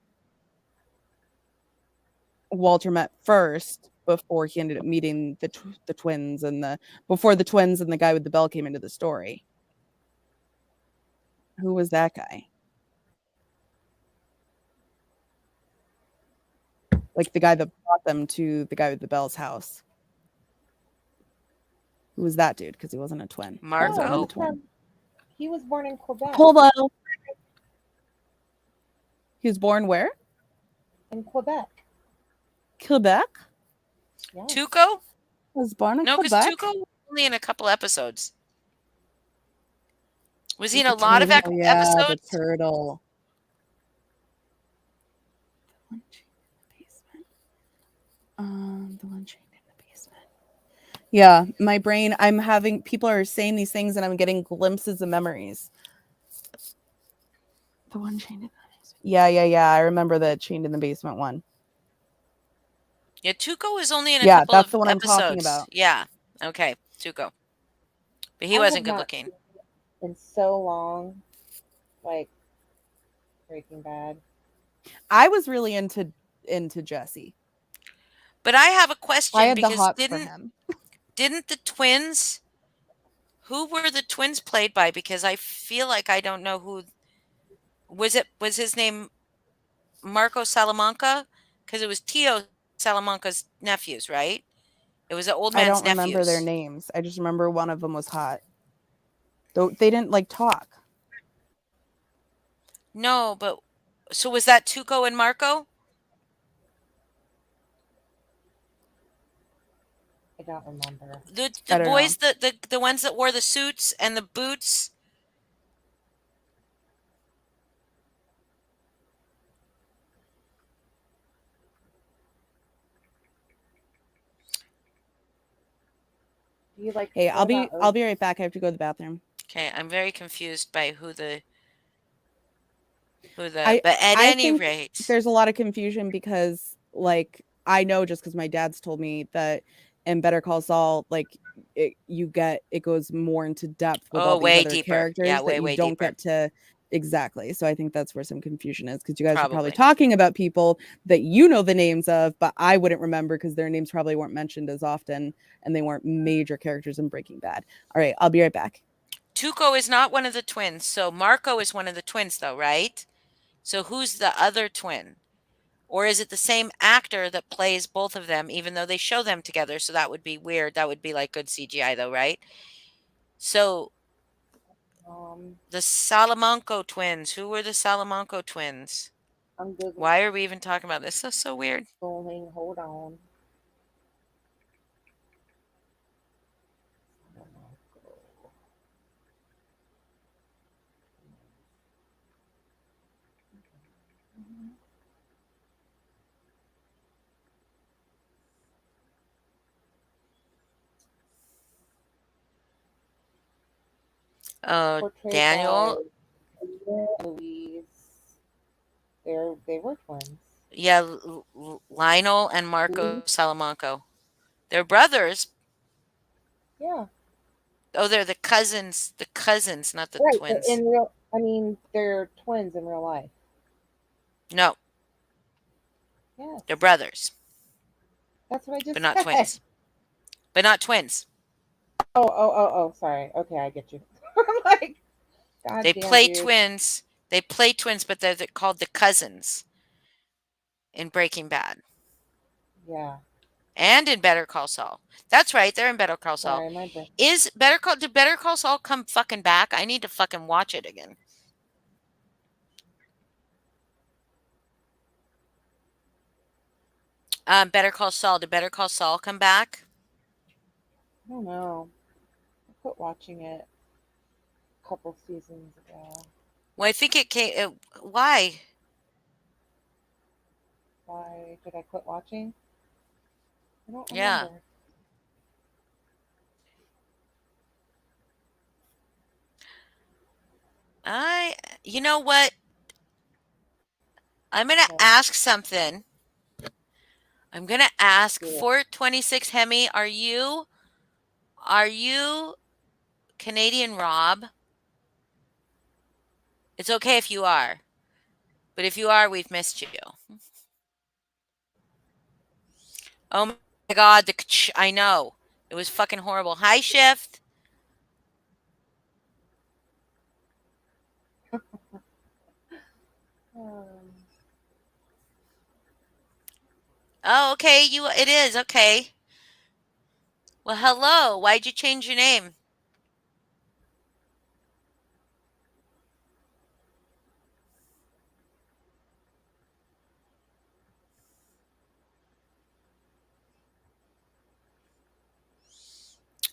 Walter met first before he ended up meeting the twins and before the twins and the guy with the bell came into the story. Who was that guy? Like the guy that brought them to the guy with the bell's house. Who was that dude? Because he wasn't a twin. Marco? He was born in Quebec. Hello. He was born where? In Quebec. Quebec? Yes. Tuco? Was born in No, because Quebec? Tuco was only in a couple episodes. Was he in The a lot of turtle, yeah, episodes? The turtle. The one chained in the basement. Yeah, my brain, people are saying these things and I'm getting glimpses of memories. The one chained in the basement. Yeah. I remember the chained in the basement one. Yeah, Tuco was only in a Yeah, couple that's of the one I'm episodes. talking about. Yeah. Okay, Tuco. But he I wasn't have good not looking. seen it in so long, like Breaking Bad. I was really into Jesse. But I have a question I had the because hots for him. didn't the twins, who were the twins played by? Because I feel like I don't know who. Was his name Marco Salamanca? Because it was Tio Salamanca's nephews, right? It was the old I man's don't remember their nephews. names. I just remember one of them was hot. Though they didn't like talk. No, but so was that Tuco and Marco? I don't remember. The I don't boys, the ones that wore the suits and the boots. Do you like? Hey, I'll what be right back. I have to go to the bathroom. Okay, I'm very confused by who the. But at I any think rate, there's a lot of confusion because, like, I know just because my dad's told me that in Better Call Saul, like, it goes more into depth with all these way other deeper. characters Yeah, that way, you way don't deeper. get to exactly. So I think that's where some confusion is because you guys are probably Probably. talking about people that you know the names of, but I wouldn't remember because their names probably weren't mentioned as often and they weren't major characters in Breaking Bad. All right, I'll be right back. Tuco is not one of the twins. So Marco is one of the twins, though, right? So who's the other twin? Or is it the same actor that plays both of them, even though they show them together? So that would be weird. That would be like good CGI, though, right? So the Salamanco twins. Who were the Salamanco twins? I'm Googling. Why are we even talking about this? That's so weird. Hold on. Oh, Daniel. Louise They were twins. Yeah, Lionel and Marco Salamanca. They're brothers. Yeah. Oh, they're the cousins. The cousins, not the Right. twins. In real, I mean, they're twins in real life. No, Yes. they're brothers, That's what I just but not said. twins. But not twins. Oh. Sorry. Okay, I get you. I'm like, God They damn, play dude. twins. They play twins, but they're called the cousins in Breaking Bad Yeah. and in Better Call Saul. That's right. They're in Better Call Saul. Sorry, my brain. Did Better Call Saul come fucking back? I need to fucking watch it again. Better Call Saul. Did Better Call Saul come back? I don't know. I quit watching it a couple seasons ago. Well, I think it came. Why? Why did I quit watching? I don't Yeah. remember. You know what? I'm gonna Yeah. ask something. I'm gonna ask Yeah. 426 Hemi. Are you Canadian Rob? It's okay if you are, but if you are, we've missed you. Oh my God, I know it was fucking horrible. Hi, Shift. Oh, okay. It is okay. Well, hello. Why'd you change your name?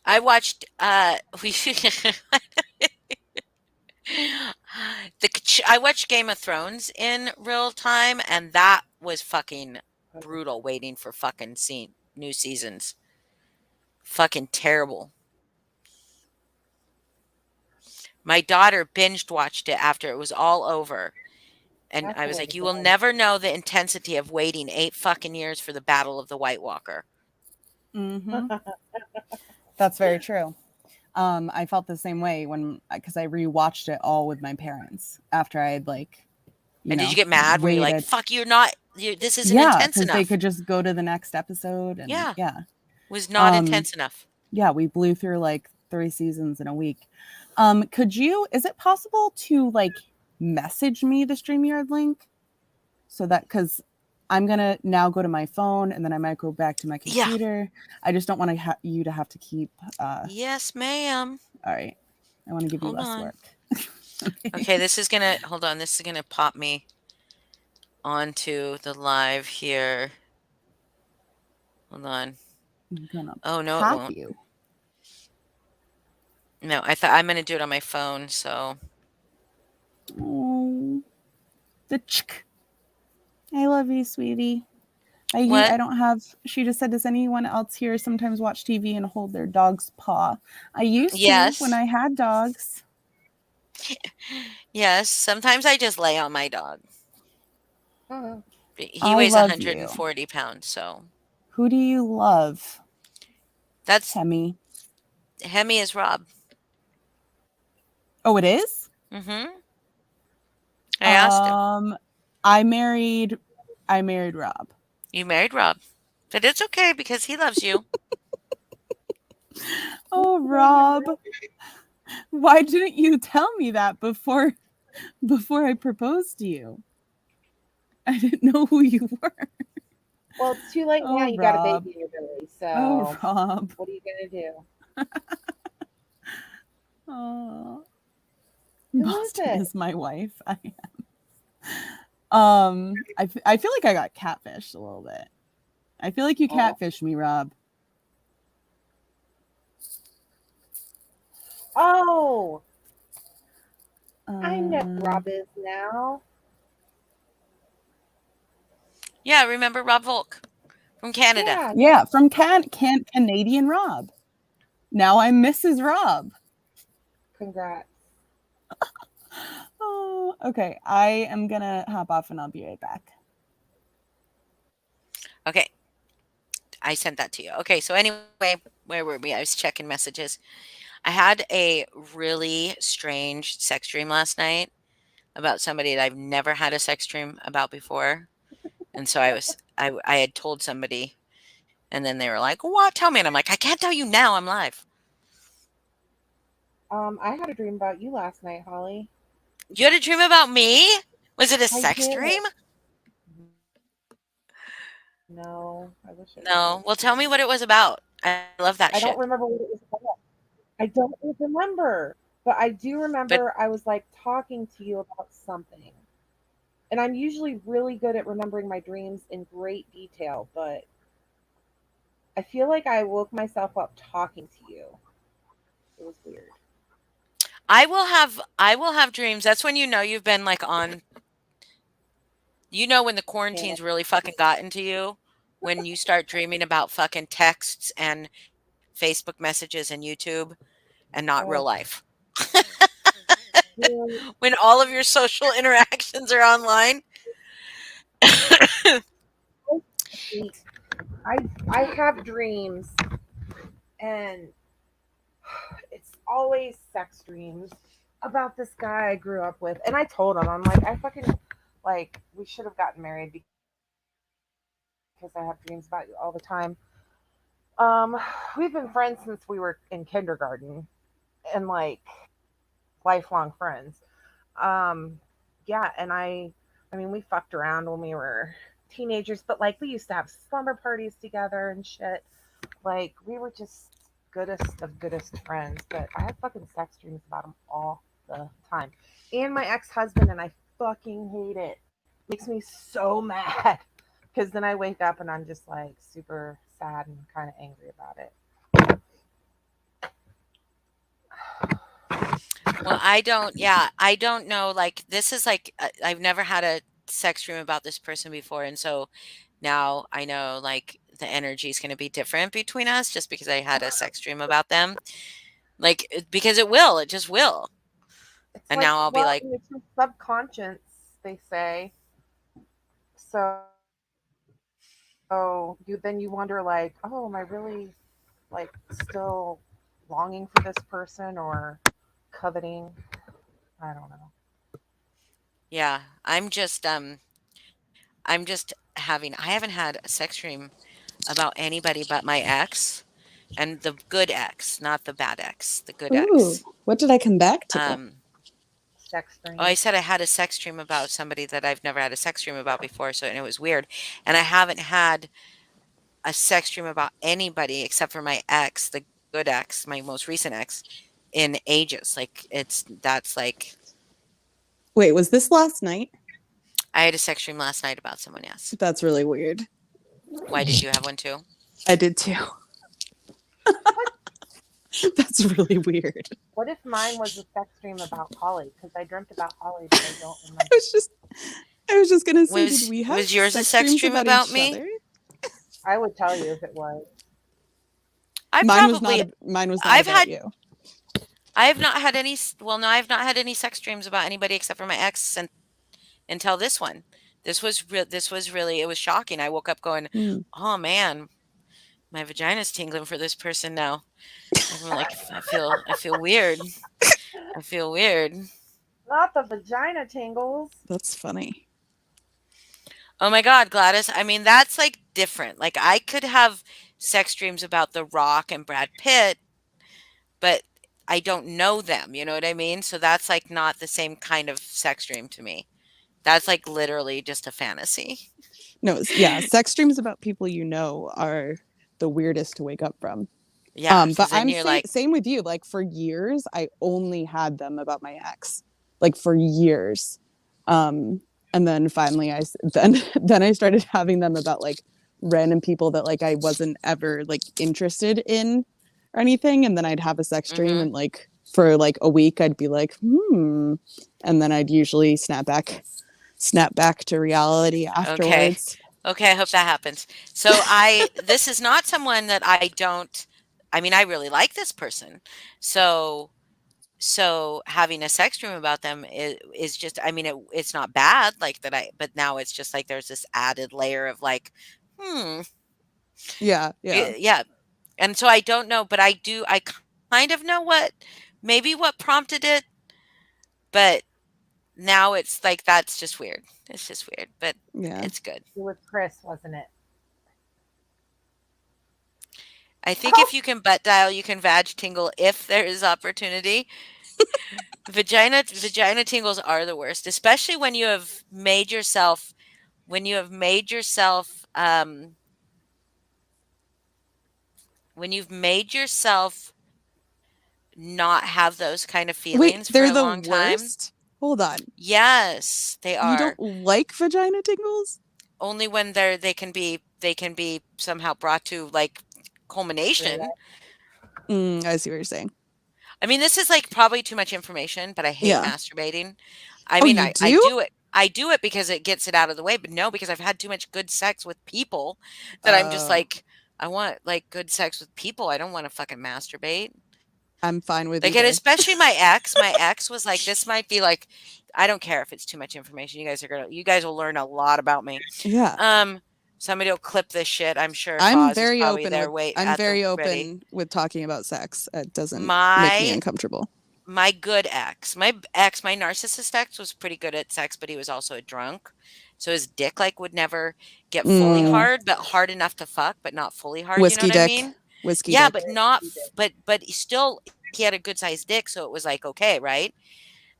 I watched. I watched Game of Thrones in real time, and that was fucking brutal. Waiting for fucking new seasons. Fucking terrible. My daughter binged watched it after it was all over. And That's I the was way like, to you will go. never know the intensity of waiting 8 fucking years for the Battle of the White Walker. Mm-hmm. That's very true. I felt the same way because I rewatched it all with my parents after I had And did you get mad? Were you like, waited. fuck, this isn't Yeah, intense because enough? they could just go to the next episode. And Yeah. yeah. Was not intense enough. Yeah, we blew through like 3 seasons in a week. Is it possible to message me the StreamYard link? So that, because I'm going to now go to my phone and then I might go back to my computer. I just don't want you to have to keep. Yes, ma'am. All right. I want to give you less work. Okay, this is going to pop me onto the live here. Hold on. Oh, no, it won't. You. No, I'm going to do it on my phone, so. Oh, the chick. I love you, sweetie. What? I don't have. She just said, does anyone else here sometimes watch TV and hold their dog's paw? I used to when I had dogs. Yes, sometimes I just lay on my dog. He weighs 140 pounds, so. Who do you love? That's Hemi. Hemi is Rob. Oh, it is? Mm-hmm. I asked him. I married Rob. You married Rob. But it's okay because he loves you. Oh, Rob. Why didn't you tell me that before I proposed to you? I didn't know who you were. Well, it's too late now. You got a baby in your belly. So, Rob. What are you going to do? Oh. Boston is my wife. I am. I feel like I got catfished a little bit. I feel like you catfished me, Rob. Oh. I know who Rob is now. Yeah, remember Rob Volk from Canada. Yeah, from Canadian Rob. Now I'm Mrs. Rob. Congrats. Oh. Okay, I am gonna hop off and I'll be right back. Okay. I sent that to you. Okay, so anyway, where were we? I was checking messages. I had a really strange sex dream last night about somebody that I've never had a sex dream about before. And so I had told somebody, and then they were like, "What? Tell me." And I'm like, "I can't tell you now. I'm live." I had a dream about you last night, Holly. You had a dream about me? Was it a I sex did. dream? No, I wish it No. was. Well, tell me what it was about. I love that I shit. don't remember what it was about. I don't remember, but I do remember I was like talking to you about something. And I'm usually really good at remembering my dreams in great detail, but I feel like I woke myself up talking to you. It was weird. I will have dreams. That's when you know you've been like on. You know when the quarantine's really fucking gotten to you, when you start dreaming about fucking texts and Facebook messages and YouTube and not real Oh, life. yeah. When all of your social interactions are online. I have dreams, and it's always sex dreams about this guy I grew up with. And I told him, I'm like, I fucking like we should have gotten married because I have dreams about you all the time. We've been friends since we were in kindergarten, and like lifelong friends. Yeah, and I mean, we fucked around when we were teenagers, but like we used to have slumber parties together and shit. Like we were just goodest of goodest friends. But I have fucking sex dreams about him all the time, and my ex-husband, and I fucking hate it. Makes me so mad because then I wake up and I'm just like super sad and kind of angry about it. Well, I don't know. Like, this is like, I've never had a sex dream about this person before. And so now I know like the energy is going to be different between us just because I had a sex dream about them. Like, because it just will. It's And like, now I'll be well, like, it's your subconscious, they say. So you wonder like, oh, am I really like still longing for this person or coveting? I don't know. yeah, I'm just having, I haven't had a sex dream about anybody but my ex and the good ex, not the bad ex, the good Ooh, ex. what did I come back to? Sex Oh, I dreams. said I had a sex dream about somebody that I've never had a sex dream about before, so and it was weird. And I haven't had a sex dream about anybody except for my ex, the good ex, my most recent ex, in ages. Like that's like Wait, was this last night? I had a sex dream last night about someone, yes. That's really weird. Why did you have one too? I did too. That's really weird. What if mine was a sex dream about Holly? Because I dreamt about Holly, but I don't remember. I was just gonna say, Was did we have was yours a sex dreams dream about each me? other? I would tell you if it was. Mine was not I've about had you. I have not had any well no, I have not had any sex dreams about anybody except for my ex until this one. This was really it was shocking. I woke up going, "Oh man, my vagina's tingling for this person now." I'm like, I feel weird. I feel weird. Not the vagina tingles. That's funny. Oh my God, Gladys. I mean, that's like different. Like I could have sex dreams about The Rock and Brad Pitt, but I don't know them. You know what I mean? So that's like not the same kind of sex dream to me. That's like literally just a fantasy. No, yeah, sex dreams about people you know are the weirdest to wake up from. Yeah, But then I'm you're like, same with you. Like for years, I only had them about my ex. Like for years, and then finally, then I started having them about like random people that like I wasn't ever like interested in or anything. And then I'd have a sex dream, and like for like a week, I'd be like, and then I'd usually snap back to reality afterwards. Okay, I hope that happens. So this is not someone that I don't. I mean, I really like this person. So So having a sex dream about them is just, I mean, it's not bad like that. But now it's just like there's this added layer of like, Yeah. yeah. And so I don't know, but I kind of know maybe what prompted it, but now it's like that's just weird. It's just weird, but Yeah. it's good. It was Chris, wasn't it? I think if you can butt dial, you can vag tingle if there is opportunity. Vagina tingles are the worst, especially when you have made yourself when you've made yourself not have those kind of Wait, feelings for they're a the long time. worst? Hold on. Yes, they You are. don't like vagina tingles? Only when they can be somehow brought to like culmination. I see what you're saying. I mean, this is like probably too much information, but I hate Yeah. masturbating. I Oh, mean, you I do? do it. I do it because it gets it out of the way, but no, because I've had too much good sex with people that I'm just Oh. like, I want like good sex with people. I don't want to fucking masturbate. I'm fine with Like, and either. especially my ex. My ex was like, this might be like, I don't care if it's too much information. You guys will learn a lot about me. Yeah. Somebody will clip this shit. I'm sure I'm Foz is very probably open there. with Wait, I'm at the very ready. open with talking about sex. It doesn't make me My uncomfortable. my good ex, my narcissist ex was pretty good at sex, but he was also a drunk. So his dick like would never get fully hard, but hard enough to fuck, but not fully hard. You know Whiskey what I dick. mean? Whiskey Yeah, dick. but not, but he had a good sized dick, so it was like okay, right?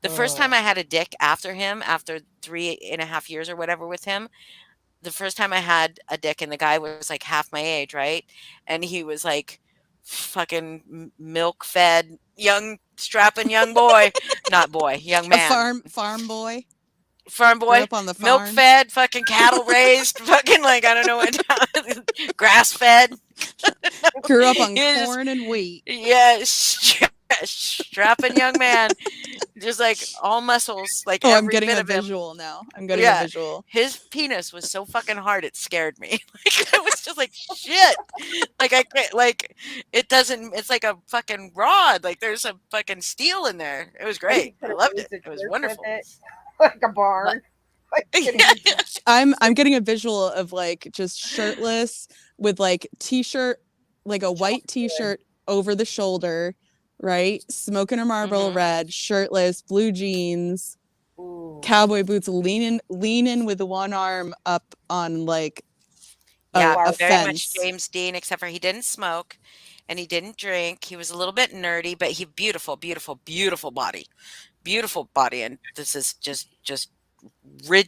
The first time I had a dick after him, after 3.5 years or whatever with him, the first time I had a dick, and the guy was like half my age, right? And he was like fucking milk fed young strapping young boy, not boy, young A man, farm boy. farm Grew boy, up on the milk farm. fed, fucking cattle raised, fucking like I don't know what grass fed. Grew up on He was just- corn and wheat. Yeah, strapping young man, just like all muscles, like Oh, I'm every getting bit a of him. visual now. I'm getting a Yeah, visual. his penis was so fucking hard it scared me. Like I was just like shit. Like I can't. Like it doesn't. It's like a fucking rod. Like there's a fucking steel in there. It was great. I loved it. It was wonderful. Like a barn. Like, I'm getting a visual of like just shirtless with like t-shirt, like a white t-shirt over the shoulder, right? Smoking a Marlboro Red, shirtless, blue jeans, cowboy boots, leaning with one arm up on like Yeah, a very fence. much James Dean, except for he didn't smoke and he didn't drink. He was a little bit nerdy, but he beautiful body, and this is just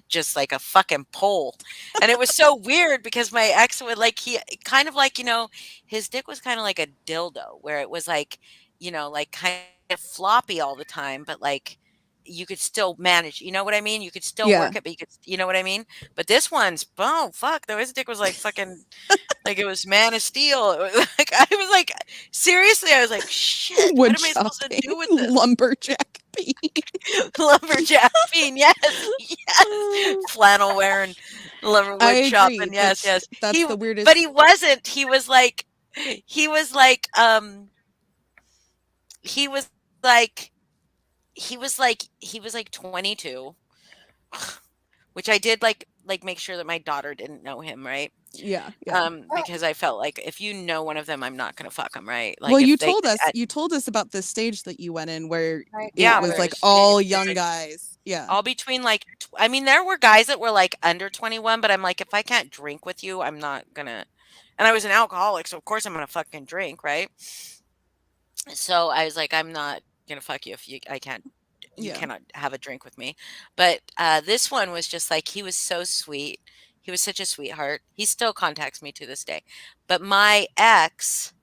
just like a fucking pole. And it was so weird because my ex would like he kind of like his dick was kind of like a dildo where it was like like kind of floppy all the time, but like you could still manage, you know what I mean? You could still work it, but you know what I mean? But this one's, oh fuck, his dick was like fucking like it was Man of Steel. It was like I was like, seriously, I was like, shit, what am I supposed to do with this? Lumberjack bean. Lumberjack bean, yes. Flannel wearing, wood chopping, yes. That's the weirdest. But he wasn't. He was like he was like he was like 22, which I did like make sure that my daughter didn't know him, right? Yeah. Because I felt like if you know one of them, I'm not gonna fuck them, right? Like well, you told us about the stage that you went in where it was like all young guys. Yeah. All between like I mean, there were guys that were like under 21, but I'm like, if I can't drink with you, I'm not gonna. And I was an alcoholic, so of course I'm gonna fucking drink, right? So I was like, I'm not gonna fuck you if you cannot have a drink with me. But this one was just like he was so sweet. He was such a sweetheart. He still contacts me to this day. But my ex,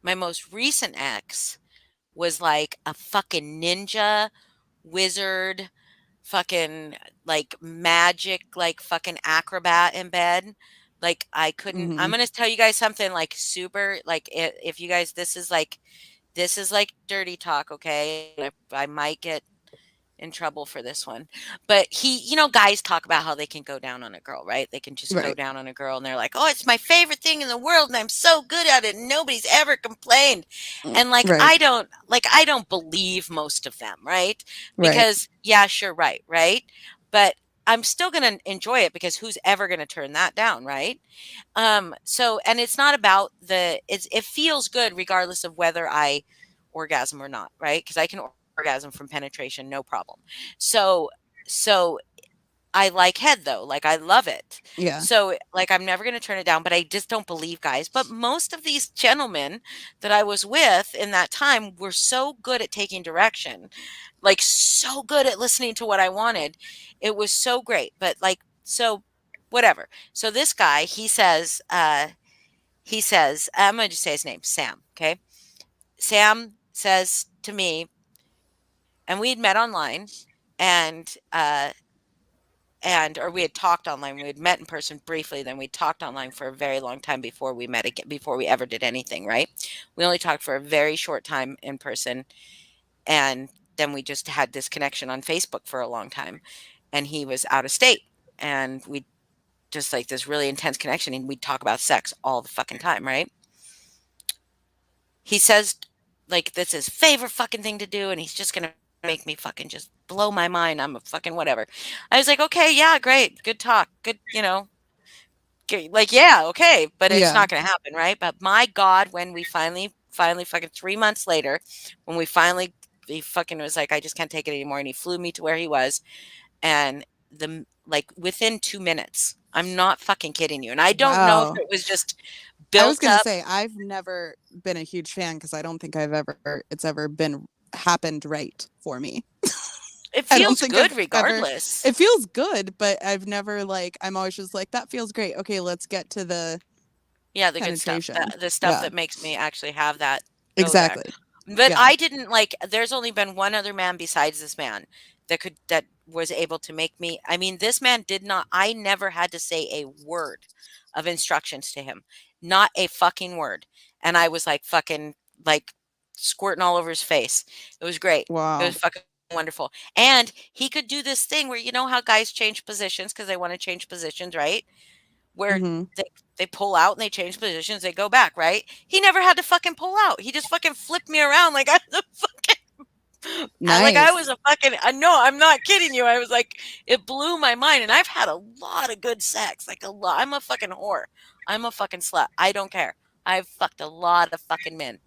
my most recent ex, was like a fucking ninja, wizard, fucking like magic, like fucking acrobat in bed. Like I couldn't. I'm gonna tell you guys something like super. Like if you guys, this is like dirty talk, okay? I might get in trouble for this one. But he, guys talk about how they can go down on a girl, right? They can just go down on a girl and they're like, "Oh, it's my favorite thing in the world and I'm so good at it and nobody's ever complained." And like I don't believe most of them, right? Because yeah, sure, right. But I'm still going to enjoy it because who's ever going to turn that down, right? So, and it's not about it feels good regardless of whether I orgasm or not, right? Because I can orgasm from penetration, no problem. So I like head though, like I love it. Yeah. So like I'm never going to turn it down, but I just don't believe guys. But most of these gentlemen that I was with in that time were so good at taking direction, like so good at listening to what I wanted. It was so great. But like, so whatever. So this guy, he says, I'm going to just say his name, Sam. Okay. Sam says to me, and we'd met online and, or we had talked online. We had met in person briefly. Then we talked online for a very long time before we met again, before we ever did anything. Right. We only talked for a very short time in person. And then we just had this connection on Facebook for a long time. And he was out of state. And we just like this really intense connection. And we'd talk about sex all the fucking time. Right. He says like that's his favorite fucking thing to do. And he's just going to make me fucking just blow my mind. I'm a fucking whatever. I was like, okay, yeah, great. Good talk. Good, like, yeah, okay. But it's not going to happen. Right. But my God, when we finally fucking 3 months later, when he fucking was like, I just can't take it anymore. And he flew me to where he was. And within 2 minutes, I'm not fucking kidding you. And I don't know if it was just built up. I was going to say, I've never been a huge fan because I don't think it's ever been happened right for me. It feels good regardless. It feels good, but I've never I'm always just like, that feels great. Okay, let's get to the good stuff. The stuff that makes me actually have that. Exactly. But I didn't there's only been one other man besides this man that was able to make me. I mean, this man I never had to say a word of instructions to him. Not a fucking word. And I was like fucking squirting all over his face. It was great. Wow. It was fucking wonderful. And he could do this thing where how guys change positions because they want to change positions, right? Where they pull out and they change positions, they go back, right? He never had to fucking pull out. He just fucking flipped me around like I was a fucking nice. I was a fucking no, I'm not kidding you. I was like, it blew my mind. And I've had a lot of good sex. Like a lot. I'm a fucking whore. I'm a fucking slut. I don't care. I've fucked a lot of fucking men.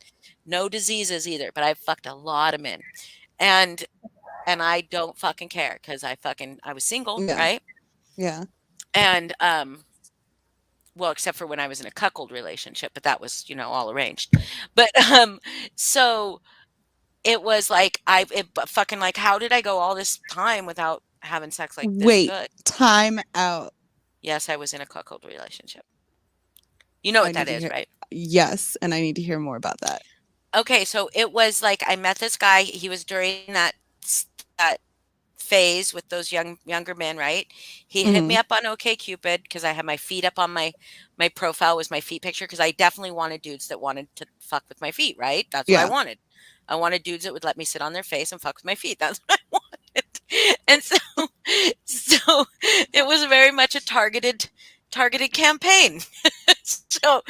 No diseases either, but I've fucked a lot of men. And I don't fucking care because I was single, right? Yeah. And well, except for when I was in a cuckold relationship, but that was, all arranged. But so it was like fucking how did I go all this time without having sex like this? Wait, good? Time out. Yes, I was in a cuckold relationship. You know what that is, right? Yes, and I need to hear more about that. Okay, so it was I met this guy. He was during that phase with those younger men, right? He hit me up on OkCupid because I had my feet up on my profile was my feet picture because I definitely wanted dudes that wanted to fuck with my feet, right? That's what I wanted. I wanted dudes that would let me sit on their face and fuck with my feet. That's what I wanted. And so it was very much a targeted campaign. So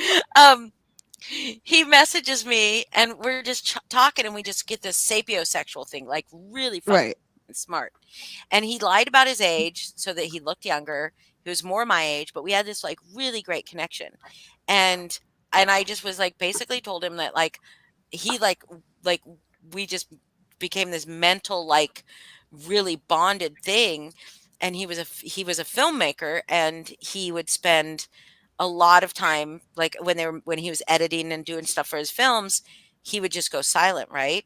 he messages me and we're just talking and we just get this sapiosexual thing, really fun and smart. And he lied about his age so that he looked younger. He was more my age, but we had this really great connection. And I just was basically told him that he we just became this mental really bonded thing. And he was a filmmaker and he would spend a lot of time when he was editing and doing stuff for his films, he would just go silent, right?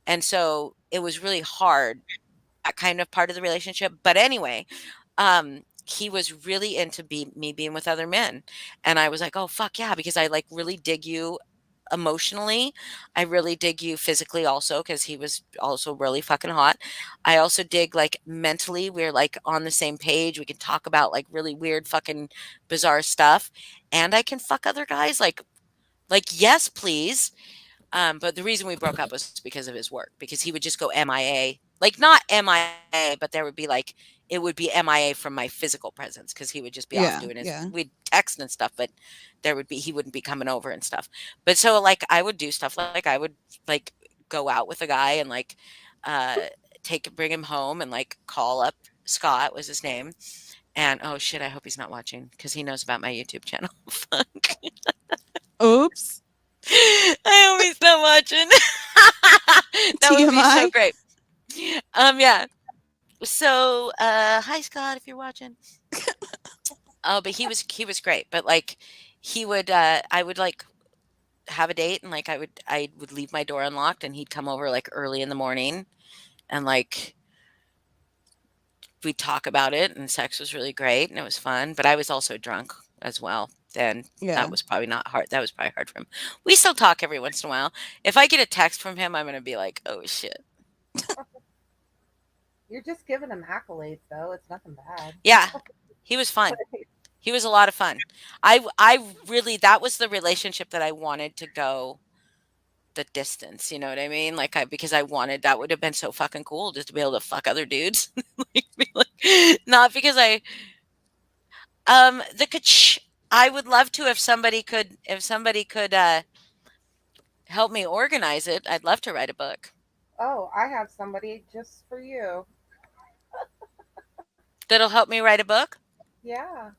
And so it was really hard, that kind of part of the relationship. But anyway, he was really into me being with other men. And I was like, oh fuck yeah, because I really dig you emotionally. I really dig you physically also because he was also really fucking hot. I also dig mentally, we're on the same page. We can talk about really weird fucking bizarre stuff. And I can fuck other guys yes, please. But the reason we broke up was because of his work, because he would just go MIA Like not MIA, but there would be like it would be MIA from my physical presence because he would just be off doing his. We'd text and stuff, but he wouldn't be coming over and stuff. But so like I would do stuff like I would like go out with a guy and like bring him home and like call up Scott was his name. And oh shit, I hope he's not watching because he knows about my YouTube channel. Fuck. Oops. I hope he's not watching. That would be so great. Yeah. So, hi Scott, if you're watching. Oh, but he was great. But like, he would, I would like have a date, and like I would leave my door unlocked, and he'd come over like early in the morning, and like we'd talk about it, and sex was really great, and it was fun. But I was also drunk as well. Then that was probably not hard. That was probably hard for him. We still talk every once in a while. If I get a text from him, I'm gonna be like, oh shit. You're just giving him accolades, though. It's nothing bad. Yeah, he was fun. He was a lot of fun. I really, that was the relationship that I wanted to go the distance. You know what I mean? Like because I wanted, that would have been so fucking cool just to be able to fuck other dudes. Not because I would love to if somebody could help me organize it. I'd love to write a book. Oh, I have somebody just for you. That'll help me write a book? Yeah.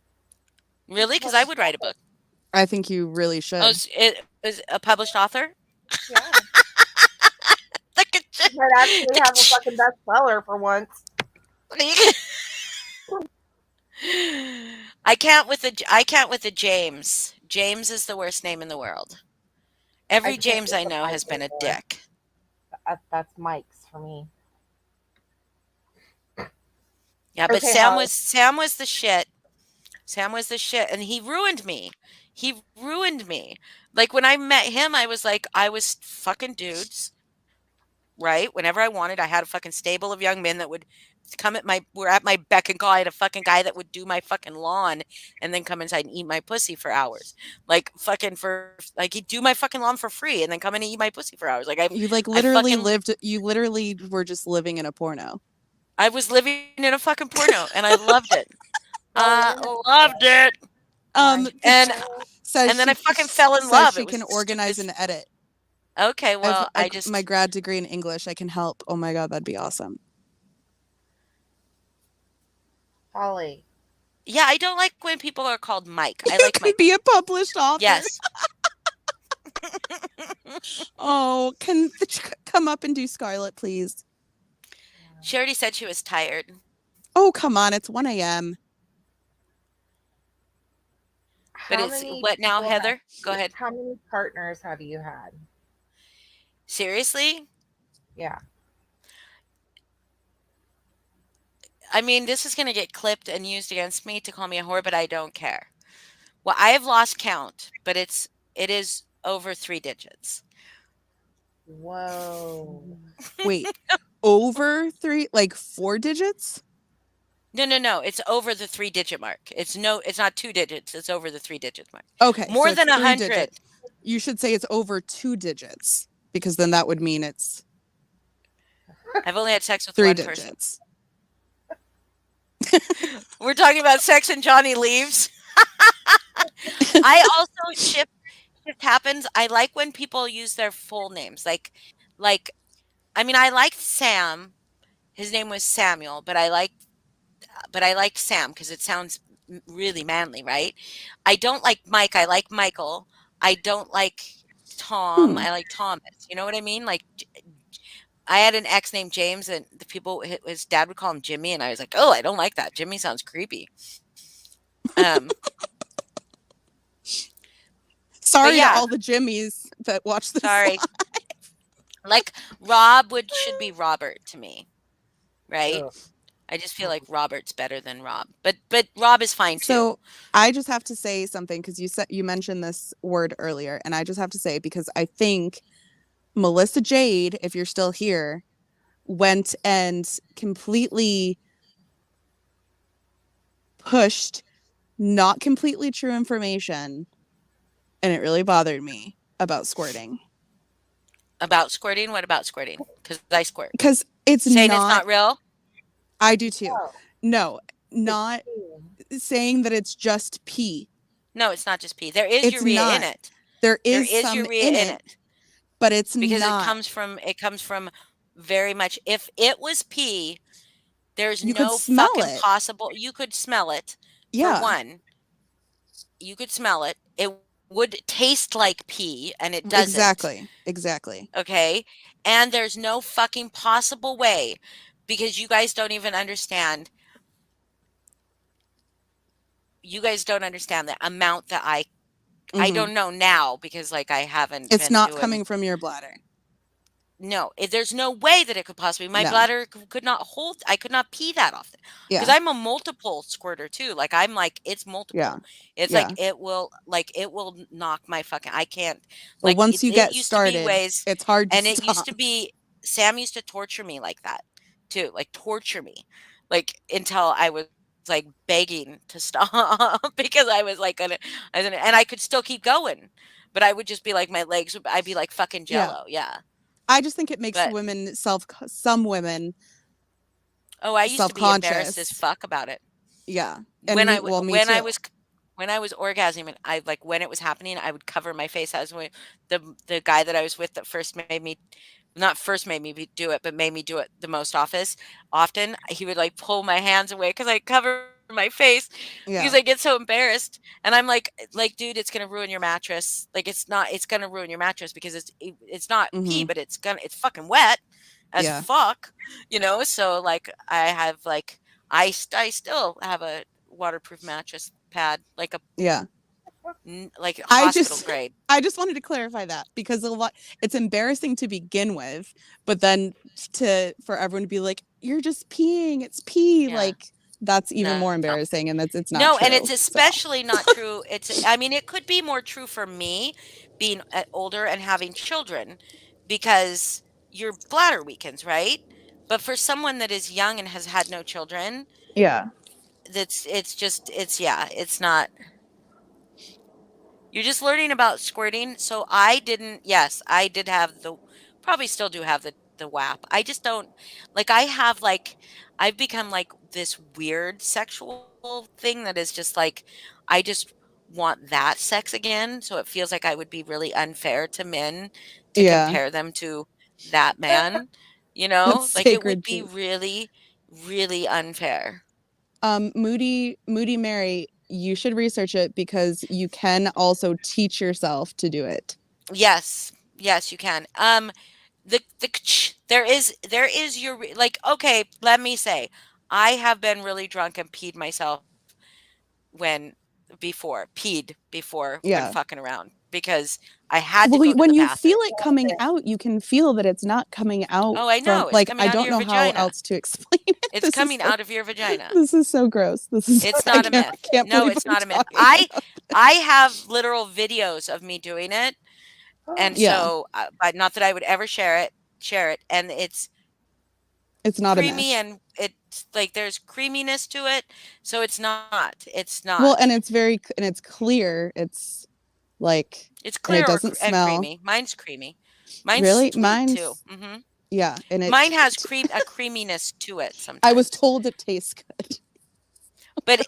Really? Because I would write a book. I think you really should. Oh, it is a published author? Yeah. You might actually have a fucking bestseller for once. I can't with the James. James is the worst name in the world. Every James I know has been a dick. That's Mike's for me. Yeah, but okay, Sam was the shit. Sam was the shit, and he ruined me. Like when I met him, I was fucking dudes, right? Whenever I wanted, I had a fucking stable of young men that would come at my beck and call. I had a fucking guy that would do my fucking lawn and then come inside and eat my pussy for hours. Like fucking he'd do my fucking lawn for free and then come in and eat my pussy for hours. Like you literally were just living in a porno. I was living in a fucking porno and I loved it. I loved it. And then I fucking fell in love. She can organize and edit. Okay, well, my grad degree in English, I can help. Oh my god, that'd be awesome. Holly. Yeah, I don't like when people are called Mike. I like Mike. Be a published author. Yes. Oh, can come up and do Scarlet, please? She already said she was tired. Oh, come on. It's 1 a.m. But it's what now, Heather? Go ahead. How many partners have you had? Seriously? Yeah. I mean, this is going to get clipped and used against me to call me a whore, but I don't care. Well, I have lost count, but it is over 3 digits. Whoa. Wait, over 3, like 4 digits? No. It's over the 3-digit mark. It's not 2 digits. It's over the 3-digit mark. Okay. More than 100. You should say it's over 2 digits because then that would mean it's. I've only had sex with 3 one digits. person. We're talking about sex and Johnny leaves. I also shift happens. I like when people use their full names. Like, I mean, I liked Sam. His name was Samuel, but I liked Sam because it sounds really manly, right? I don't like Mike. I like Michael. I don't like Tom. I like Thomas. You know what I mean? Like, I had an ex named James, and his dad would call him Jimmy, and I was like, oh, I don't like that. Jimmy sounds creepy. Sorry to all the Jimmies that watch this. Sorry. Like Rob should be Robert to me, right? Oh. I just feel like Robert's better than Rob, but Rob is fine too. So I just have to say something because you mentioned this word earlier, and I just have to say because I think Melissa Jade, if you're still here, went and completely pushed not completely true information, and it really bothered me about squirting. About squirting? What about squirting? Because I squirt. Because It's saying not. it's not real? I do too. Oh, No, not it's saying that it's just pee. No, it's not just pee. There is It's urea in not. it. There There is is some urea in in it, it but it's because not. it comes from very much. If it was pee, there's You could no smell fucking it. possible. You could smell it. For Yeah. one, you could smell it. It would taste like pee, and it doesn't. Exactly. Okay, and there's no fucking possible way, because you guys don't even understand. You guys don't understand the amount that I Mhm. don't know now, because like I haven't It's been not doing. coming from your bladder. No, there's no way that it could possibly. My No. bladder could not hold. I could not pee that often because Yeah. I'm a multiple squirter too. Like I'm like it's multiple. Yeah. It's Yeah. like it will knock my fucking. I can't. But Like once you it get used to be started, ways, it's hard to and it used stop. to be. Sam used to torture me like that too, like torture me, like until I was like begging to stop because I was like and I could still keep going, but I would just be like my legs. I'd be like fucking Yeah. jello. Yeah. I just think it makes But women some women oh, I used to be embarrassed as self-conscious. fuck about it. Yeah. And When me, I w- well, me when I too. was when I was orgasming, I like when it was happening, I would cover my face. I was with the guy that I was with that first made me, not first made me do it, but made me do it the most often. He would like pull my hands away because I cover my face because Yeah. I get so embarrassed. And I'm like, dude, it's gonna ruin your mattress. Like it's not. It's gonna ruin your mattress because it's not pee, Mhm. but it's fucking wet as Yeah. fuck. So like I have like I still have a waterproof mattress pad, like Yeah. like I hospital just grade. I just wanted to clarify that because it's embarrassing to begin with, but then for everyone to be like, you're just peeing, it's pee, Yeah. like that's even No, more no. embarrassing, and it's not No, true. and it's So especially not true. I mean, it could be more true for me being older and having children because your bladder weakens, right? But for someone that is young and has had no children, yeah. it's not. You're just learning about squirting. So yes, I did have probably still do have the WAP. I just don't, like, I've become like this weird sexual thing that is just like, I just want that sex again. So it feels like I would be really unfair to men to Yeah. compare them to that man, That's like it would sacred be juice. really, really unfair. Moody Mary, you should research it because you can also teach yourself to do it. Yes, you can. There is your like, okay, let me say, I have been really drunk and peed myself when peed before when Yeah. fucking around because I had to Well, go to when the you bathroom. feel it coming out, you can feel that it's not coming out Oh, I from know. It's like coming I out of don't your know how vagina. else to explain it. It's coming out of your vagina. This is so gross. It's not a myth. I can't No, believe it's I'm not a myth. talking I about I have literal videos of me doing it, and Yeah. so but not that I would ever share it, and it's not a creamy myth. and it's like there's creaminess to it, so it's not Well, and it's clear. It's like it's and it clear doesn't and smell. creamy. Mine's creamy. Mine's Really? sweet Mine's too. yeah, and Mine has a creaminess to it sometimes. I was told it tastes good. but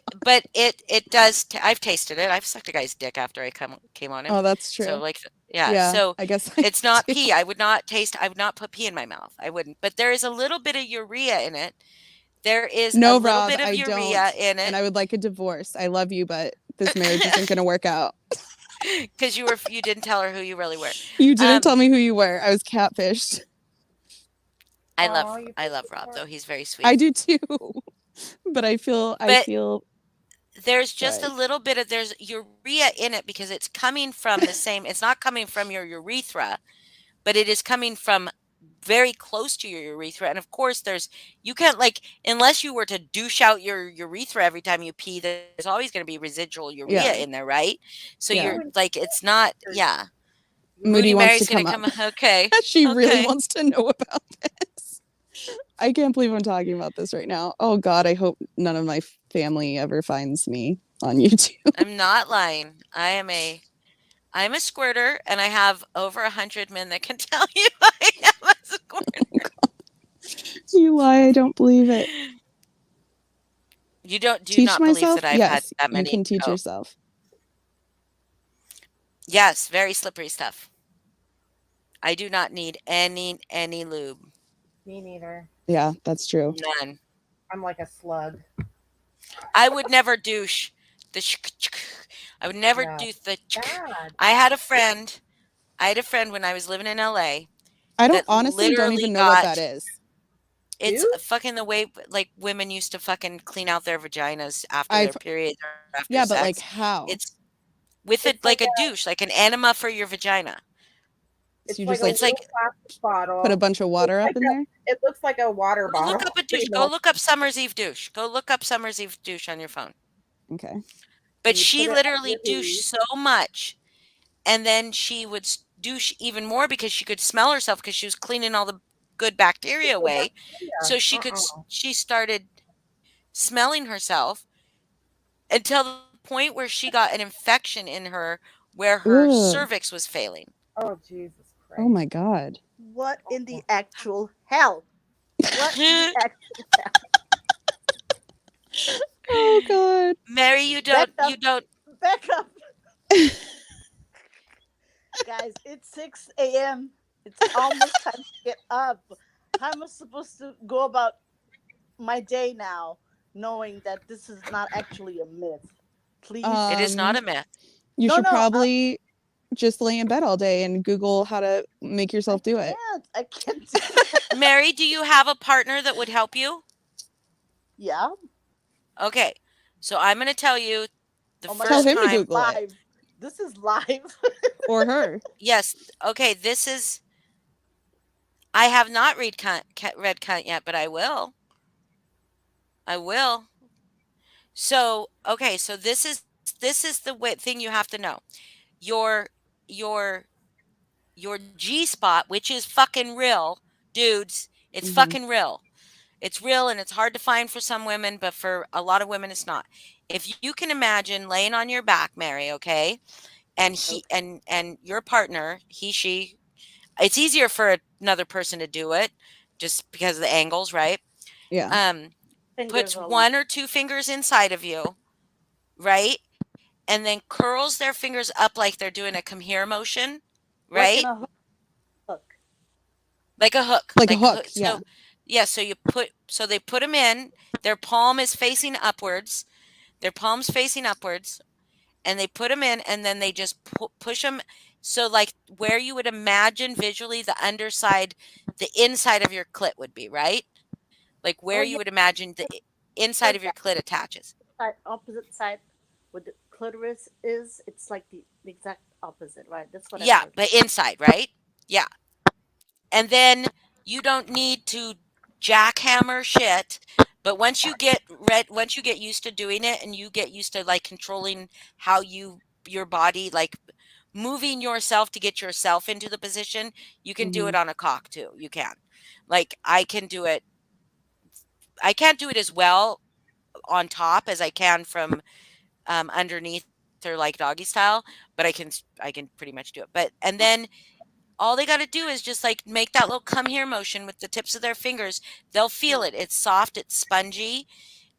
it does. I've tasted it. I've sucked a guy's dick after I came on him. Oh, that's true. So like yeah. So I guess it's not pee. I would not put pee in my mouth. I wouldn't. But there is a little bit of urea in it. There is a little Rob, bit of I urea don't, in it. and I would like a divorce. I love you, but this marriage isn't going to work out. Because you didn't tell her who you really were. You didn't tell me who you were. I was catfished. I love Rob though. He's very sweet. I do too. But I feel there's just a little bit of there's urea in it because it's coming from the same. It's not coming from your urethra, but it is coming from very close to your urethra. And of course, you can't like unless you were to douche out your urethra every time you pee. There's always going to be residual urea in there, right? So you're like it's not. Yeah. Moody wants Mary's to come gonna up. Okay. She really wants to know about this. I can't believe I'm talking about this right now. Oh God, I hope none of my family ever finds me on YouTube. I'm not lying. I'm a squirter, and I have over 100 men that can tell you I am a squirter. You lie. I don't believe it. You do Teach not believe myself? that I've had Yes, that you many. can teach Oh, yourself. yes, very slippery stuff. I do not need any lube. Me neither. Yeah, that's true. None. I'm like a slug. I would never douche the I would never No. do the Bad. I had a friend when I was living in LA I don't that honestly don't literally even know what that got is. it's You? fucking the way like women used to fucking clean out their vaginas after I've their periods or after yeah, but like sex. how? It's with it It's like like a douche, like an enema for your vagina. So It's you like just a like It's like little plastic put a bottle. bunch of water up in there? It looks like a water go look bottle. up a pretty douche. Go much. look up Summer's Eve douche. Go look up Summer's Eve douche on your phone. Okay. But And you she put it on literally your douched pee. so much, and then she would douche even more because she could smell herself because she was cleaning all the good bacteria away. So she could she started smelling herself until the point where she got an infection in her where her Ugh. cervix was failing. Oh Jesus Christ! Oh my god. What in the actual hell? What in the actual hell? Oh god. Mary, you Back don't up. Back up. Guys, it's 6 a.m. It's almost time to get up. How am I supposed to go about my day now, knowing that this is not actually a myth? Please. it is not a myth. You No, should no, probably just lay in bed all day and Google how to make yourself do it. I can't do that. Mary, do you have a partner that would help you? Yeah. Okay. So I'm going to tell you the Oh my Tell first him to time. Google it. Live. This is live. Or her. Yes. Okay. This is. I have not read read cunt yet, but I will. I will. So okay. So this is the thing you have to know. Your your your G spot, which is fucking real, dudes. It's Mhm. fucking real. It's real and it's hard to find for some women, but for a lot of women, it's not. If you can imagine laying on your back, Mary, okay, and he and your partner, he, she, it's easier for another person to do it, just because of the angles, right? Yeah. Puts Fingers all one or two fingers inside of you, right, and then curls their fingers up like they're doing a come here motion, like right, in a hook. like a hook, Like a hook, So yeah. yeah, so they put them in. Their palm is facing upwards. Their palms facing upwards, and they put them in, and then they just push them. So like where you would imagine visually the underside, the inside of your clit would be, right? Like where Oh you yeah, would imagine the inside of your clit attaches. side, opposite side, where the clitoris is. It's like the exact opposite, right? That's what I've Yeah, heard. but inside, right? Yeah. And then you don't need to jackhammer shit. But once you get once you get used to doing it and you get used to like controlling how your body, like moving yourself to get yourself into the position, you can do it on a cock too. You can. Like I can do it. I can't do it as well on top as I can from underneath or like doggy style, but I can pretty much do it. But and then all they got to do is just like make that little come here motion with the tips of their fingers. They'll feel it. It's soft, it's spongy,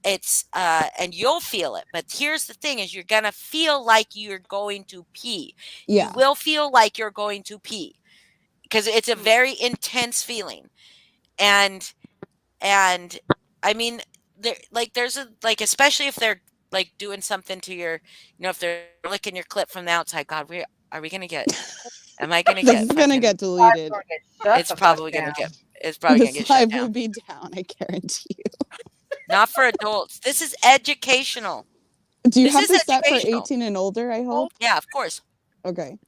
it's and you'll feel it. But here's the thing is you're going to feel like you're going to pee. Yeah. You will feel like you're going to pee because it's a very intense feeling. And I mean there's a like especially if they're like doing something to your if they're licking your clip from the outside. God, are we going to get am I going to This get is gonna fucking get deleted. it's probably going to get This shut live down. will be down, I guarantee you. Not for adults. This is educational. Do you This have is this set for educational. 18 and older, I hope? Yeah, of course. Okay.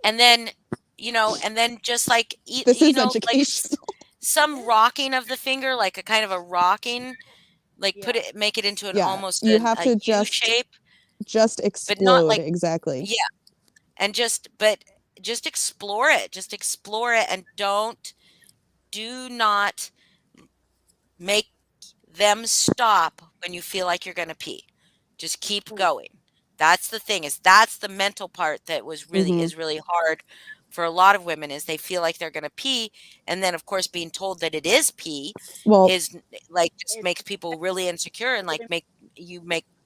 And then, and then just like This is like educational. some rocking of the finger, like a kind of a rocking, like Yeah. make it into an Yeah, almost you a have to U just shape, just but not explode, like exactly. yeah, and just explore it. Just explore it, and do not make them stop when you feel like you're going to pee. Just keep going. That's the thing that's the mental part that was really Mhm. is really hard for a lot of women is they feel like they're going to pee, and then of course being told that it is pee Well, is like just It- makes people really insecure and like make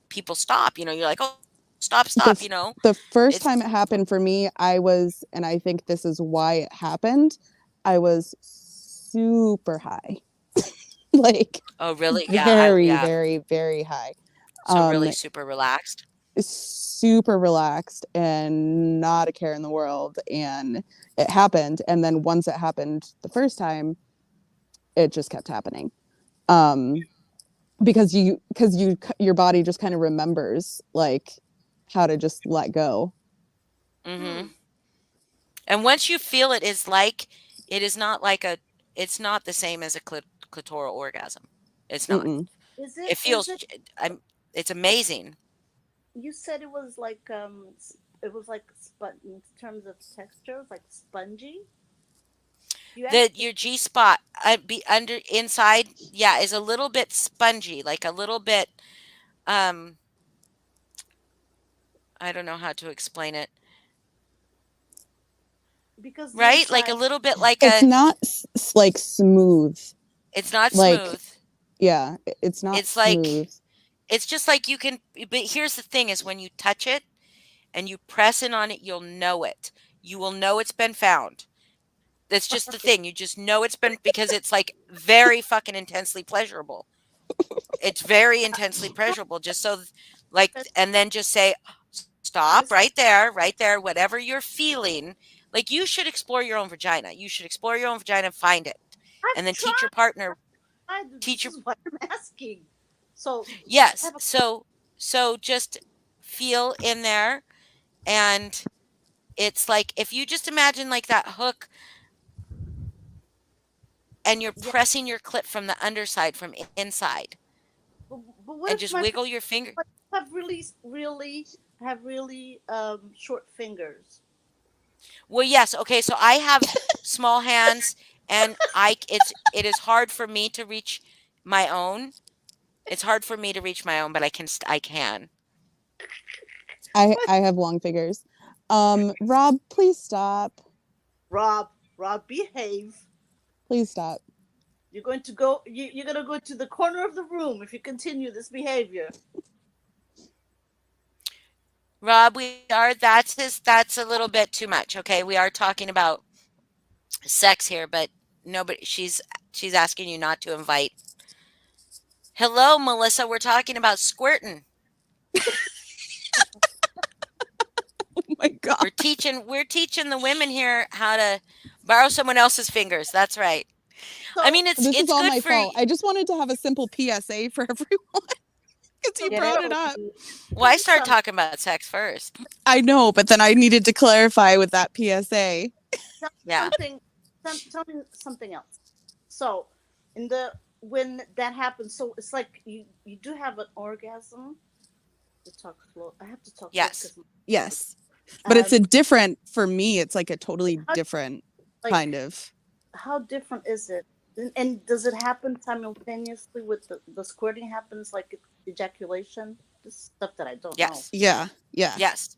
people stop. You're like, oh, stop, the stop. the first It's time it happened for me, I was, and I think this is why it happened, I was super high. Like oh really? very, Yeah. very, very high. So really super relaxed. Super relaxed and not a care in the world. And it happened. And then once it happened the first time, it just kept happening. Because your body just kind of remembers like how to just let go. Mm-hmm. And once you feel it is not like it's not the same as a clitoral orgasm. It's not. Mm-mm. Is It it? feels, it's amazing. You said it was like it was like in terms of texture, it was like spongy. Your G spot be under inside, yeah, is a little bit spongy, like a little bit, um, I don't know how to explain it. Because the Right? Like a inside, little bit like It's not like smooth. it's not Like, smooth. yeah, it's not It's like, smooth. it's just like you can, but here's the thing is when you touch it and you press in on it, you'll know it. You will know it's been found. That's just the thing. You just know it's been, because it's like very fucking intensely pleasurable. It's very intensely pleasurable. Just so like, and then just say, stop right there, whatever you're feeling. Like you should explore your own vagina. You should explore your own vagina, find it, and then teach your partner. this is what I'm asking. So yes, so just feel in there, and it's like if you just imagine like that hook, and you're pressing your clit from the underside, from inside, but what and if just my wiggle your finger. have really short fingers? Well, yes. Okay, so I have small hands, and it is hard for me to reach my own. It's hard for me to reach my own, but I can. I have long fingers. Rob, please stop. Rob, behave. Please stop. You're going to go. You're going to go to the corner of the room if you continue this behavior. Rob, that's a little bit too much. Okay, we are talking about sex here, but nobody. She's asking you not to invite. Hello, Melissa. We're talking about squirting. Oh my god. We're teaching the women here how to borrow someone else's fingers. That's right. So, I mean, it's is all good my for fault. I just wanted to have a simple PSA for everyone because you brought it up. Well, I started talking about sex first. I know, but then I needed to clarify with that PSA. Yeah. Tell me something else. So, when that happens, so it's like you do have an orgasm. To talk slow. I have to talk. Yes. Yes. But it's a different, for me, it's like a totally different kind of. How different is it? And does it happen simultaneously with the squirting happens like ejaculation? This stuff that I don't know. Yeah. Yeah. Yes.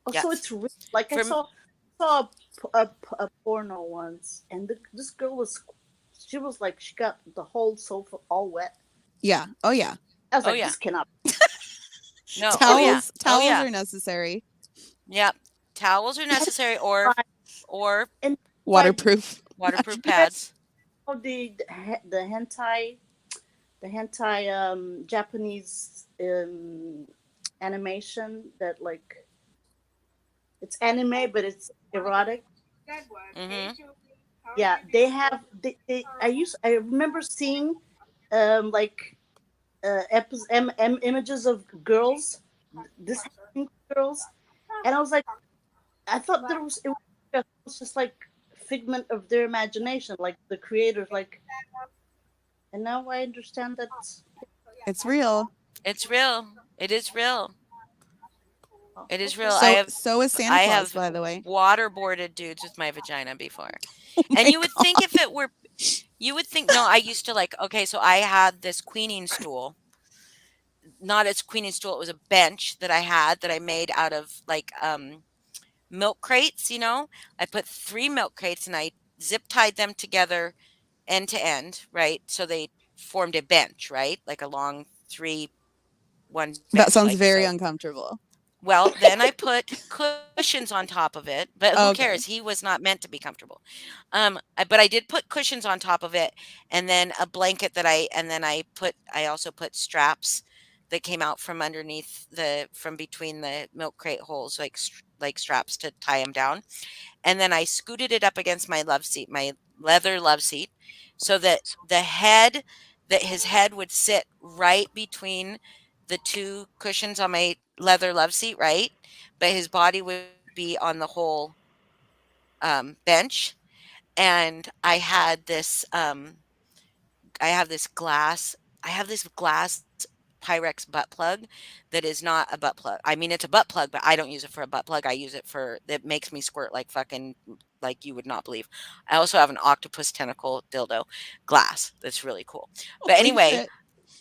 Oh, so it's real. Like I saw a porno once, and this girl she was like, she got the whole sofa all wet. Yeah. Oh yeah. I was like, this cannot. No. Towels are necessary. Yeah. Towels are necessary, or waterproof pads. Oh, the hentai Japanese animation that like it's anime but it's erotic. Mm-hmm. Yeah, they have. I remember seeing images of girls, girls, and I was like, I thought it was just like figment of their imagination, like the creators, like. And now I understand that it's real. It's real. It is real. It is real. So is Santa Claus, by the way. Waterboarded dudes with my vagina before. And you would think if it were, no, I used to okay, so I had this queening stool. Not as queening stool, it was a bench that I had that I made out of milk crates, you know. I put 3 milk crates and I zip tied them together end to end, right? So they formed a bench, right? Like a long 3 one That bench sounds like very so. uncomfortable. Well, then I put cushions on top of it, but who Okay. cares? He was not meant to be comfortable. But I did put cushions on top of it, and then a blanket and then I also put straps that came out from underneath from between the milk crate holes, like straps to tie him down. And then I scooted it up against my love seat, my leather love seat, so that his head would sit right between the 2 cushions on my leather love seat, right? But his body would be on the whole bench. And I have this glass, I have this glass Pyrex butt plug that is not a butt plug. I mean, it's a butt plug, but I don't use it for a butt plug. I use it for that makes me squirt like fucking like you would not believe. I also have an octopus tentacle dildo glass that's really cool. But Holy anyway, shit.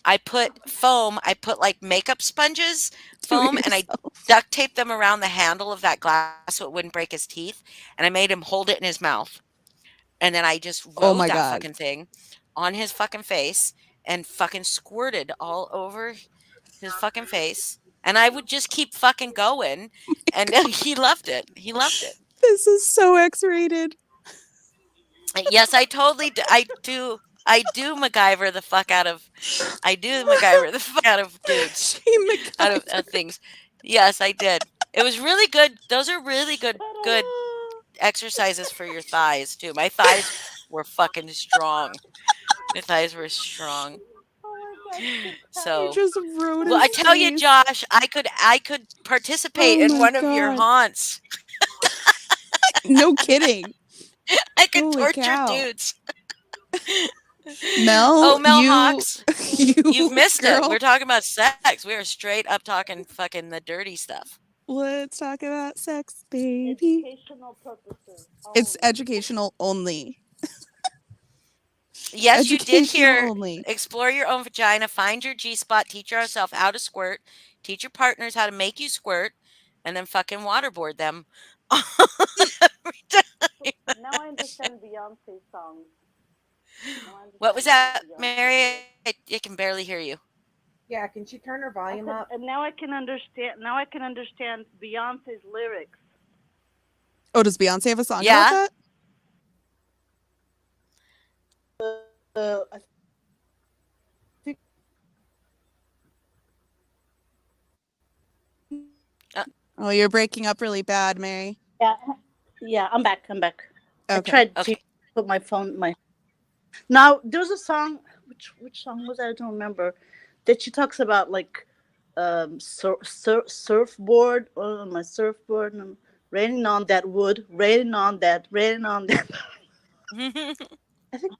I put like makeup sponges, Do it foam, and I yourself. duct taped them around the handle of that glass so it wouldn't break his teeth. And I made him hold it in his mouth. And then I just Oh rode my that god. fucking thing on his fucking face and fucking squirted all over his fucking face. And I would just keep fucking going. And he loved it. He loved it. This is so X-rated. Yes, I totally do. I do MacGyver the fuck out of. I do MacGyver the fuck out of dudes, She out of MacGyver. things. Yes, I did. It was really good. Those are really good exercises for your thighs too. My thighs were fucking strong. My thighs were strong. Oh my god. So, Just rode well, I his tell you, face. Josh, I could participate Oh in my one of your god. haunts. No kidding. I could Holy torture cow. dudes. Mel, Oh, Mel you Hawks, you've missed it. girl. We're talking about sex. We are straight up talking fucking the dirty stuff. Let's talk about sex, baby. Educational purposes. It's only. educational only. Yes, you did Educational hear. only. Explore your own vagina, find your G spot, teach yourself how to squirt, teach your partners how to make you squirt, and then fucking waterboard them. Every time. Now I understand Beyonce's songs. What was that, Mary? I can barely hear you. Yeah, can she turn her volume up? And now I can understand. Now I can understand Beyonce's lyrics. Oh, does Beyonce have a song Yeah. about I that? Oh, you're breaking up really bad, Mary. Yeah, I'm back. I Okay. tried to Okay. put my phone. Now there's a song. Which song was that? I don't remember. That she talks about like surfboard on my surfboard and raining on that wood, raining on that. I think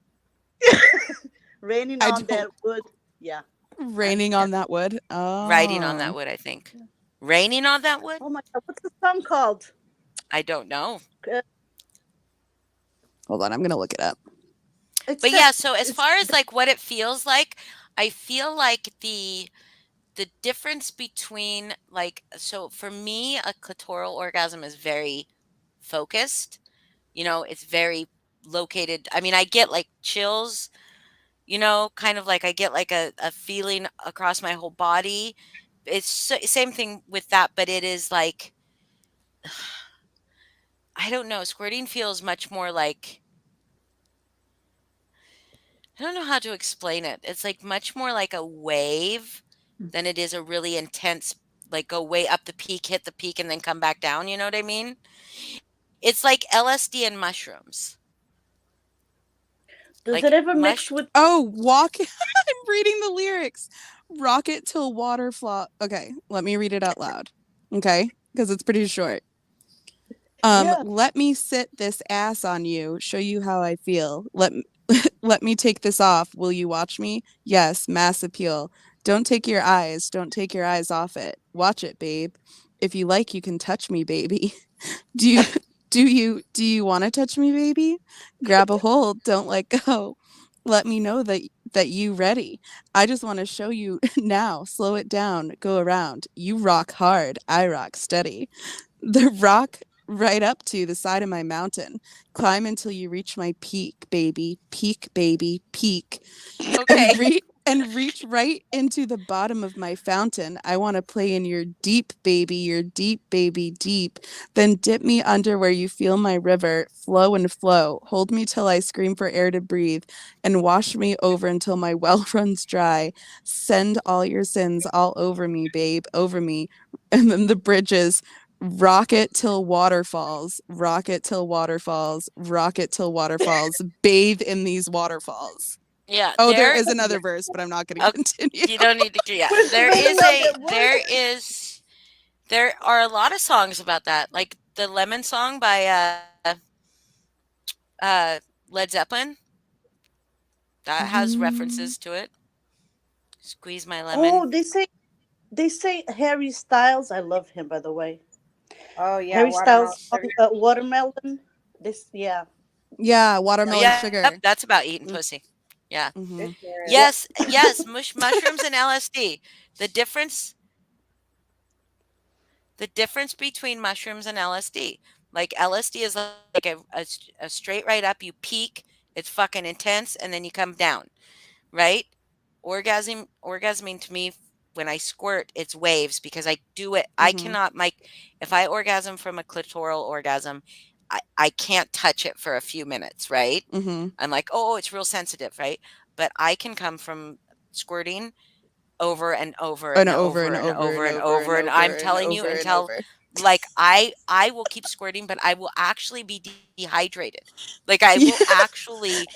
raining I on that don't- wood. Yeah. Raining on that wood. Oh. Riding on that wood, I think. Raining on that wood? Oh my god, what's the song called? I don't know. Hold on, I'm gonna look it up. But yeah, so as far as like what it feels like, I feel like the difference between like, so for me a clitoral orgasm is very focused. You know, it's very located. I mean, I get like chills, you know, kind of like I get like a feeling across my whole body. It's same thing with that, but it is like I don't know, squirting feels much more like I don't know how to explain it. It's like much more like a wave than it is a really intense, like go way up the peak, hit the peak, and then come back down. You know what I mean? It's like LSD and mushrooms. Does Like it ever mix with? Oh, walk. I'm reading the lyrics. Rocket till water flop. Okay, let me read it out loud. Okay, because it's pretty short. Yeah. Let me sit this ass on you, show you how I feel. Let me take this off. Will you watch me? Yes, mass appeal. Don't take your eyes off it. Watch it, babe. If you like, you can touch me, baby. Do you want to touch me, baby? Grab a hold, don't let go. Let me know that you ready. I just want to show you now. Slow it down, go around. You rock hard, I rock steady. The right up to the side of my mountain. Climb until you reach my peak, baby. Peak, baby, peak. Okay. And reach right into the bottom of my fountain. I want to play in your deep, baby, your deep, baby, deep. Then dip me under where you feel my river flow and flow. Hold me till I scream for air to breathe, and wash me over until my well runs dry. Send all your sins all over me, babe, over me. And then the bridges. Rock it till waterfalls, rock it till waterfalls, rock it till waterfalls, bathe in these waterfalls. Yeah, Oh, there there is another verse, but I'm not going to Okay. continue. You don't need to. Yeah, Where's the there middle is of a it? there is there are a lot of songs about that, like the Lemon song by uh Led Zeppelin that has references to it. Squeeze my lemon. Oh, they say Harry Styles. I love him, by the way. Oh yeah, Harry watermelon Styles, sugar. watermelon. Yeah. Yeah, Oh, watermelon yeah, sugar. that's about eating Mm. pussy. Yeah. Hmm It sure is. Yes, yes, mushrooms and LSD. The difference between mushrooms and LSD. Like LSD is like a straight right up, you peak, it's fucking intense, and then you come down, right? Orgasming to me when I squirt, it's waves because I do it. I hmm cannot if I orgasm from a clitoral orgasm, I can't touch it for a few minutes, right? hmm I'm like, oh, it's real sensitive, right? But I can come from squirting over and over And and over over and and over over and and over over, and and I'm over and telling you over and until over. like I will keep squirting, but I will actually be dehydrated. Like I Yeah, will actually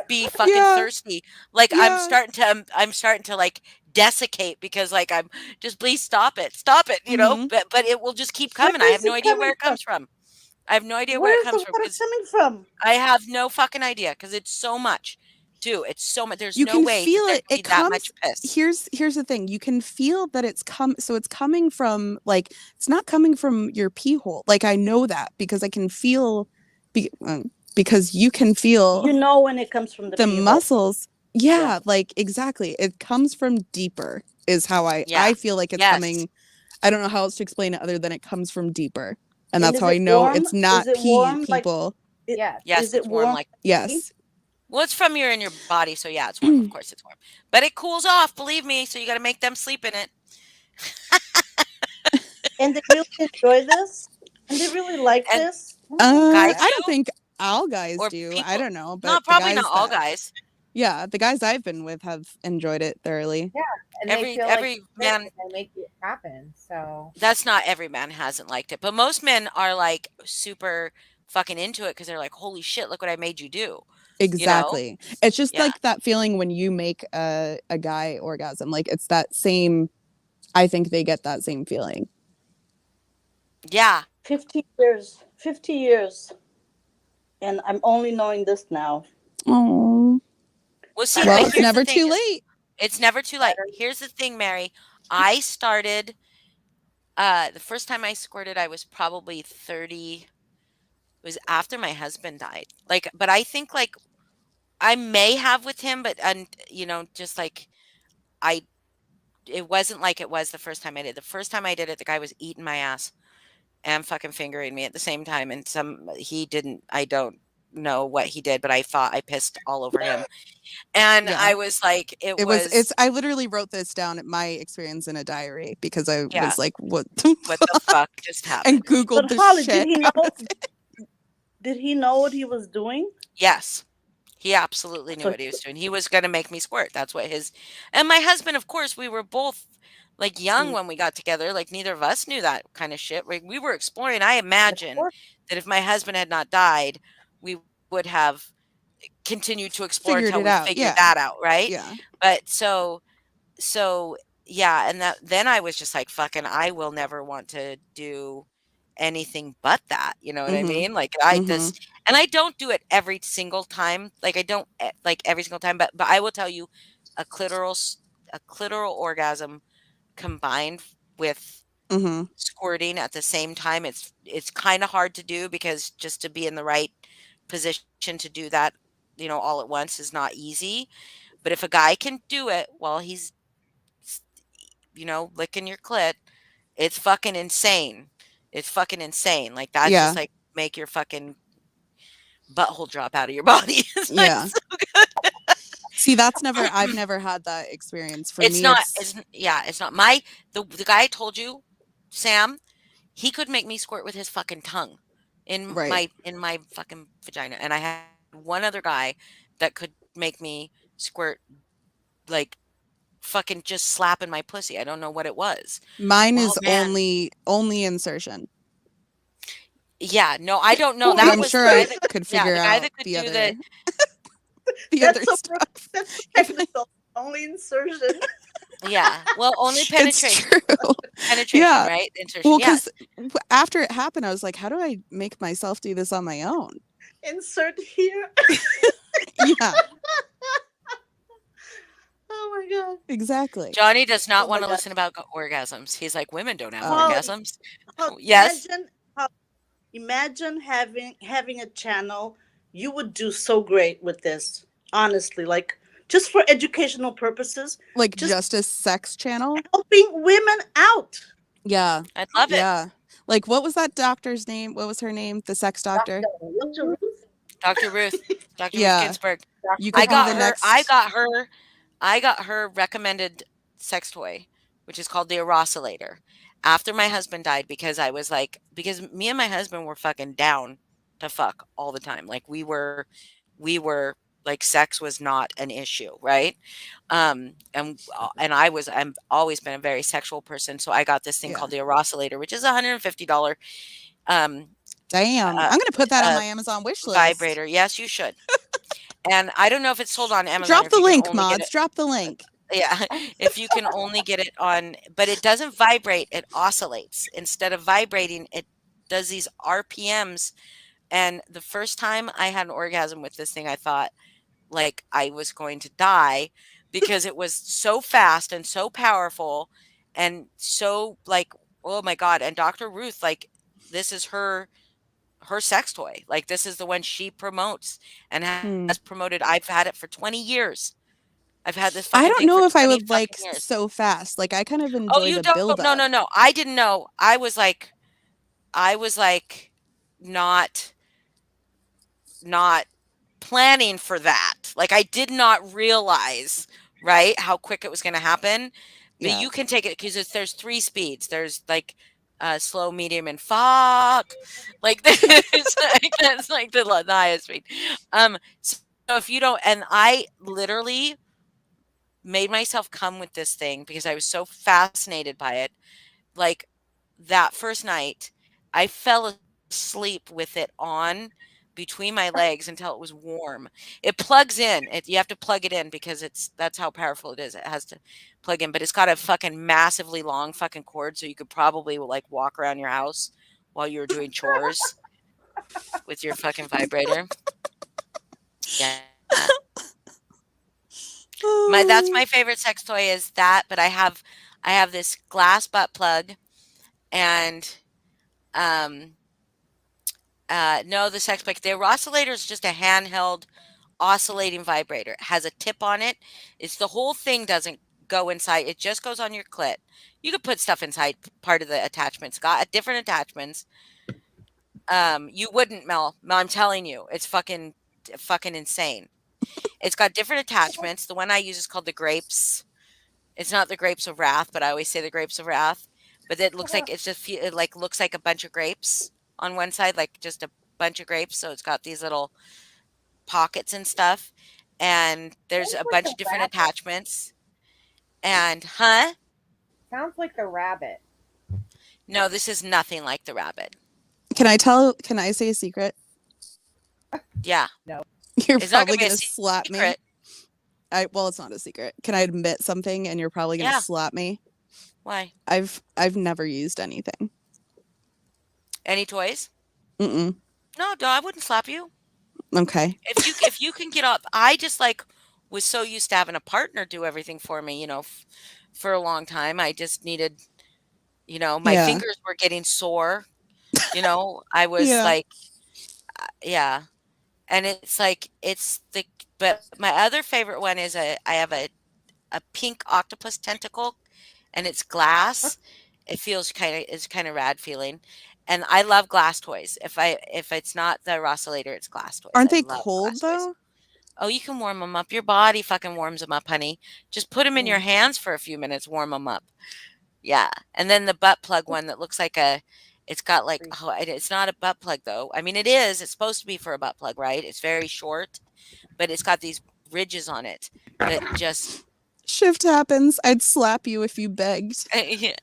be fucking yeah, thirsty. Like yeah. I'm starting to like desiccate because like I'm just please stop it, you know. hmm But it will just keep Where coming. I have is no it idea coming where it from? comes from. I have no idea where it Where is the comes from water because coming from? I have no fucking idea because it's so much. Too. It's so much. There's You no can way feel that there it. could be It that much comes. piss. Here's the thing. You can feel that it's coming from like it's not coming from your pee hole. Like I know that because I can feel because you can feel You know when it comes from the the pee hole. muscles. Yeah. Yeah, like exactly. It comes from deeper is how Yeah. I feel like it's Yes. coming. I don't know how else to explain it other than it comes from deeper. And And that's is how I it know warm? it's Is not it pee, warm? Like people. Yes. Yes, is it it's warm warm? like Yes. well, it's from your in your body, so yeah, it's warm. Of course it's warm. But it cools off, believe me, so you gotta make them sleep in it. And they really enjoy this? And they really like And this? Oh, guys I do don't think all guys or do. I people don't know, but not probably not all guys. the guys I've been with have enjoyed it thoroughly. Yeah, and they feel like Every it's great man when they make it happen. So that's not every man hasn't liked it, but most men are like super fucking into it because they're like, holy shit, look what I made you do. You know? Exactly. It's just Yeah. like that feeling when you make a guy orgasm. Like it's that same I think they get that same feeling. Yeah. 50 years. 50 years. And I'm only knowing this now. Oh. Well, see, Well, but it's here's the never thing too is late. it's never too late. Here's the thing, Mary. I started the first time I squirted, I was probably 30. It was after my husband died. Like, but I think like I may have with him, but and you know, just like I, it wasn't like it was the first time I did. The first time I did it, the guy was eating my ass and fucking fingering me at the same time. And he didn't. I don't know what he did, but I thought I pissed all over him. And Yeah. I was like, it It's was I literally wrote this down at my experience in a diary because I yeah. was like, what the What the fuck just and happened? Googled But the Holly, did shit he out know? of it. Did he know what he was doing? Yes. He absolutely knew So what he was doing. He was gonna make me squirt. That's what his and my husband, of course, we were both like young when we got together. Like neither of us knew that kind of shit. We were exploring. I imagine course. that if my husband had not died, we would have continued to explore Figured until it we out. figured Yeah. that out, right? Yeah. But so yeah, and that then I was just like, fucking, I will never want to do anything but that. You know what I Mhm. mean? Like I Mhm. just and I don't do it every single time. Like I don't like every single time, but I will tell you a clitoral orgasm combined with Mhm. squirting at the same time, it's kind of hard to do because just to be in the right position to do that, you know, all at once is not easy. But if a guy can do it while he's you know, licking your clit, it's fucking insane. It's fucking insane. Like that's Yeah. just like make your fucking butthole drop out of your body. It's like Yeah. so good. See, I've never had that experience. For It's me, not. It's not my the guy I told you, Sam. He could make me squirt with his fucking tongue right. in my fucking vagina, and I had one other guy that could make me squirt like fucking just slapping my pussy. I don't know what it was. Mine Oh is man. only insertion. Yeah, no, I don't know. But That I'm was sure the guy I that could yeah, figure the guy out that could the do other the the That's other so stuff. that's so technical. Only insertion. yeah. Well, only It's penetration. true. Penetration, Yeah. right? Insertion. Well, Yes. because after it happened, I was like, how do I make myself do this on my own? Insert here. Yeah, Oh my god. exactly. Johnny does not Oh want my to god. listen about orgasms. He's like, women don't have Oh. orgasms. How- Yes. Imagine having a channel. You would do so great with this. Honestly, like just for educational purposes, Like just- just a sex channel. helping women out. Yeah, I'd love it. yeah. Like, what was that doctor's name? What was her name? The sex doctor. Dr. Ruth. Dr. Yeah. Ruth Ginsburg. You I could be got the her next. I got her recommended sex toy, which is called the Erosilator. After my husband died, because I was like, because me and my husband were fucking down to fuck all the time. Like we were like sex was not an issue, right? And I'm always been a very sexual person, so I got this thing Yeah. called the Erosilator, which is $150 Damn, I'm gonna put that on my Amazon wish list. vibrator. Yes, you should. And I don't know if it's sold on Amazon. Drop if the you can link, only get mods. it- Drop the link. Yeah, if you can only get it on, but it doesn't vibrate, it oscillates. Instead of vibrating, it does these RPMs. And the first time I had an orgasm with this thing, I thought like I was going to die because it was so fast and so powerful and so like, oh my God. And Dr. Ruth, like, this is her sex toy. Like, this is the one she promotes and has promoted. I've had it for 20 years. I've had this I fucking don't thing know for if I 20 would like fucking years. so fast. Like, I kind of Oh, enjoy you the don't? build No, up. no, no. I didn't know. I was like not planning for that. Like I did not realize, right, how quick it was going to happen. But Yeah. you can take it because there's 3 speeds. There's like slow, medium, and fuck. Like that's like the highest speed. So if you don't, and I literally made myself come with this thing because I was so fascinated by it. Like that first night, I fell asleep with it on between my legs until it was warm. It plugs in. You have to plug it in because that's how powerful it is. It has to plug in, but it's got a fucking massively long fucking cord, so you could probably like walk around your house while you were doing chores with your fucking vibrator. Yeah. That's my favorite sex toy is that, but I have this glass butt plug and no, the sex plug. The Erosilator is just a handheld oscillating vibrator. It has a tip on it. It's the whole thing doesn't go inside. It just goes on your clit. You could put stuff inside part of the attachments. Got different attachments. You wouldn't, Mel. I'm telling you, it's fucking insane. It's got different attachments. The one I use is called the Grapes. It's not the Grapes of Wrath, but I always say the Grapes of Wrath. But it looks like it like looks like a bunch of grapes on one side, like just a bunch of grapes. So it's got these little pockets and stuff. And there's a bunch of different attachments. And Sounds like the rabbit. no, this is nothing like the rabbit. Can I say a secret? Yeah. No. You're It's not probably gonna be gonna a slap me. secret. Well, it's not a secret. Can I admit something and you're probably gonna Yeah. slap me? Why? I've never used anything. Any toys? Mm-mm. No, I wouldn't slap you. Okay. If you can get up, I just like was so used to having a partner do everything for me, for a long time. I just needed, my Yeah. fingers were getting sore. I was Yeah. like, yeah. And it's like, but my other favorite one is I have a pink octopus tentacle and it's glass. It's kind of rad feeling. And I love glass toys. If it's not the Rossulator, it's glass toys. Aren't I they love cold glass toys. though? Oh, you can warm them up. Your body fucking warms them up, honey. Just put them in your hands for a few minutes, warm them up. Yeah. And then the butt plug one that looks like it's got like, oh, it's not a butt plug though. I mean, it is. It's supposed to be for a butt plug, right? It's very short, but it's got these ridges on it that just. Shift happens. I'd slap you if you begged. Yeah.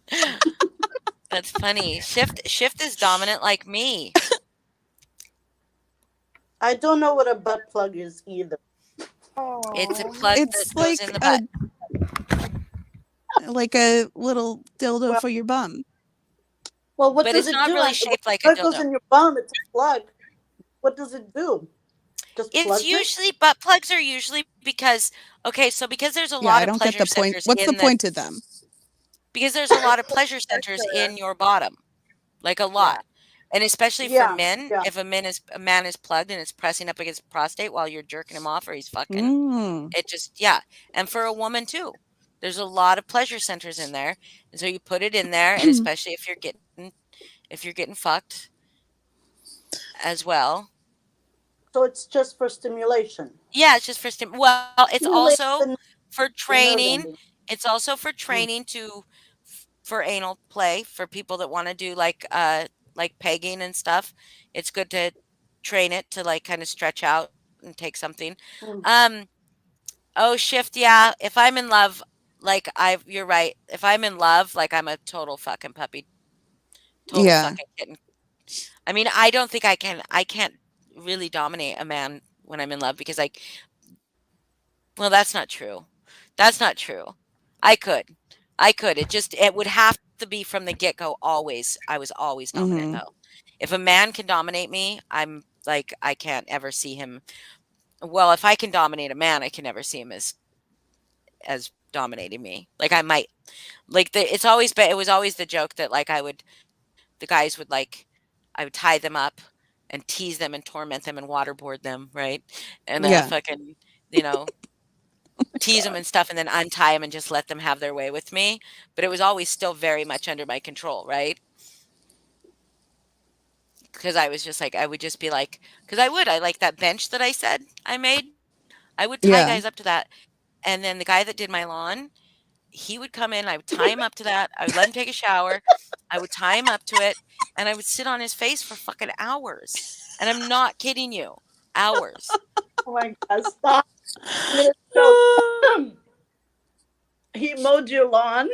That's funny. Shift is dominant like me. I don't know what a butt plug is either. It's a plug It's that goes in the butt. Like a little dildo for your bum. Well, what But does it's it not do? really When shaped like a plug goes dildo. in your bum, it's a plug. What does it do? Just It's plugs it? usually butt plugs are usually because because there's a Yeah, lot I of don't get pleasure the point. centers What's the in point to them? because there's a lot of pleasure centers in your bottom, like a lot. And especially for Yeah, men, yeah. if a man is plugged and it's pressing up against the prostate while you're jerking him off or he's fucking, Mm. it just And for a woman too, there's a lot of pleasure centers in there, and so you put it in there, and especially if you're getting fucked as well. So it's just for stimulation. Yeah, it's just for well, it's Stimulate also the- for the nerve training. ending. It's also for training for anal play for people that want to do like pegging and stuff. It's good to train it to like kind of stretch out and take something. Mm. Oh, Shift, yeah. If I'm in love, like you're right. If I'm in love, like I'm a total fucking puppy. Total Yeah. fucking kitten. I mean, I don't think I can't really dominate a man when I'm in love because well, that's not true. That's not true. I could. It would have to be from the get-go always. I was always dominant Mhm. though. If a man can dominate me, I'm like I can't ever see him. Well, if I can dominate a man, I can never see him as dominating me. Like I might like it was always the joke that like the guys would like I would tie them up and tease them and torment them and waterboard them, right? And Yeah. fucking, tease them and stuff and then untie them and just let them have their way with me. But it was always still very much under my control, right? Because I was just like, I would just be like, I like that bench that I said I made. I would tie Yeah. guys up to that. And then the guy that did my lawn, he would come in, I would tie him up to that. I would let him take a shower. I would tie him up to it and I would sit on his face for fucking hours. And I'm not kidding you. Hours. Oh my God, stop. So, he mowed your lawn.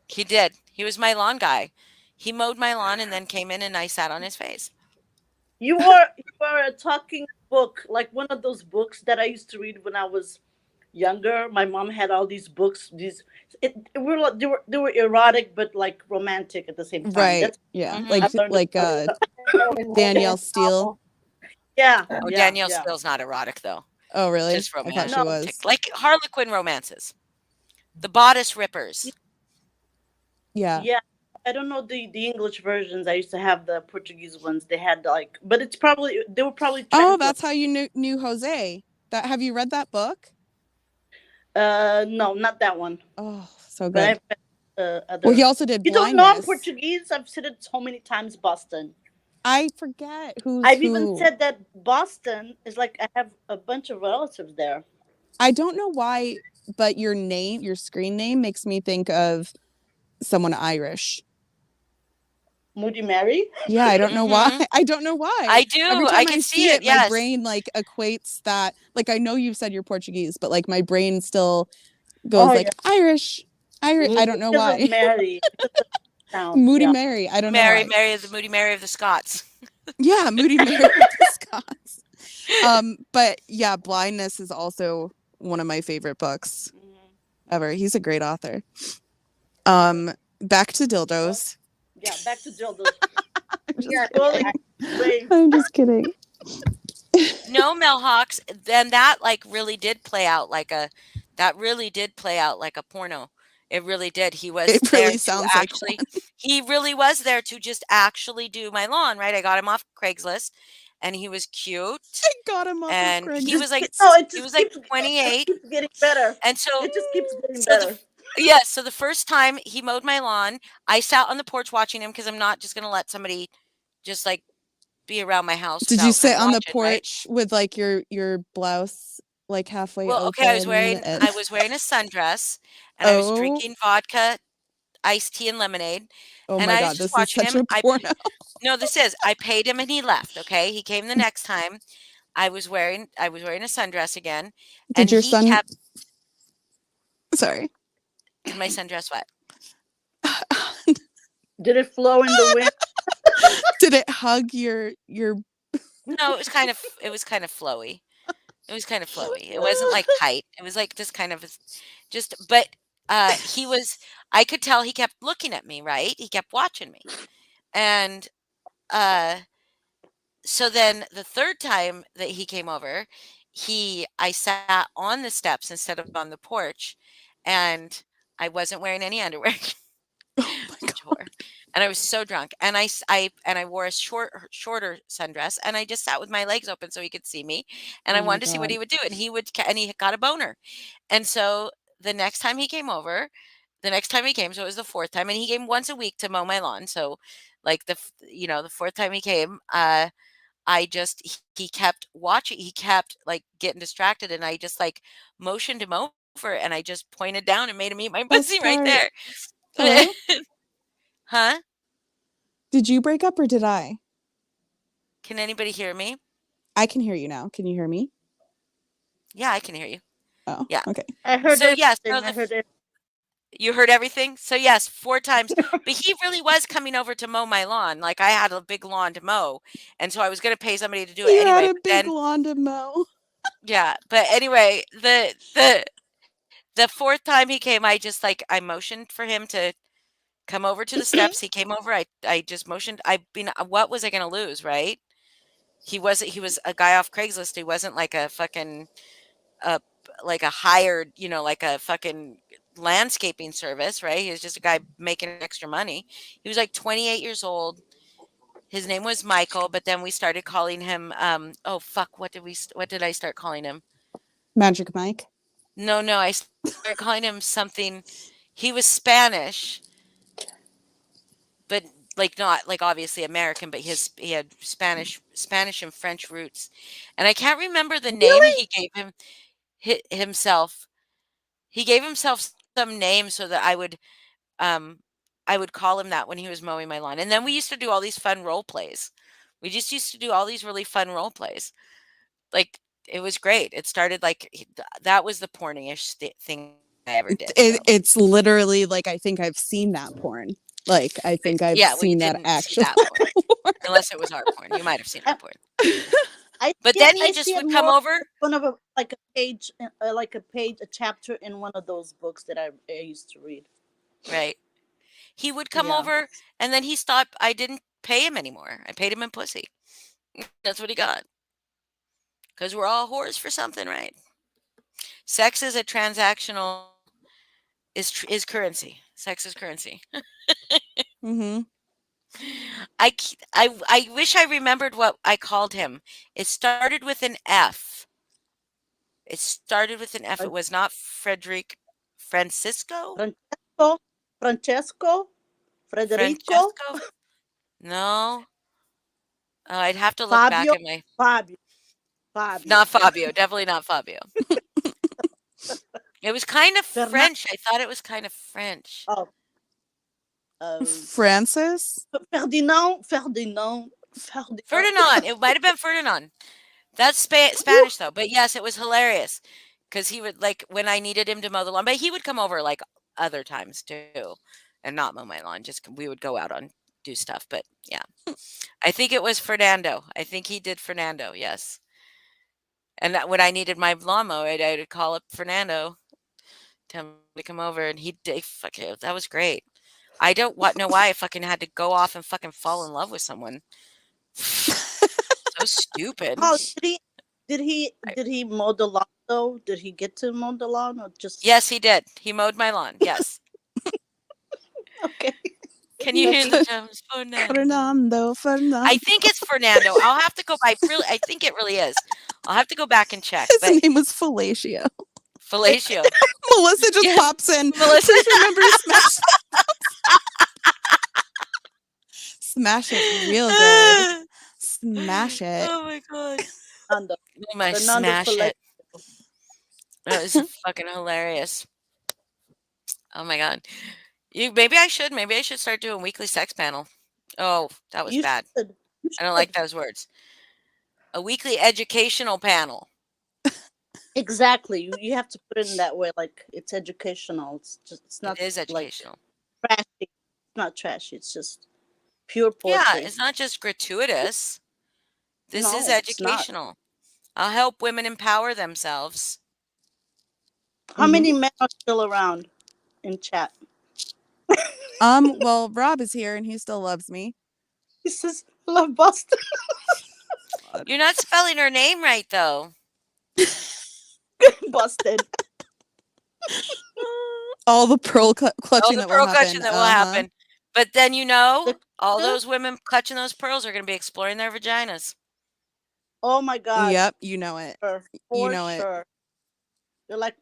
He did. He was my lawn guy. He mowed my lawn and then came in and I sat on his face. You were a talking book, like one of those books that I used to read when I was younger. My mom had all these books. They were erotic but like romantic at the same time. Right. That's, Yeah. Mhm. Like Danielle Steele. yeah. Oh, yeah, Danielle yeah. Steele's not erotic though. Oh, really? Just I thought romantic. she was. Like Harlequin romances. The Bodice Rippers. Yeah. Yeah. I don't know the English versions. I used to have the Portuguese ones. They had like, but they were probably. Oh, that's how you knew Jose. Have you read that book? No, not that one. Oh, so But good. I've read other. Well, he also did You don't Blindness. know I'm Portuguese? I've said it so many times. Boston. I forget who's I've who. even said that Boston is like I have a bunch of relatives there. I don't know why, but your screen name makes me think of someone Irish. Moody Mary? Yeah, I don't know why. Mhm. I don't know why. I do. Every time I can see it. my Yes. brain like equates that. Like I know you've said you're Portuguese, but like my brain still goes Oh, like Irish. I don't know Because of why. Mary. Sound, Moody yeah. Mary. I don't know. Mary, Why. Mary, the Moody Mary of the Scots. Yeah, Moody Mary of the Scots. But yeah, Blindness is also one of my favorite books ever. He's a great author. Back to dildos. Yeah, back to dildos. Yeah. I'm just kidding. No, Melhawks. Then that like really did play out like a porno. It really did. He was It there really to sounds like actually he really was there to just actually do my lawn, right? I got him off Craigslist and he was cute. I got him off And of he was like No, it just he was like keeps- 28. It keeps getting better. And so It just keeps getting so better. Yeah, so the first time he mowed my lawn, I sat on the porch watching him because I'm not just gonna let somebody just like be around my house Did you without sit him on the watching, right? porch with like your blouse like halfway Well, okay, open? And I was wearing a sundress and I was oh, drinking vodka, iced tea, and lemonade, oh and my I was God, just this is watching such him. a porno. No, this is. I paid him and he left. Okay, he came the next time. I was wearing a sundress again, Did and your he son? kept. Sorry. Is my sundress wet? Did it flow in the wind? Did it hug your? No, it was kind of flowy. It was kind of flowy. It wasn't like tight. It was like just kind of just. But he was. I could tell he kept looking at me. Right, he kept watching me, and uh so then the third time that he came over, I sat on the steps instead of on the porch, and I wasn't wearing any underwear. Oh my Which God. whore. And I was so drunk, and I wore a shorter sundress, and I just sat with my legs open so he could see me, and I Oh my wanted to see what God. he would do, and he got a boner, and so the next time he came over, the next time he came, so it was the fourth time, and he came once a week to mow my lawn. So, like the fourth time he came, he kept watching, he kept like getting distracted, and I just like motioned him over, and I just pointed down and made him eat my Best pussy right part. there. Hello? Huh? Did you break up or did I? Can anybody hear me? I can hear you now. Can you hear me? Yeah, I can hear you. Oh, Yeah. okay. I heard So it. yes, I heard it. you heard everything. So yes, 4 times. But he really was coming over to mow my lawn. Like I had a big lawn to mow, and so I was going to pay somebody to do it You anyway. had a But big then, lawn to mow. yeah. But anyway, the fourth time he came, I motioned for him to come over to the steps. He came over. I just motioned. What was I going to lose, right? He was a guy off Craigslist. He wasn't like a fucking like a hired, like a fucking landscaping service, right? He was just a guy making extra money. He was like 28 years old. His name was Michael, but then we started calling him oh fuck, what did I start calling him? Magic Mike. No, I started calling him something. He was Spanish, but like not like obviously American, but he had Spanish and French roots. And I can't remember the name Really? he gave himself. He gave himself some name so that I would call him that when he was mowing my lawn. And then we used to do all these fun role plays. We just used to do all these really fun role plays. Like it was great. It started like that was the porny-ish thing I ever did. So. It's literally like I think I've seen that porn. Like I think I've Yeah, well, you seen that didn't see actual that porn. Unless it was our porn. You might have seen our porn. But then he just would come over. One of a page, a chapter in one of those books that I used to read. Right. He would come over, and then he stopped. I didn't pay him anymore. I paid him in pussy. That's what he got. Because we're all whores for something, right? Sex is a transactional is currency. Sex is currency. Mm-hmm. I wish I remembered what I called him. It started with an F. It started with an F. It was not Francisco. Francesco, Federico. Francesco? No. Oh, I'd have to look back at my Fabio. Not Fabio. Definitely not Fabio. It was kind of French. I thought it was kind of French. Oh. Francis? Ferdinand. It might have been Ferdinand. That's Spanish though. But yes, it was hilarious because he would like when I needed him to mow the lawn, but he would come over like other times too, and not mow my lawn. Just we would go out on do stuff. But yeah, I think it was Fernando. I think he did Fernando. Yes. And when I needed my lawnmower, I'd call up Fernando, tell him to come over, and he'd fucking. That was great. I don't know why I fucking had to go off and fucking fall in love with someone. So stupid. Oh, did he mow the lawn though? Did he get to mow the lawn or just? Yes, he did. He mowed my lawn. Yes. Okay. Can you hear the drums? Fernando. I think it's Fernando. I'll have to go by. I think it really is. I'll have to go back and check. His name was Fellatio. Fellatio. Melissa just Yeah. pops in. Melissa- Please remember to smash smash it real good. Smash it. Oh my god. Nando. Oh my The Nando smash fillet. it. That was fucking hilarious. Oh my god. Maybe I should start doing weekly sex panel. Oh, that was You bad. should. You I don't like should. those words. A weekly educational panel. Exactly. You have to put it in that way, like it's educational. It's not It is like educational. trashy. It's not trashy. It's just pure Yeah, poetry. it's not just gratuitous. This is No, it's not. educational. I'll help women empower themselves. How Mhm. many men are still around in chat? Well, Rob is here and he still loves me. He says, "Love Boston." You're not spelling her name right though. Busted. All the pearl clutching the that pearl will happen. clutching that will happen. But then all The- those women clutching those pearls are going to be exploring their vaginas. Oh my God. Yep, you know it. For You know it. sure. They're like,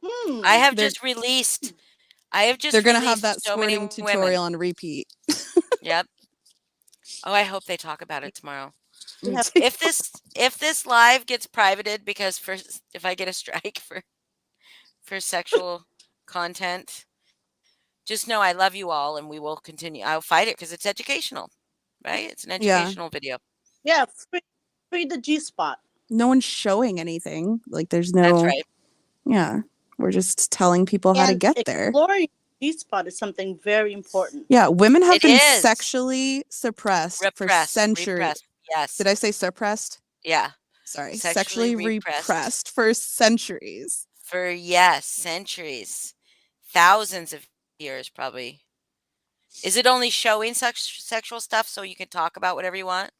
I have They're- just released. I have just. They're gonna have released that so many squirting women. tutorial on repeat. Yep. Oh, I hope they talk about it tomorrow. You have- If this live gets privated because if I get a strike for sexual content, just know I love you all and we will continue. I'll fight it because it's educational, right? It's an Yeah. educational video. Yeah, free the G spot. No one's showing anything. Like there's no. That's right. Yeah, we're just telling people how to And get there. exploring G spot is something very important. Yeah, women have It been is. sexually suppressed for Repressed. centuries. Repressed. Yes. Did I say suppressed? Yeah. Sorry, Sexually sexually repressed. repressed for centuries. For centuries, thousands of years, probably. Is it only showing sexual stuff so you can talk about whatever you want?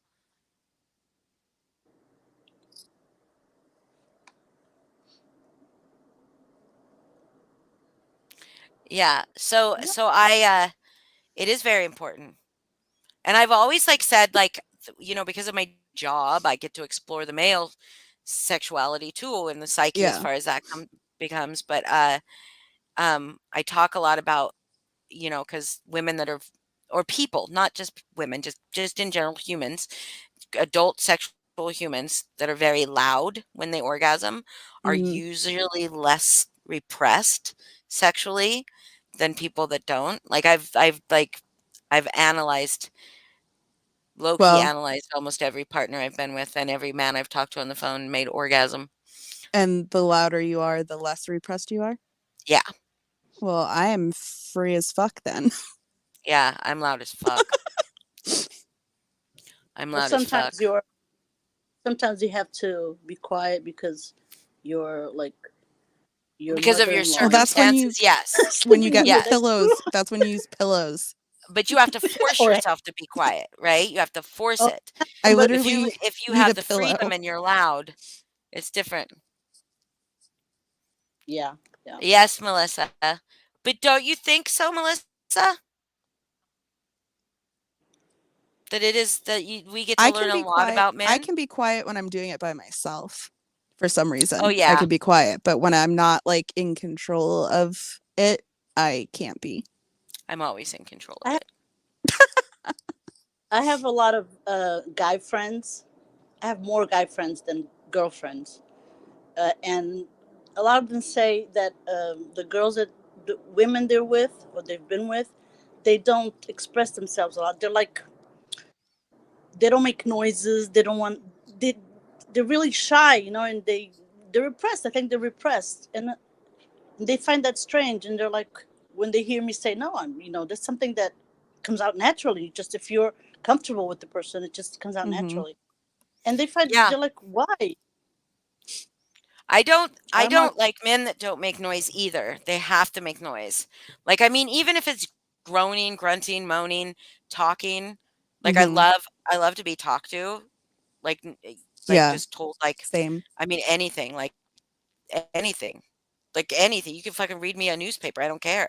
Yeah. So I it is very important. And I've always said because of my job, I get to explore the male sexuality too and the psyche as Yeah. far as that becomes. But I talk a lot about, because women that are, or people, not just women, just in general humans, adult sexual humans that are very loud when they orgasm are Mhm. usually less repressed sexually than people that don't. I've analyzed, low-key Well- analyzed almost every partner I've been with and every man I've talked to on the phone and made orgasm. And the louder you are, the less repressed you are? Yeah. Well, I am free as fuck then. Yeah, I'm loud as fuck. I'm But loud as fuck. sometimes you have to be quiet because you're like Because of your mother-in-law. Well, that's when you- circumstances, yes. When you get Yes. pillows, that's when you use pillows. But you have to force Or- yourself to be quiet, right? You have to force Oh, it. I But literally If you need have a the pillow. freedom and you're loud, it's different. Yeah. Yes, Melissa. But don't you think so, Melissa? That it is that we get to I learn can a be lot quiet. about men? I can be quiet when I'm doing it by myself. For some reason. Oh, yeah. I can be quiet, but when I'm not in control of it, I can't be. I'm always in control of I- it. I have a lot of guy friends. I have more guy friends than girlfriends, and a lot of them say that the women they're with or they've been with, they don't express themselves a lot. They don't make noises. They don't want. They're really shy, and they're repressed. I think they're repressed, and they find that strange. And they're like, when they hear me say, "No, there's something that comes out naturally. Just if you're comfortable with the person, it just comes out Mhm. naturally." And they find Yeah. they're like, "Why?" I don't I'm not- like men that don't make noise either. They have to make noise. Even if it's groaning, grunting, moaning, talking, Mhm. I love to be talked to. Yeah. Just told Same. anything, anything. Anything. You can fucking read me a newspaper. I don't care.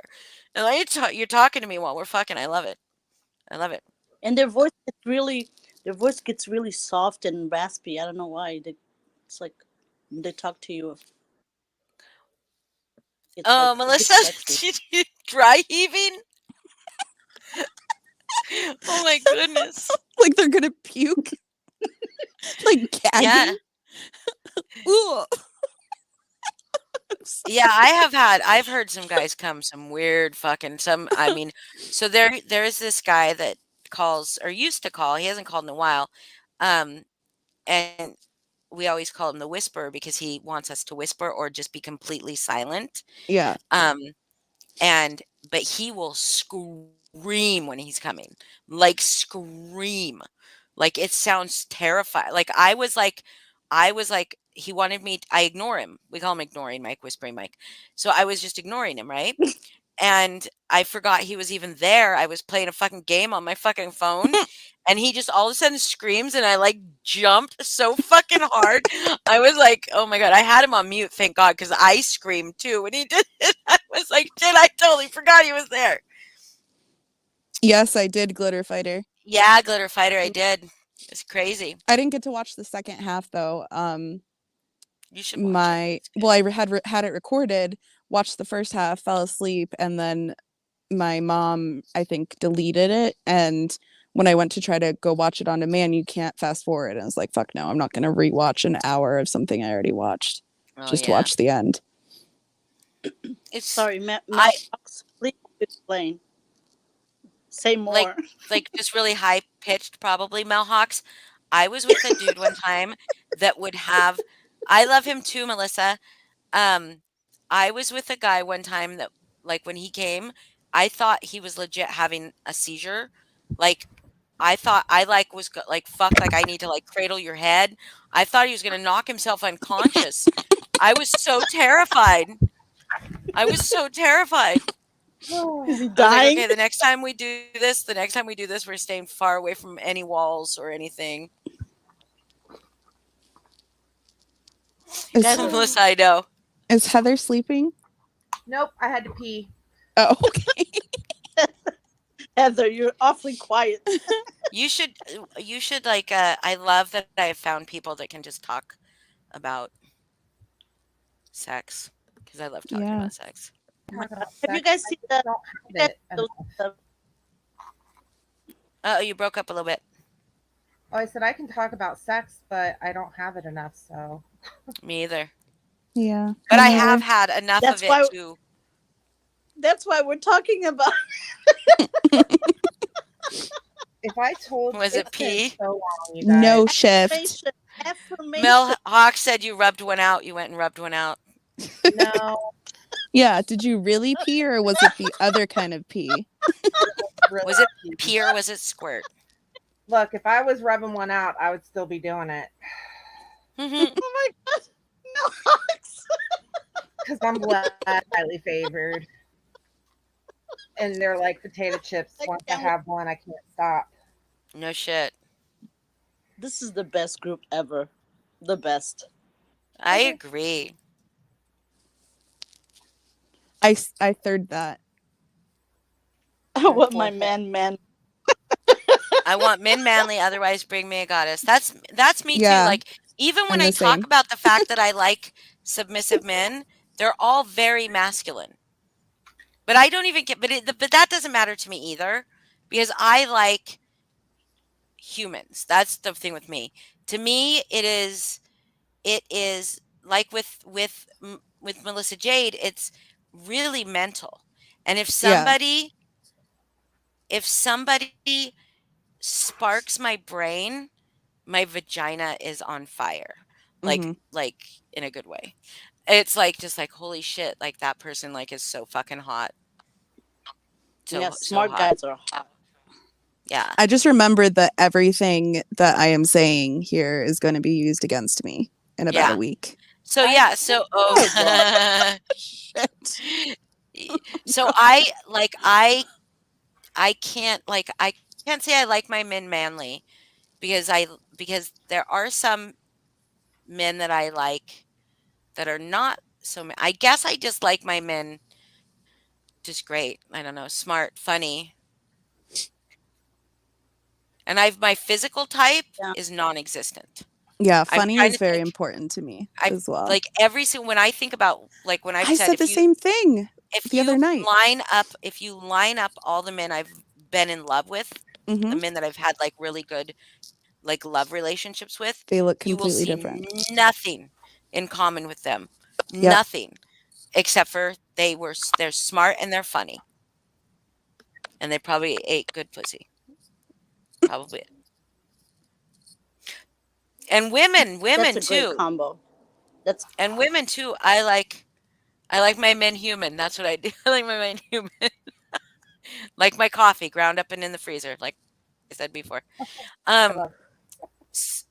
And you're talking to me while we're fucking. I love it. I love it. And their voice gets really soft and raspy. I don't know why. It's like when they talk to you. It's Oh, like Melissa, disgusting. dry heaving. Oh my goodness. Like they're gonna puke. Like Yeah. gagging. Ooh. Yeah, I've heard some guys come some weird fucking I mean, so there's this guy that calls or used to call, he hasn't called in a while. Um and we always call him the whisperer because he wants us to whisper or just be completely silent. Yeah. Um and but he will scream when he's coming. Like scream. Like it sounds terrifying. He wanted me I ignore him. We call him ignoring Mike, whispering Mike. So I was just ignoring him, right? And I forgot he was even there. I was playing a fucking game on my fucking phone and he just all of a sudden screams and I like jumped so fucking hard. I was like, "Oh my god." I had him on mute, thank God, cuz I screamed too when he did it. I was like, "Shit, I totally forgot he was there." Yes, I did, Glitter Fighter. Yeah, Glitter Fighter, I did. It's crazy. I didn't get to watch the second half though. You should watch it. I had it recorded, watched the first half, fell asleep, and then my mom, I think, deleted it. And when I went to try to go watch it on demand, you can't fast forward. And I was like, fuck no, I'm not gonna rewatch an hour of something I already watched. Oh, Just yeah. watch the end. It's Sorry, Matt. I Please explain. Say more. like just really high pitched, probably Mel Hawks. I was with a dude one time that would have. I love him too, Melissa. I was with a guy one time that, like, when he came, I thought he was legit having a seizure. Like, I thought I like was like fuck, like I need to like cradle your head. I thought he was gonna knock himself unconscious. I was so terrified. I was so terrified. Is he I was like, dying? okay, the next time we do this, we're staying far away from any walls or anything. Is, Guys, Melissa, I know. is Heather sleeping? Nope, I had to pee. Oh, okay. Heather, you're awfully quiet. You should like I love that I have found people that can just talk about sex because I love talking Yeah. about sex. Talk about Have you sex. guys seen the? Don't you guys have it. seen those, Oh, you broke up a little bit. Oh, I said I can talk about sex, but I don't have it enough. So Me either. Yeah. But I Heather. have had enough That's of it why- to That's why we're talking about. if I told, Was it it's been pee? so long, you guys. No shift. Affirmation. Mel Hawk said you rubbed one out. You went and rubbed one out. No, Yeah. Did you really pee or was it the other kind of pee? really Was it pee. pee or was it squirt? Look, if I was rubbing one out, I would still be doing it Mhm. Oh my god. No. because I'm blessed, highly favored, and they're like potato chips. I Once I can't- have one, I can't stop. No shit. This is the best group ever. The best. I agree. I third that. I want my fourth it. man. I want men manly, otherwise bring me a goddess. That's me Yeah. too. Like even when I'm I the talk same. about the fact that I like submissive men, they're all very masculine. But I don't even get but that doesn't matter to me either because I like humans. That's the thing with me. To me it is like with Melissa Jade, it's really mental. And if somebody sparks my brain, my vagina is on fire. Like Mhm. like in a good way. It's like just like holy shit, like that person like is so fucking hot. So Yeah, so smart hot. guys are hot. Yeah. I just remembered that everything that I am saying here is going to be used against me in about Yeah. a week. So yeah, so Shit. so I can't say I like my men manly because there are some men that I like that are not so I guess I just like my men just great. I don't know, smart, funny. And my physical type Yeah. is non-existent. Yeah, I'm funny trying is to very think. important to me I as well. like every single when I think about like when I've I said said the same thing if the other you night. line up all the men I've been in love with, the Hmm. men that I've had like really good like love relationships with, They look you will completely see different. nothing in common with them. Yep. Nothing except for they're smart and they're funny. And they probably ate good pussy. Probably. And That's women a great too. combo. That's And women too. I like my men human. That's what I do. I like my men human. Like my coffee ground up and in the freezer, like I said before. I Um love s-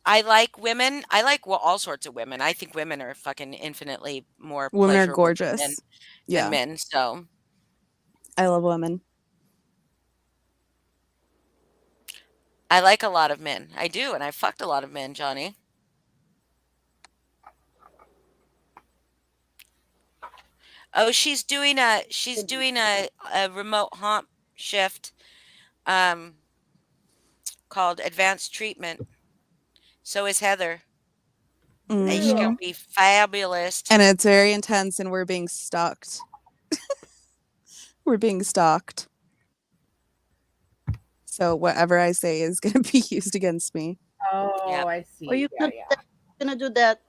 I like women. I like all sorts of women. I think women are fucking infinitely more Women are pleasurable than gorgeous. Yeah, men. So I love women. I like a lot of men. I do, and I fucked a lot of men, Johnny. Oh, she's doing a remote haunt shift um called advanced treatment. So is Heather. She's Hmm. gonna you. be fabulous. And it's very intense, and we're being stalked. We're being stalked. So whatever I say is going to be used against me. Oh, Yep. I or see. you Yeah, could yeah. gonna do that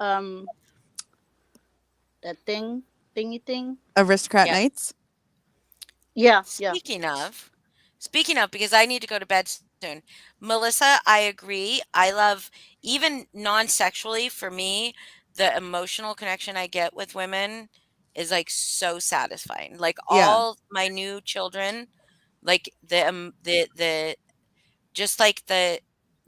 that thingy thing. Aristocrat Yep. Nights. Yeah, yeah. Speaking of, because I need to go to bed soon. Melissa, I agree. I love even non-sexually for me, the emotional connection I get with women is like so satisfying. Like Yeah. all my new children, like the just like the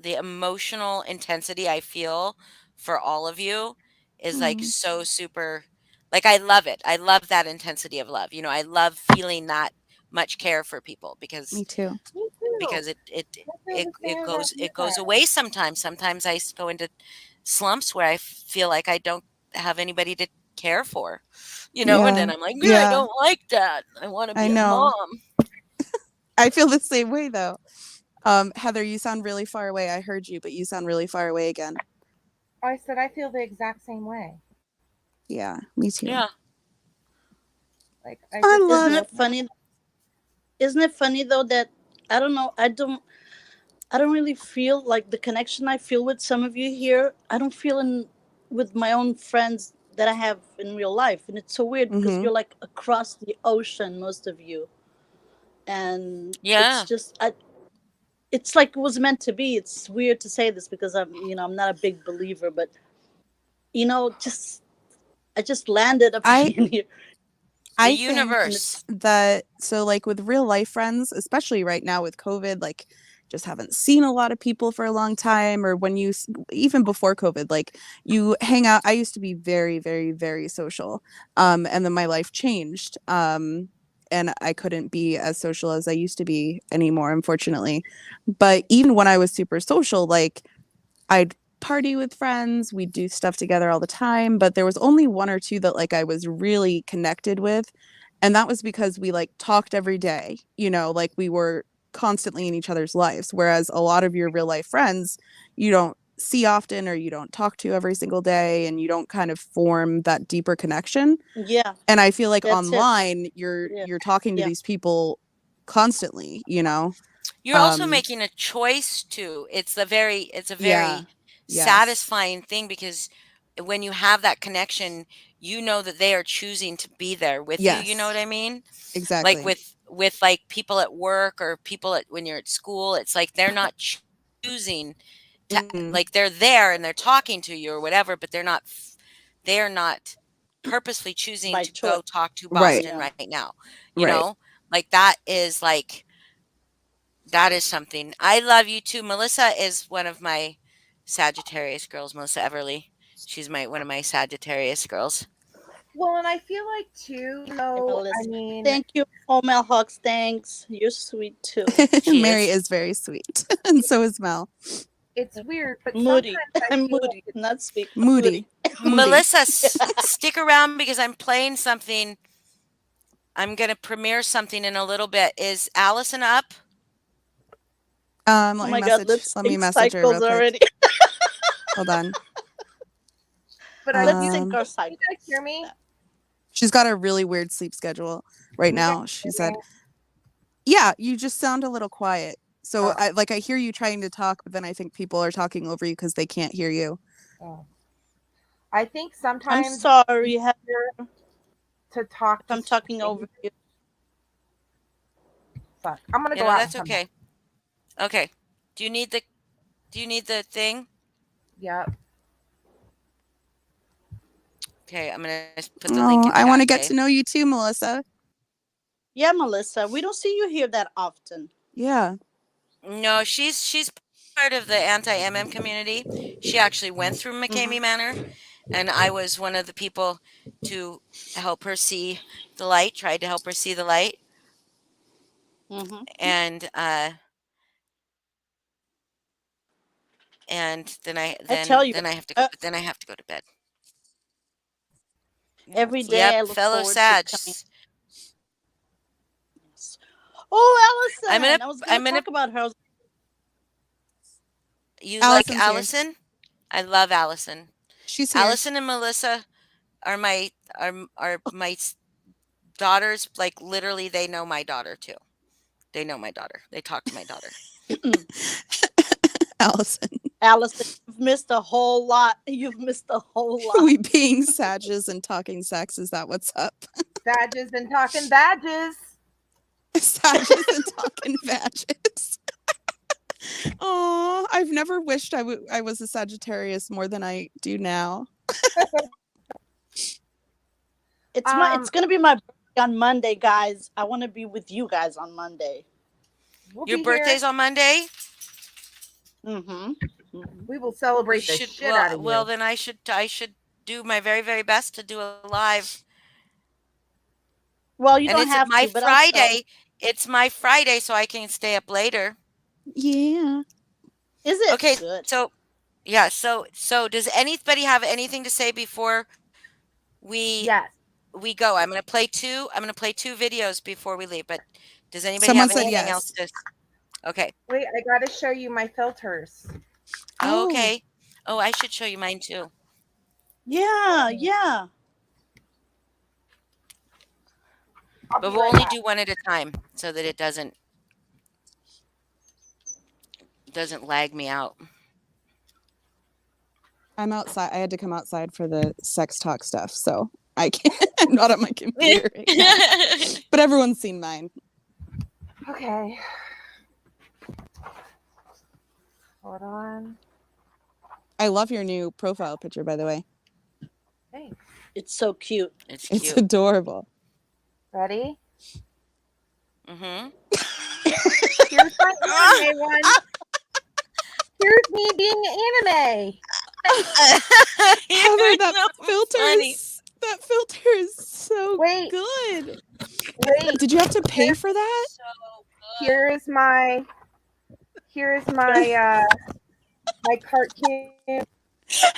emotional intensity I feel for all of you is like Mm, so super like I love it. I love that intensity of love. I love feeling that much care for people me because too. Me too. because it it I it, it understand that goes from it goes that. away sometimes. Sometimes I go into slumps where I feel like I don't have anybody to care for. And Yeah. then I'm like, "Yeah, I Yeah. don't like that. I want to I be a know. mom." I feel the same way though. Heather, you sound really far away. I heard you, but you sound really far away again. I said I feel the exact same way. Yeah, me too. Yeah. Like I I just love Isn't feel it funny? Isn't it funny though that I don't know. I don't really feel like the connection I feel with some of you here. I don't feel in with my own friends that I have in real life, and it's so weird because Mm-hmm. you're like across the ocean, most of you, and it's Yeah. just it's like it was meant to be. It's weird to say this because I'm not a big believer, but just I just landed up I in here, The I think and universe. it's that so like with real life friends, especially right now with COVID, like just haven't seen a lot of people for a long time, or when even before COVID, like you hang out. I used to be very, very, very social. And then my life changed. And I couldn't be as social as I used to be anymore, unfortunately. But even when I was super social, like I'd party with friends, we'd do stuff together all the time, but there was only one or two that like I was really connected with. And that was because we like talked every day, like we were constantly in each other's lives. Whereas a lot of your real life friends, you don't see often or you don't talk to every single day and you don't kind of form that deeper connection. yeah, And I feel like that's it. online you're Yeah, you're talking to yeah, these people constantly. You're also Um making a choice too. It's a yeah. very Yes. satisfying thing because when you have that connection, you know that they are choosing to be there with you, you know what Yes. I mean? Like Exactly. with like people at work or people when you're at school, it's like they're not choosing to Mhm. like they're there and they're talking to you or whatever, but they're not purposely choosing by to choice. go talk to Right. Boston Yeah. right now. You Right. know? That is something. I love you too. Melissa is one of my Sagittarius girls, Melissa Everly. She's one of my Sagittarius girls. well, and I feel like too, Hey, though. I Melissa. mean, Thank you, oh Mel Hawks. Thanks. You're sweet too. She Mary is. is very sweet, and so is Mel. it's weird, but sometimes Moody. I I'm feel moody. like it's Not sweet. I'm moody. Moody. Moody. Melissa, stick around because I'm playing something. I'm going to premiere something in a little bit. Is Allison up? Oh my God, lip Let me sync message her real cycles quick. already. Hold on. But Let's sync our can side. you guys hear me? She's got a really weird sleep schedule right now. She said, "Yeah, you just sound a little quiet." So I hear you trying to talk, but then I think people are talking over you because they can't hear you. Oh. I think I'm sometimes sorry, Heather, to talk. I'm talking over you. Fuck. I'm gonna You go know, out. that's and come okay. Okay. Do you need the thing? back. Yep. Okay, I'm gonna put the link Oh, in I chat. want to get Okay? to know you too, Melissa. Yeah, Melissa, we don't see you here that often. Yeah. No, she's part of the anti-MM community. She actually went through McCamey Manor, and I was one of the people to help her see the light. Tried to help her see the light, Mm-hmm. and then I tell you, then I have to go. Then I have to go to bed. every day Yep, I look fellow forward Sag. to coming. Oh, I'm Allison! gonna I was going to talk about her. You Allison's like here. Allison? I love Allison. She's here. Allison and Melissa are my daughters. Like literally, they know my daughter too. They know my daughter. They talk to my daughter. Allison. Allison, you've missed a whole lot. You've missed a whole lot. We being Sages and talking sex. Is that what's up? Badges and talking badges. Sages and talking badges. Oh, I've never wished I was a Sagittarius more than I do now. It's gonna be my birthday on Monday, guys. I want to be with you guys on Monday. Your birthday's on Monday? Mm-hmm. We will celebrate the shit out of you. Well, then I should do my very, very best to do a live. Well, you don't have my to, but Friday. It's my Friday, so I can stay up later. Yeah. Is it? Okay, Good. so yeah, so does anybody have anything to say before we go? I'm gonna play two videos before we leave, but does anybody Someone have said anything yes. else to Okay. Wait, I gotta show you my filters. Oh, okay. Oh, I should show you mine too. Yeah, yeah. But we'll only do one at a time so that it doesn't lag me out. I'm outside. I had to come outside for the sex talk stuff, so I can't. I'm not on my computer right now. But everyone's seen mine. Okay. Hold on. I love your new profile picture, by the way. Thanks. It's so cute. It's cute. It's adorable. Ready? Mm-hmm. Here's my anime one. Here's me being anime. Heather, that filter is so good. Wait. Did you have to pay for that? Here's my my cartoon,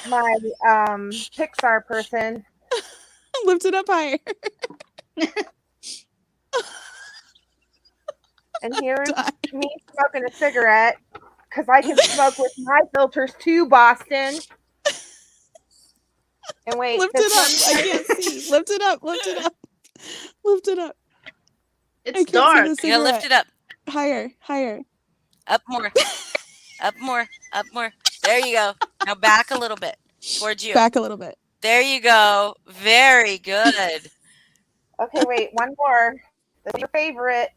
my Pixar person. Lift it up higher. And here's me smoking a cigarette because I can smoke with my filters too, Boston. And wait, Lift it up. I can't see. Lift it up. Lift it up. Lift it up. It's dark. Yeah, lift it up. Higher. Higher. Up more. Up more. Up more. There you go. Now back a little bit towards you. Back a little bit. There you go. Very good. Okay, wait, one more. This is your favorite.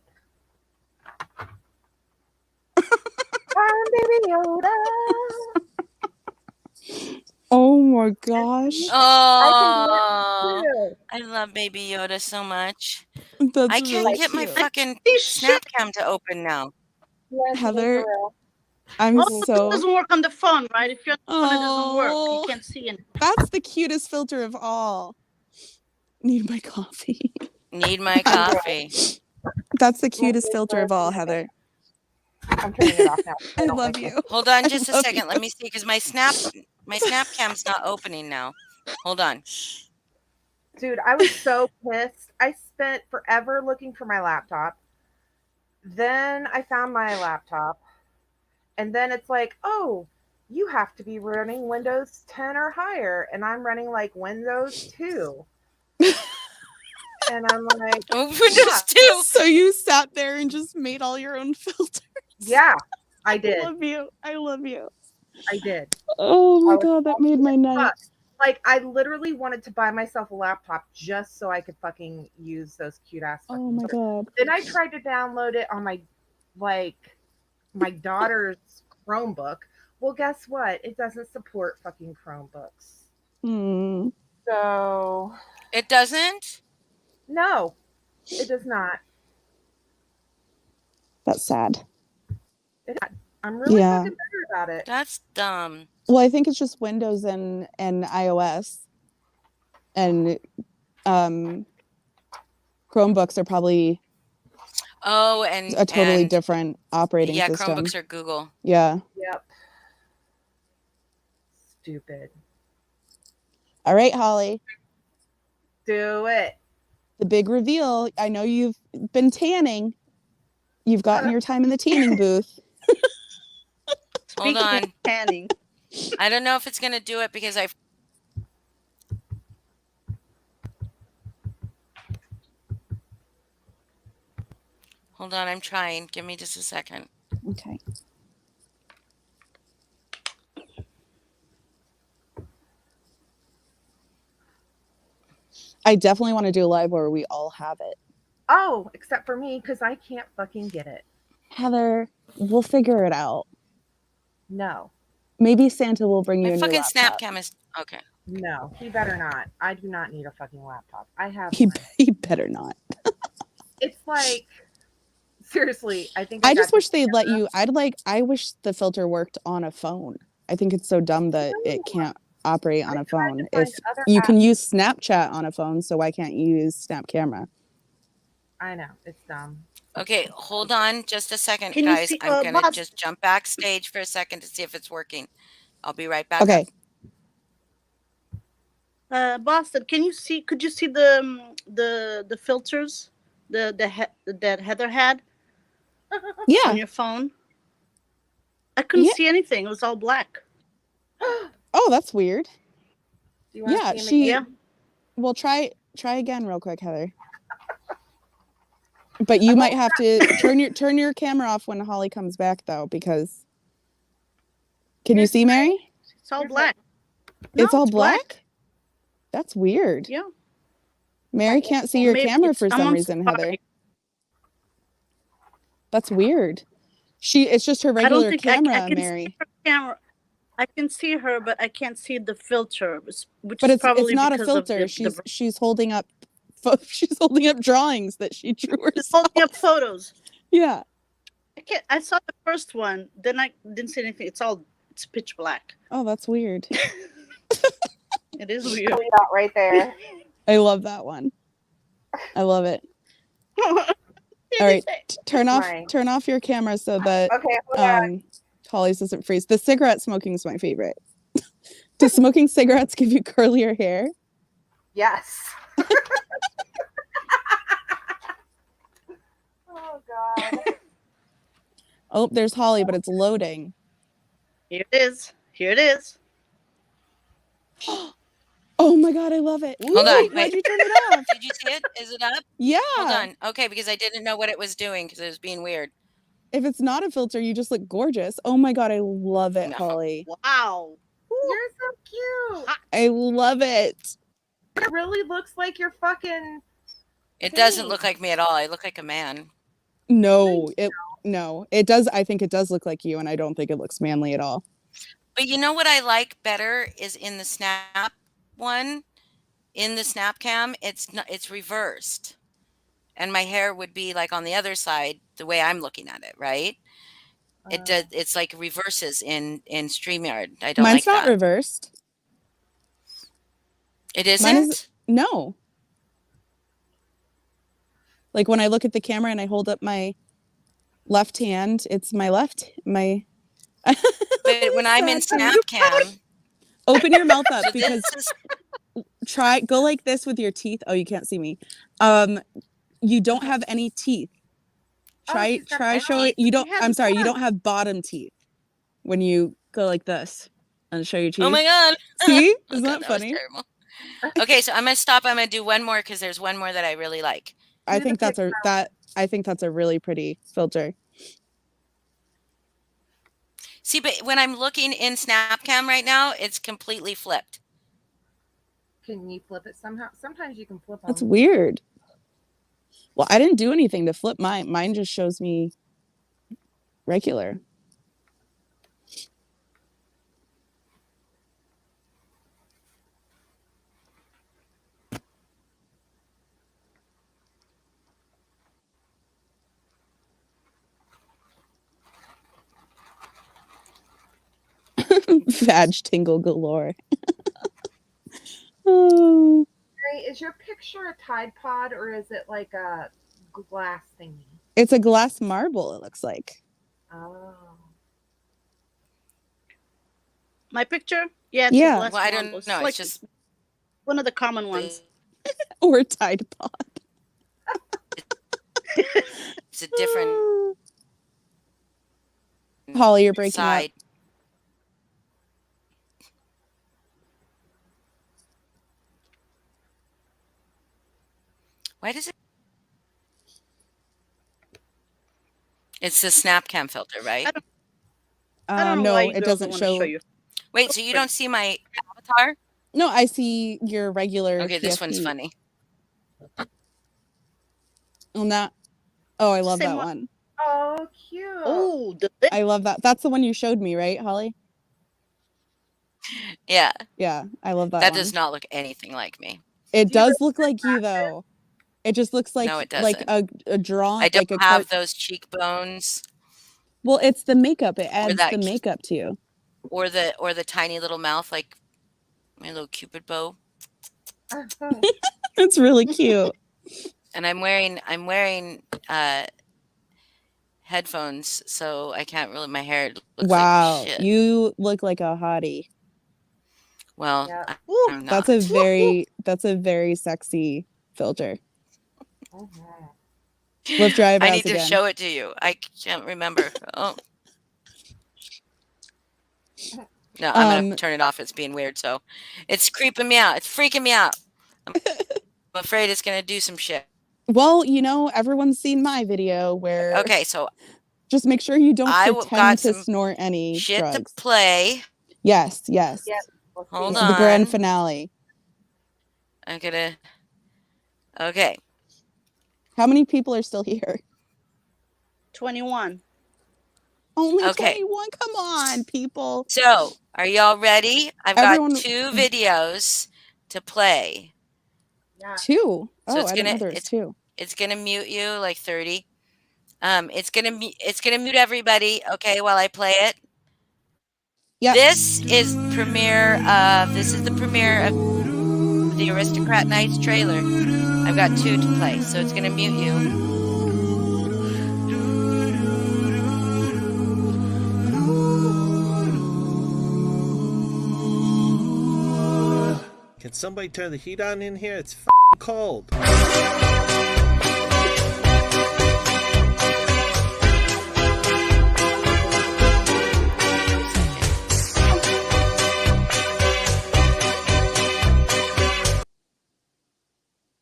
I'm Baby Yoda. Oh my gosh. Oh, I love Baby Yoda so much. That's I can't really get my cute. fucking Snapcam to open now. Heather, I'm It doesn't work on the phone, right? If your phone, it doesn't work. You can't see it. That's the cutest filter of all. Need my coffee. Need my coffee. That's the cutest filter of all, Heather. I'm turning it off now. I love you. Hold on just a love second. you. Let me see, because my Snapcam's not opening now. Hold on. Dude, I was so pissed. I spent forever looking for my laptop. Then I found my laptop. And then it's like, oh, you have to be running Windows 10 or higher, and I'm running like Windows 2. And I'm like, Windows 2. So you sat there and just made all your own filters. yeah, I I did. love you. I love you. I did. Oh my I was god, that made my night. Like, I literally wanted to buy myself a laptop just so I could fucking use those cute ass. Oh my god. Then I tried to download it on my daughter's Chromebook. Well, guess what? It doesn't support fucking Chromebooks. Hmm. So It doesn't? no, it does not. That's sad. I'm really Yeah. fucking bitter about it. That's dumb. Well, I think it's just Windows and iOS. And Chromebooks are probably Oh, and a totally and, different operating yeah, system. Chromebooks are Google. Yeah. Yep. Stupid. All right, Holly. Do it. The big reveal. I know you've been tanning. You've gotten your time in the tanning booth. Hold Speaking of on. tanning. I don't know if it's going to do it because Hold on, I'm trying. Give me just a second. Okay. I definitely want to do a live where we all have it. Oh, except for me, because I can't fucking get it. Heather, we'll figure it out. No. Maybe Santa will bring you My a new fucking laptop. Snapcam is okay. No, he better not. I do not need a fucking laptop. I have He one. better not. It's like, seriously, I think I got just wish this they'd let camera. you. I wish the filter worked on a phone. I think it's so dumb that it can't operate on a phone. find If other you can apps. use Snapchat on a phone, so why can't you use Snap Camera? I know, it's dumb. Okay, hold on just a second, Can you guys. see- I'm going to boss- just jump backstage for a second to see if it's working. I'll be right back. Okay. Boston, can you see? Could you see the filters, that Heather had on Yeah. your phone? I couldn't Yeah. see anything. It was all black. Oh, that's weird. Do you want Yeah, to see she. him again? Well, try again real quick, Heather. But you might have to turn your camera off when Holly comes back, though, because. Can you see, Mary? It's all Here's black. It's No, all black? That's weird. Yeah. Mary can't see your Maybe camera it's- for I'm some on reason, Safari. Heather. That's weird. It's just her I don't regular think camera, I can Mary. see her camera. I can see her, but I can't see the filter, which But is it's probably not a because of filter. the She's holding up drawings that she drew Just herself. holding up photos. Yeah. I saw the first one, then I didn't see anything. It's pitch black. Oh, that's weird. It is weird. Pull it out right there. I love that one. I love it. All right, turn off your camera so that Okay, hold on. Holly's doesn't freeze. The cigarette smoking is my favorite. Does smoking cigarettes give you curlier hair? Yes. Oh God. Oh, there's Holly, but it's loading. Here it is. Here it is. Oh my god, I love it. Hold on, Why'd wait. you turn it off? Did you see it? Is it up? Yeah. Hold on. Okay, because I didn't know what it was doing because it was being weird. If it's not a filter, you just look gorgeous. Oh my god, I love it, No. Holly. Wow. You're so cute. I love it. It really looks like you're fucking. It doesn't look like me at all. I look like a man. No, it does. I think it does look like you, and I don't think it looks manly at all. But you know what I like better is in the Snap one, in the Snap Cam, it's reversed. And my hair would be like on the other side, the way I'm looking at it, right? It does. It's like reverses in StreamYard. I don't Mine's like not that. reversed. It Mine isn't. is no. Like when I look at the camera and I hold up my left hand, it's my left. But when I'm in Snap Cam, Open your mouth up so because this is go like this with your teeth. Oh, you can't see me. You don't have any teeth. Oh, she's got Try no showing. teeth. You don't. You have I'm sorry. You none. don't have bottom teeth when you go like this and show your teeth. Oh my god. See? Oh Isn't god, that was funny? terrible. Okay, so I'm gonna stop. I'm gonna do one more because there's one more that I really like. I think that's a really pretty filter. See, but when I'm looking in SnapCam right now, it's completely flipped. Can you flip it somehow? Sometimes you can flip them. That's weird. Well, I didn't do anything to flip mine. Mine just shows me regular. Vag tingle galore. Oh. Mary, is your picture a Tide Pod or is it like a glass thingy? It's a glass marble, it looks like. Oh. My picture? Yeah. It's Yeah. a glass Well, I don't marble. know. Like It's just one of the common ones. Or Tide Pod. it's a different Holly, you're breaking side. up. Why does it? It's the SnapCam filter, right? I don't know No, why you it girls doesn't don't wanna show. you. Wait, so you don't see my avatar? No, I see your regular. Okay, this one's PFP. funny. On that. Oh, I love Same that one. one. Oh, cute. Oh, the lip. I love that. That's the one you showed me, right, Holly? Yeah, Yeah, I love that. that one. does not look anything like me. It Do you does look like you though. It just looks like No, it like a drawing. I don't like a have those cheekbones Well, it's the makeup. It adds that the cu- makeup to you. or the tiny little mouth like my little cupid bow. It's really cute. And I'm wearing headphones, so I can't really. My hair looks Wow, like shit. you look like a hottie. Well, Yeah. I'm not. That's a very sexy filter. Mhm. Lift dry I brows need to again. show it to you. I can't remember. Oh. No, I'm gonna turn it off. It's being weird, so it's creeping me out. It's freaking me out. I'm afraid it's gonna do some shit. Well, everyone's seen my video where. Okay, so Just make sure you don't I pretend got to some snort any shit drugs. to play. Yes. Yep. Hold This is the grand on. finale. I'm gonna. Okay. How many people are still here? 21. Only Okay. 21. Come on, people. So, are y'all ready? I've Everyone- got 2 videos to play. Yeah. 2. So Oh, it's I didn't know gonna- there was it's- 2. It's gonna mute you like 30. It's gonna mute everybody. Okay, while I play it. Yep. This is the premiere of the Aristocrat Nights trailer. I've got 2 to play, so it's gonna mute you. Can somebody turn the heat on in here? It's f***ing cold.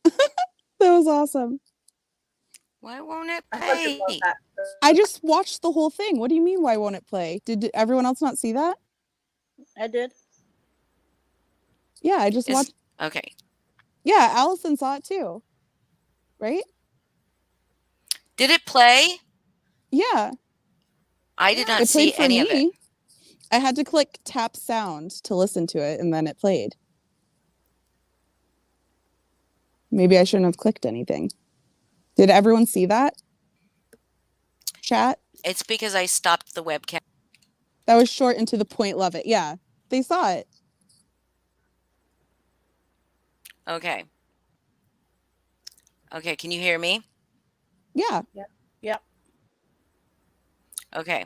That was awesome. Why won't it I fucking love play? that. I just watched the whole thing. What do you mean, why won't it play? Did everyone else not see that? I did. Yeah, I just Is- watched. Okay. Yeah, Allison saw it too. Right? Did it play? Yeah. I did not It played see for any me. of it. I had to click tap sound to listen to it, and then it played. Maybe I shouldn't have clicked anything. Did everyone see that? Chat? It's because I stopped the webcam. That was short and to the point. Love it. Yeah, they saw it. Okay. Okay, can you hear me? Yeah. Yep. Okay.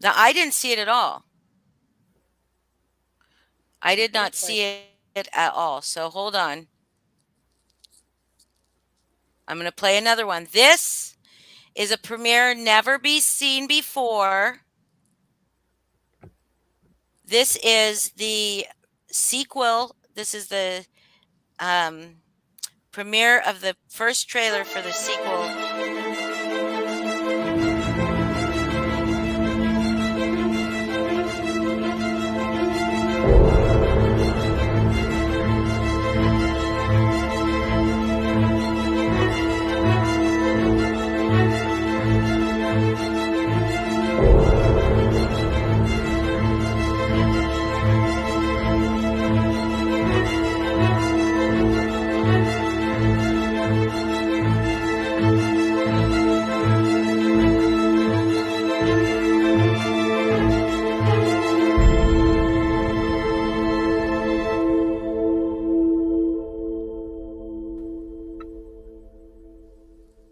Now I didn't see it at all. I did not see it at all. So hold on. I'm going to play another one. This is a premiere never be seen before. This is the sequel. This is the premiere of the first trailer for the sequel.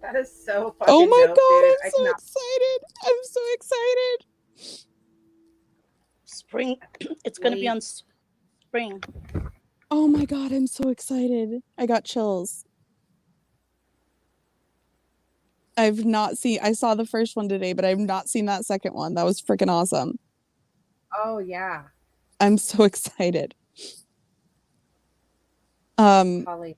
That is so fucking Oh my dope, god, dude. I'm so excited. I'm so excited. Spring. It's gonna be on spring. Oh my god, I'm so excited. I got chills. I saw the first one today, but I've not seen that second one. That was freaking awesome. Oh yeah. I'm so excited. Play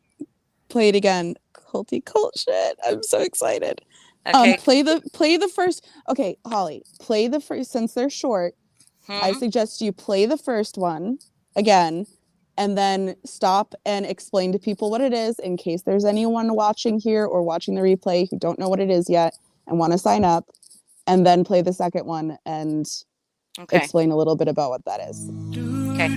it again. Culty cult shit. I'm so excited. Okay. Play the first. Okay, Holly, play the first, since they're short. I suggest you play the first one again, and then stop and explain to people what it is, in case there's anyone watching here or watching the replay who don't know what it is yet and want to sign up, and then play the second one and explain a little bit about what that is. Okay.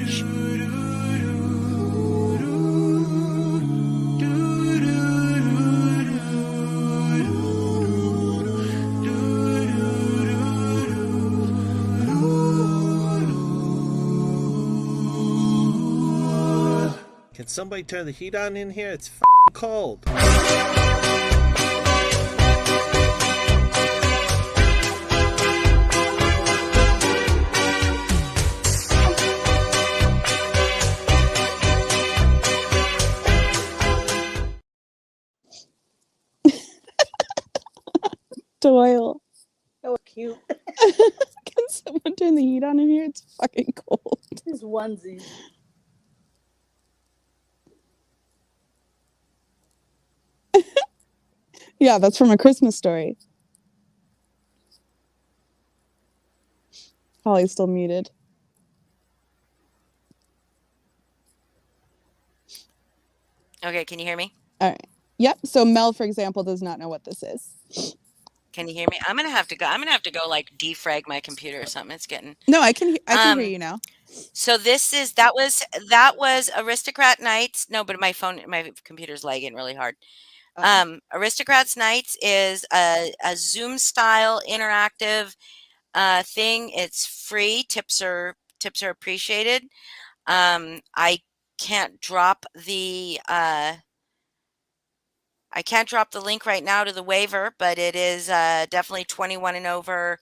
Can somebody turn the heat on in here? It's f***ing cold. Doyle. That was cute. Can someone turn the heat on in here? It's fucking cold. His onesie. Yeah, that's from A Christmas Story. Holly's still muted. Okay, can you hear me? All right. Yep. So Mel, for example, does not know what this is. Can you hear me? I'm gonna have to go like defrag my computer or something. It's getting. No, I can hear you now. So that was Aristocrat Nights. No, but my computer's lagging really hard. Aristocrats Nights is a Zoom style interactive thing. It's free. Tips are appreciated. I can't drop the link right now to the waiver, but it is definitely 21 and over.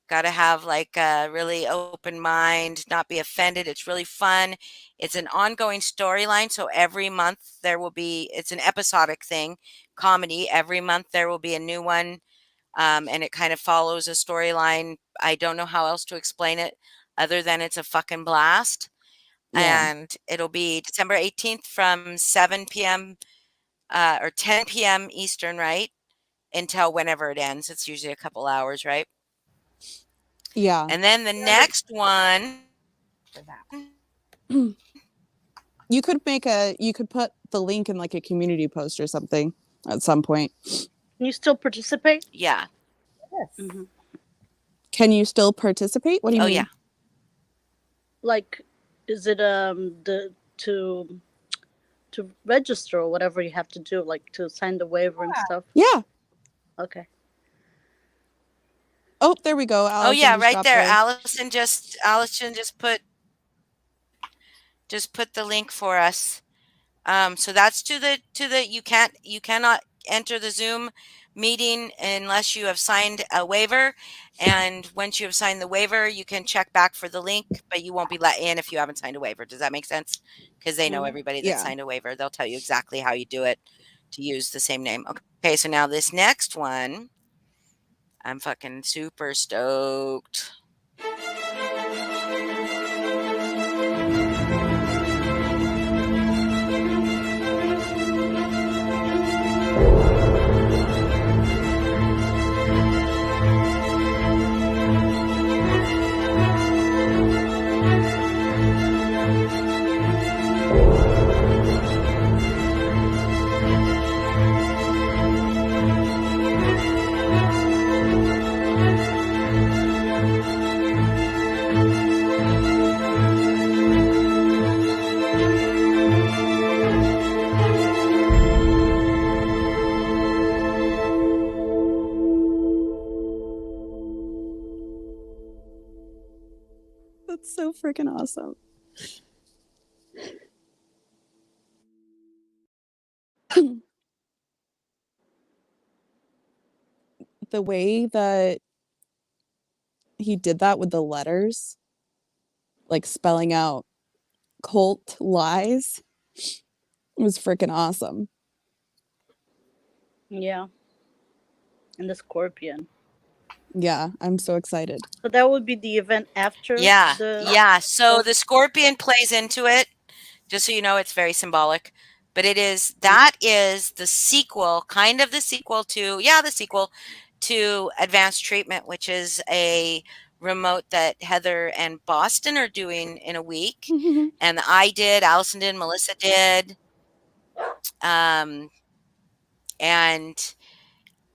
Got to have like a really open mind, not be offended. It's really fun. It's an ongoing storyline. So every month it's an episodic thing, comedy. Every month there will be a new one. And it kind of follows a storyline. I don't know how else to explain it other than it's a fucking blast. Yeah. And it'll be December 18th from 7 p.m. Or 10 p.m. Eastern, right? Until whenever it ends. It's usually a couple hours, right? Yeah. And then the next one. You could put the link in like a community post or something at some point. Can you still participate? Yeah. Yes. Mm-hmm. Can you still participate? What do you mean? Yeah. Like, is it to register or whatever you have to do, like to sign the waiver and stuff? Yeah. Okay. Oh, there we go. Allison yeah, just right dropped there. the- Allison just put the link for us. So that's to the you cannot enter the Zoom meeting unless you have signed a waiver, and once you have signed the waiver, you can check back for the link, but you won't be let in if you haven't signed a waiver. Does that make sense? Because they know everybody that signed a waiver. They'll tell you exactly how you do it to use the same name. Okay, so now this next one, I'm fucking super stoked. so freaking awesome. The way that he did that with the letters, like spelling out cult lies, was freaking awesome. Yeah. And the scorpion. Yeah, I'm so excited. So that would be the event after Yeah. the Yeah. So the scorpion plays into it. Just so you know, it's very symbolic. But that is the sequel, kind of the sequel to Advanced Treatment, which is a remote that Heather and Boston are doing in a week. And I did, Allison did, Melissa did. And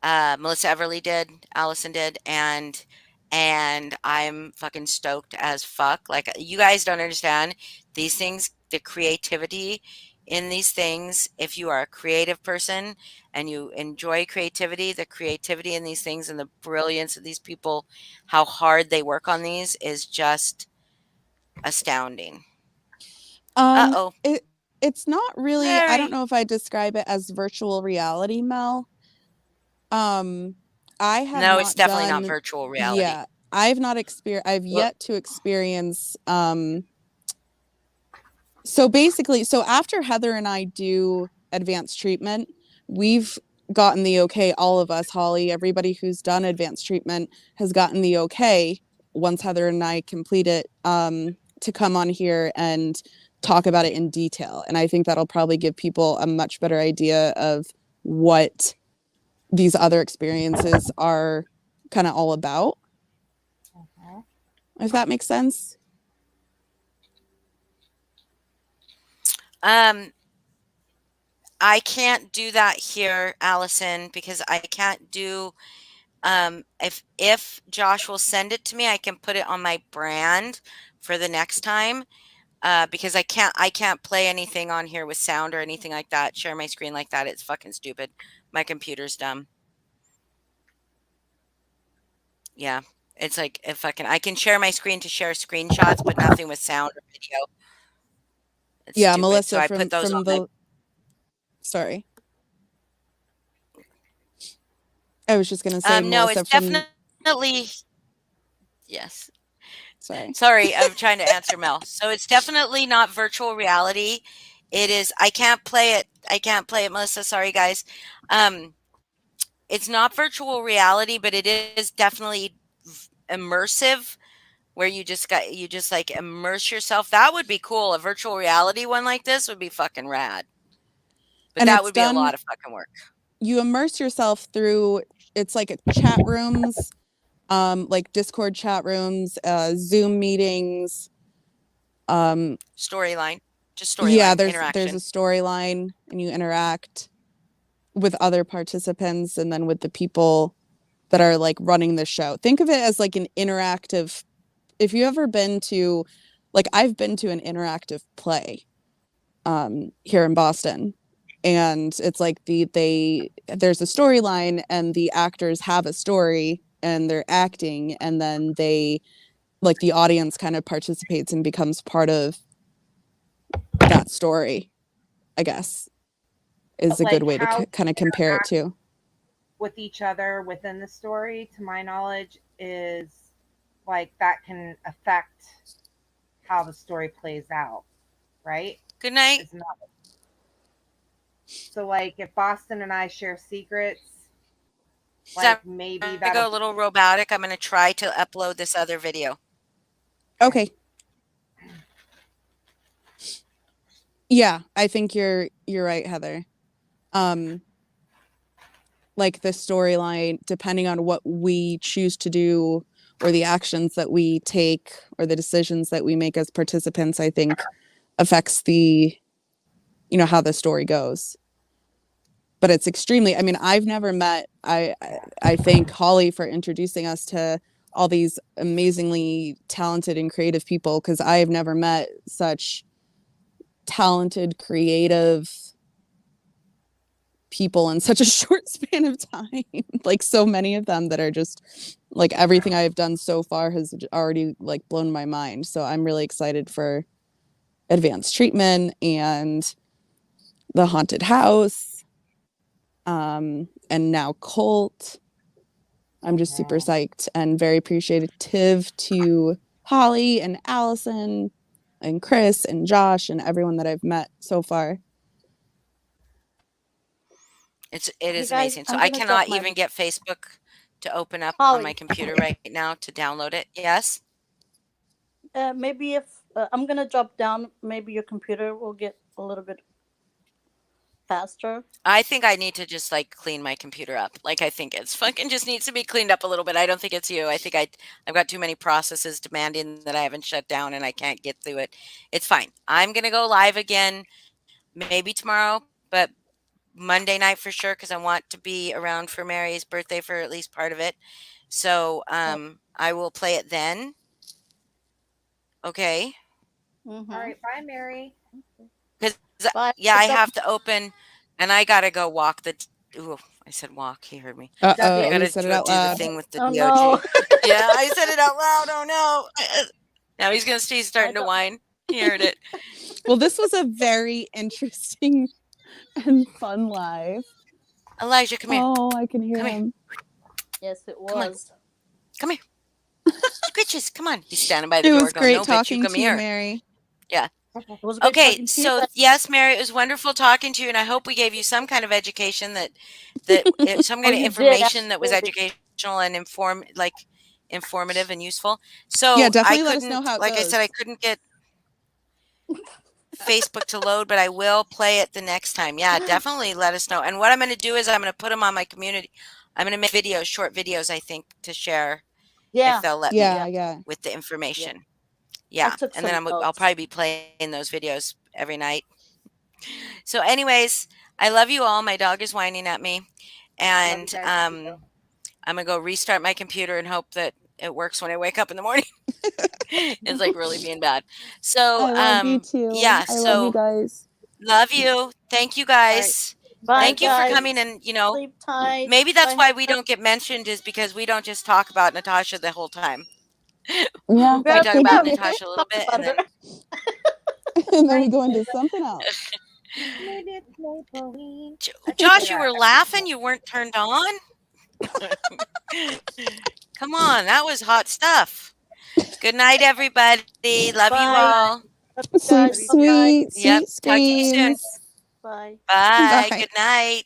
Melissa Everly did, Allison did, and I'm fucking stoked as fuck. Like, you guys don't understand these things, the creativity in these things. If you are a creative person and you enjoy creativity, the creativity in these things and the brilliance of these people, how hard they work on these is just astounding. Uh-oh. It's not really, I don't know if I describe it as virtual reality, Mel. I have No, not it's definitely done, not virtual reality. Yeah, I've yet to experience, so basically, after Heather and I do Advanced Treatment, we've gotten the okay, all of us, Holly, everybody who's done Advanced Treatment has gotten the okay, once Heather and I complete it, to come on here and talk about it in detail. And I think that'll probably give people a much better idea of what these other experiences are kind of all about. If that makes sense. I can't do that here, Allison, because I can't do, if Josh will send it to me, I can put it on my brand for the next time. Because I can't play anything on here with sound or anything like that, share my screen like that. It's fucking stupid. My computer's dumb. Yeah. It's like, if I can share my screen to share screenshots, but nothing with sound or video. It's Yeah, stupid. Melissa, So I put those on sorry. I was just gonna say, no, Melissa, it's definitely, yes. Sorry, I'm trying to answer Mel. So it's definitely not virtual reality. It is, I can't play it, Melissa. Sorry, guys. It's not virtual reality, but it is definitely immersive, where you just like immerse yourself. That would be cool. A virtual reality one like this would be fucking rad. But And that it's would be a done, lot of fucking work. You immerse yourself through, it's like chat rooms, like Discord chat rooms, Zoom meetings, storyline, just storyline. Yeah, interaction. there's a storyline, and you interact with other participants and then with the people that are like running the show. Think of it as like an interactive, if you ever been to, like, I've been to an interactive play here in Boston, and it's like there's a storyline and the actors have a story and they're acting, and then the audience kind of participates and becomes part of that story, I guess, is a good way to kind of compare it to. With each other within the story, to my knowledge, is like that can affect how the story plays out, right? Good night. So like if Boston and I share secrets, like maybe that go a little robotic. I'm going to try to upload this other video. Okay. Yeah, I think you're right, Heather. Like the storyline, depending on what we choose to do or the actions that we take or the decisions that we make as participants, I think affects the, how the story goes. But it's extremely, I mean, I've never met, I thank Holly for introducing us to all these amazingly talented and creative people, because I have never met such talented, creative people in such a short span of time. Like so many of them that are just like everything I've done so far has already like blown my mind. So I'm really excited for advanced treatment and the haunted house. And now Cult. I'm just super psyched and very appreciative to Holly and Allison and Chris and Josh and everyone that I've met so far. It You is guys, amazing. So I'm I gonna cannot drop my even get Facebook to open up on my Holly. computer right now to download it. Yes. Maybe if I'm gonna drop down, maybe your computer will get a little bit faster. I think I need to just like clean my computer up. Like I think it's fucking just needs to be cleaned up a little bit. I don't think it's you. I think I've got too many processes demanding that I haven't shut down and I can't get through it. It's fine. I'm gonna go live again, maybe tomorrow, but Monday night for sure because I want to be around for Mary's birthday for at least part of it. So I will play it then. Okay. Mm-hmm. All right, bye, Mary. Because Bye. yeah, I have to open, and I gotta go walk the. Ooh, I said walk. He heard me. Uh I oh, gotta you said it out do the loud. thing with the Oh DOG. no. Yeah, I said it out loud. Oh no! Now he's starting to don't- whine. He heard it. Well, this was a very interesting and fun live. Elijah, come here. Oh, I can hear Come here. him. Yes, it Come on. was. Come here. Scritches, come on. He's standing by the It door was going, great no, bitch, talking you come to you, here. Mary. Yeah. It was great Okay, talking to you, so but yes, Mary, it was wonderful talking to you, and I hope we gave you some kind of education some kind of you did, information that was absolutely. educational and informative and useful. So Yeah, I definitely let us couldn't, know how it like I said, I goes. couldn't get Facebook to load, but I will play it the next time. Yeah, definitely let us know. And what I'm going to do is I'm going to put them on my community. I'm going to make videos, short videos, I think, to share Yeah. if they'll let me Yeah. with the information. I Yeah, took and then some I'll notes. probably be playing those videos every night. So, anyways, I love you all. My dog is whining at me, and guys, I'm gonna go restart my computer and hope that it works when I wake up in the morning. It's like really being bad. So, I love you too. yeah. I love you So, guys. love you. Thank you guys. Bye, Thank you for guys. coming. And Sleep tight. maybe that's Bye, why we Heather. don't get mentioned is because we don't just talk about Natasha the whole time. Yeah, We Yeah, talk thank about you. Natasha a little bit, and then And then we go into something else. Maybe it's Maybelline. Josh, you were laughing. You weren't turned on. Come on, that was hot stuff. Good night, everybody. Love you Bye. all. Love you Sleep guys. sweet, Yep. sweet Talk to you soon. dreams. Bye. Bye. Bye. Good night.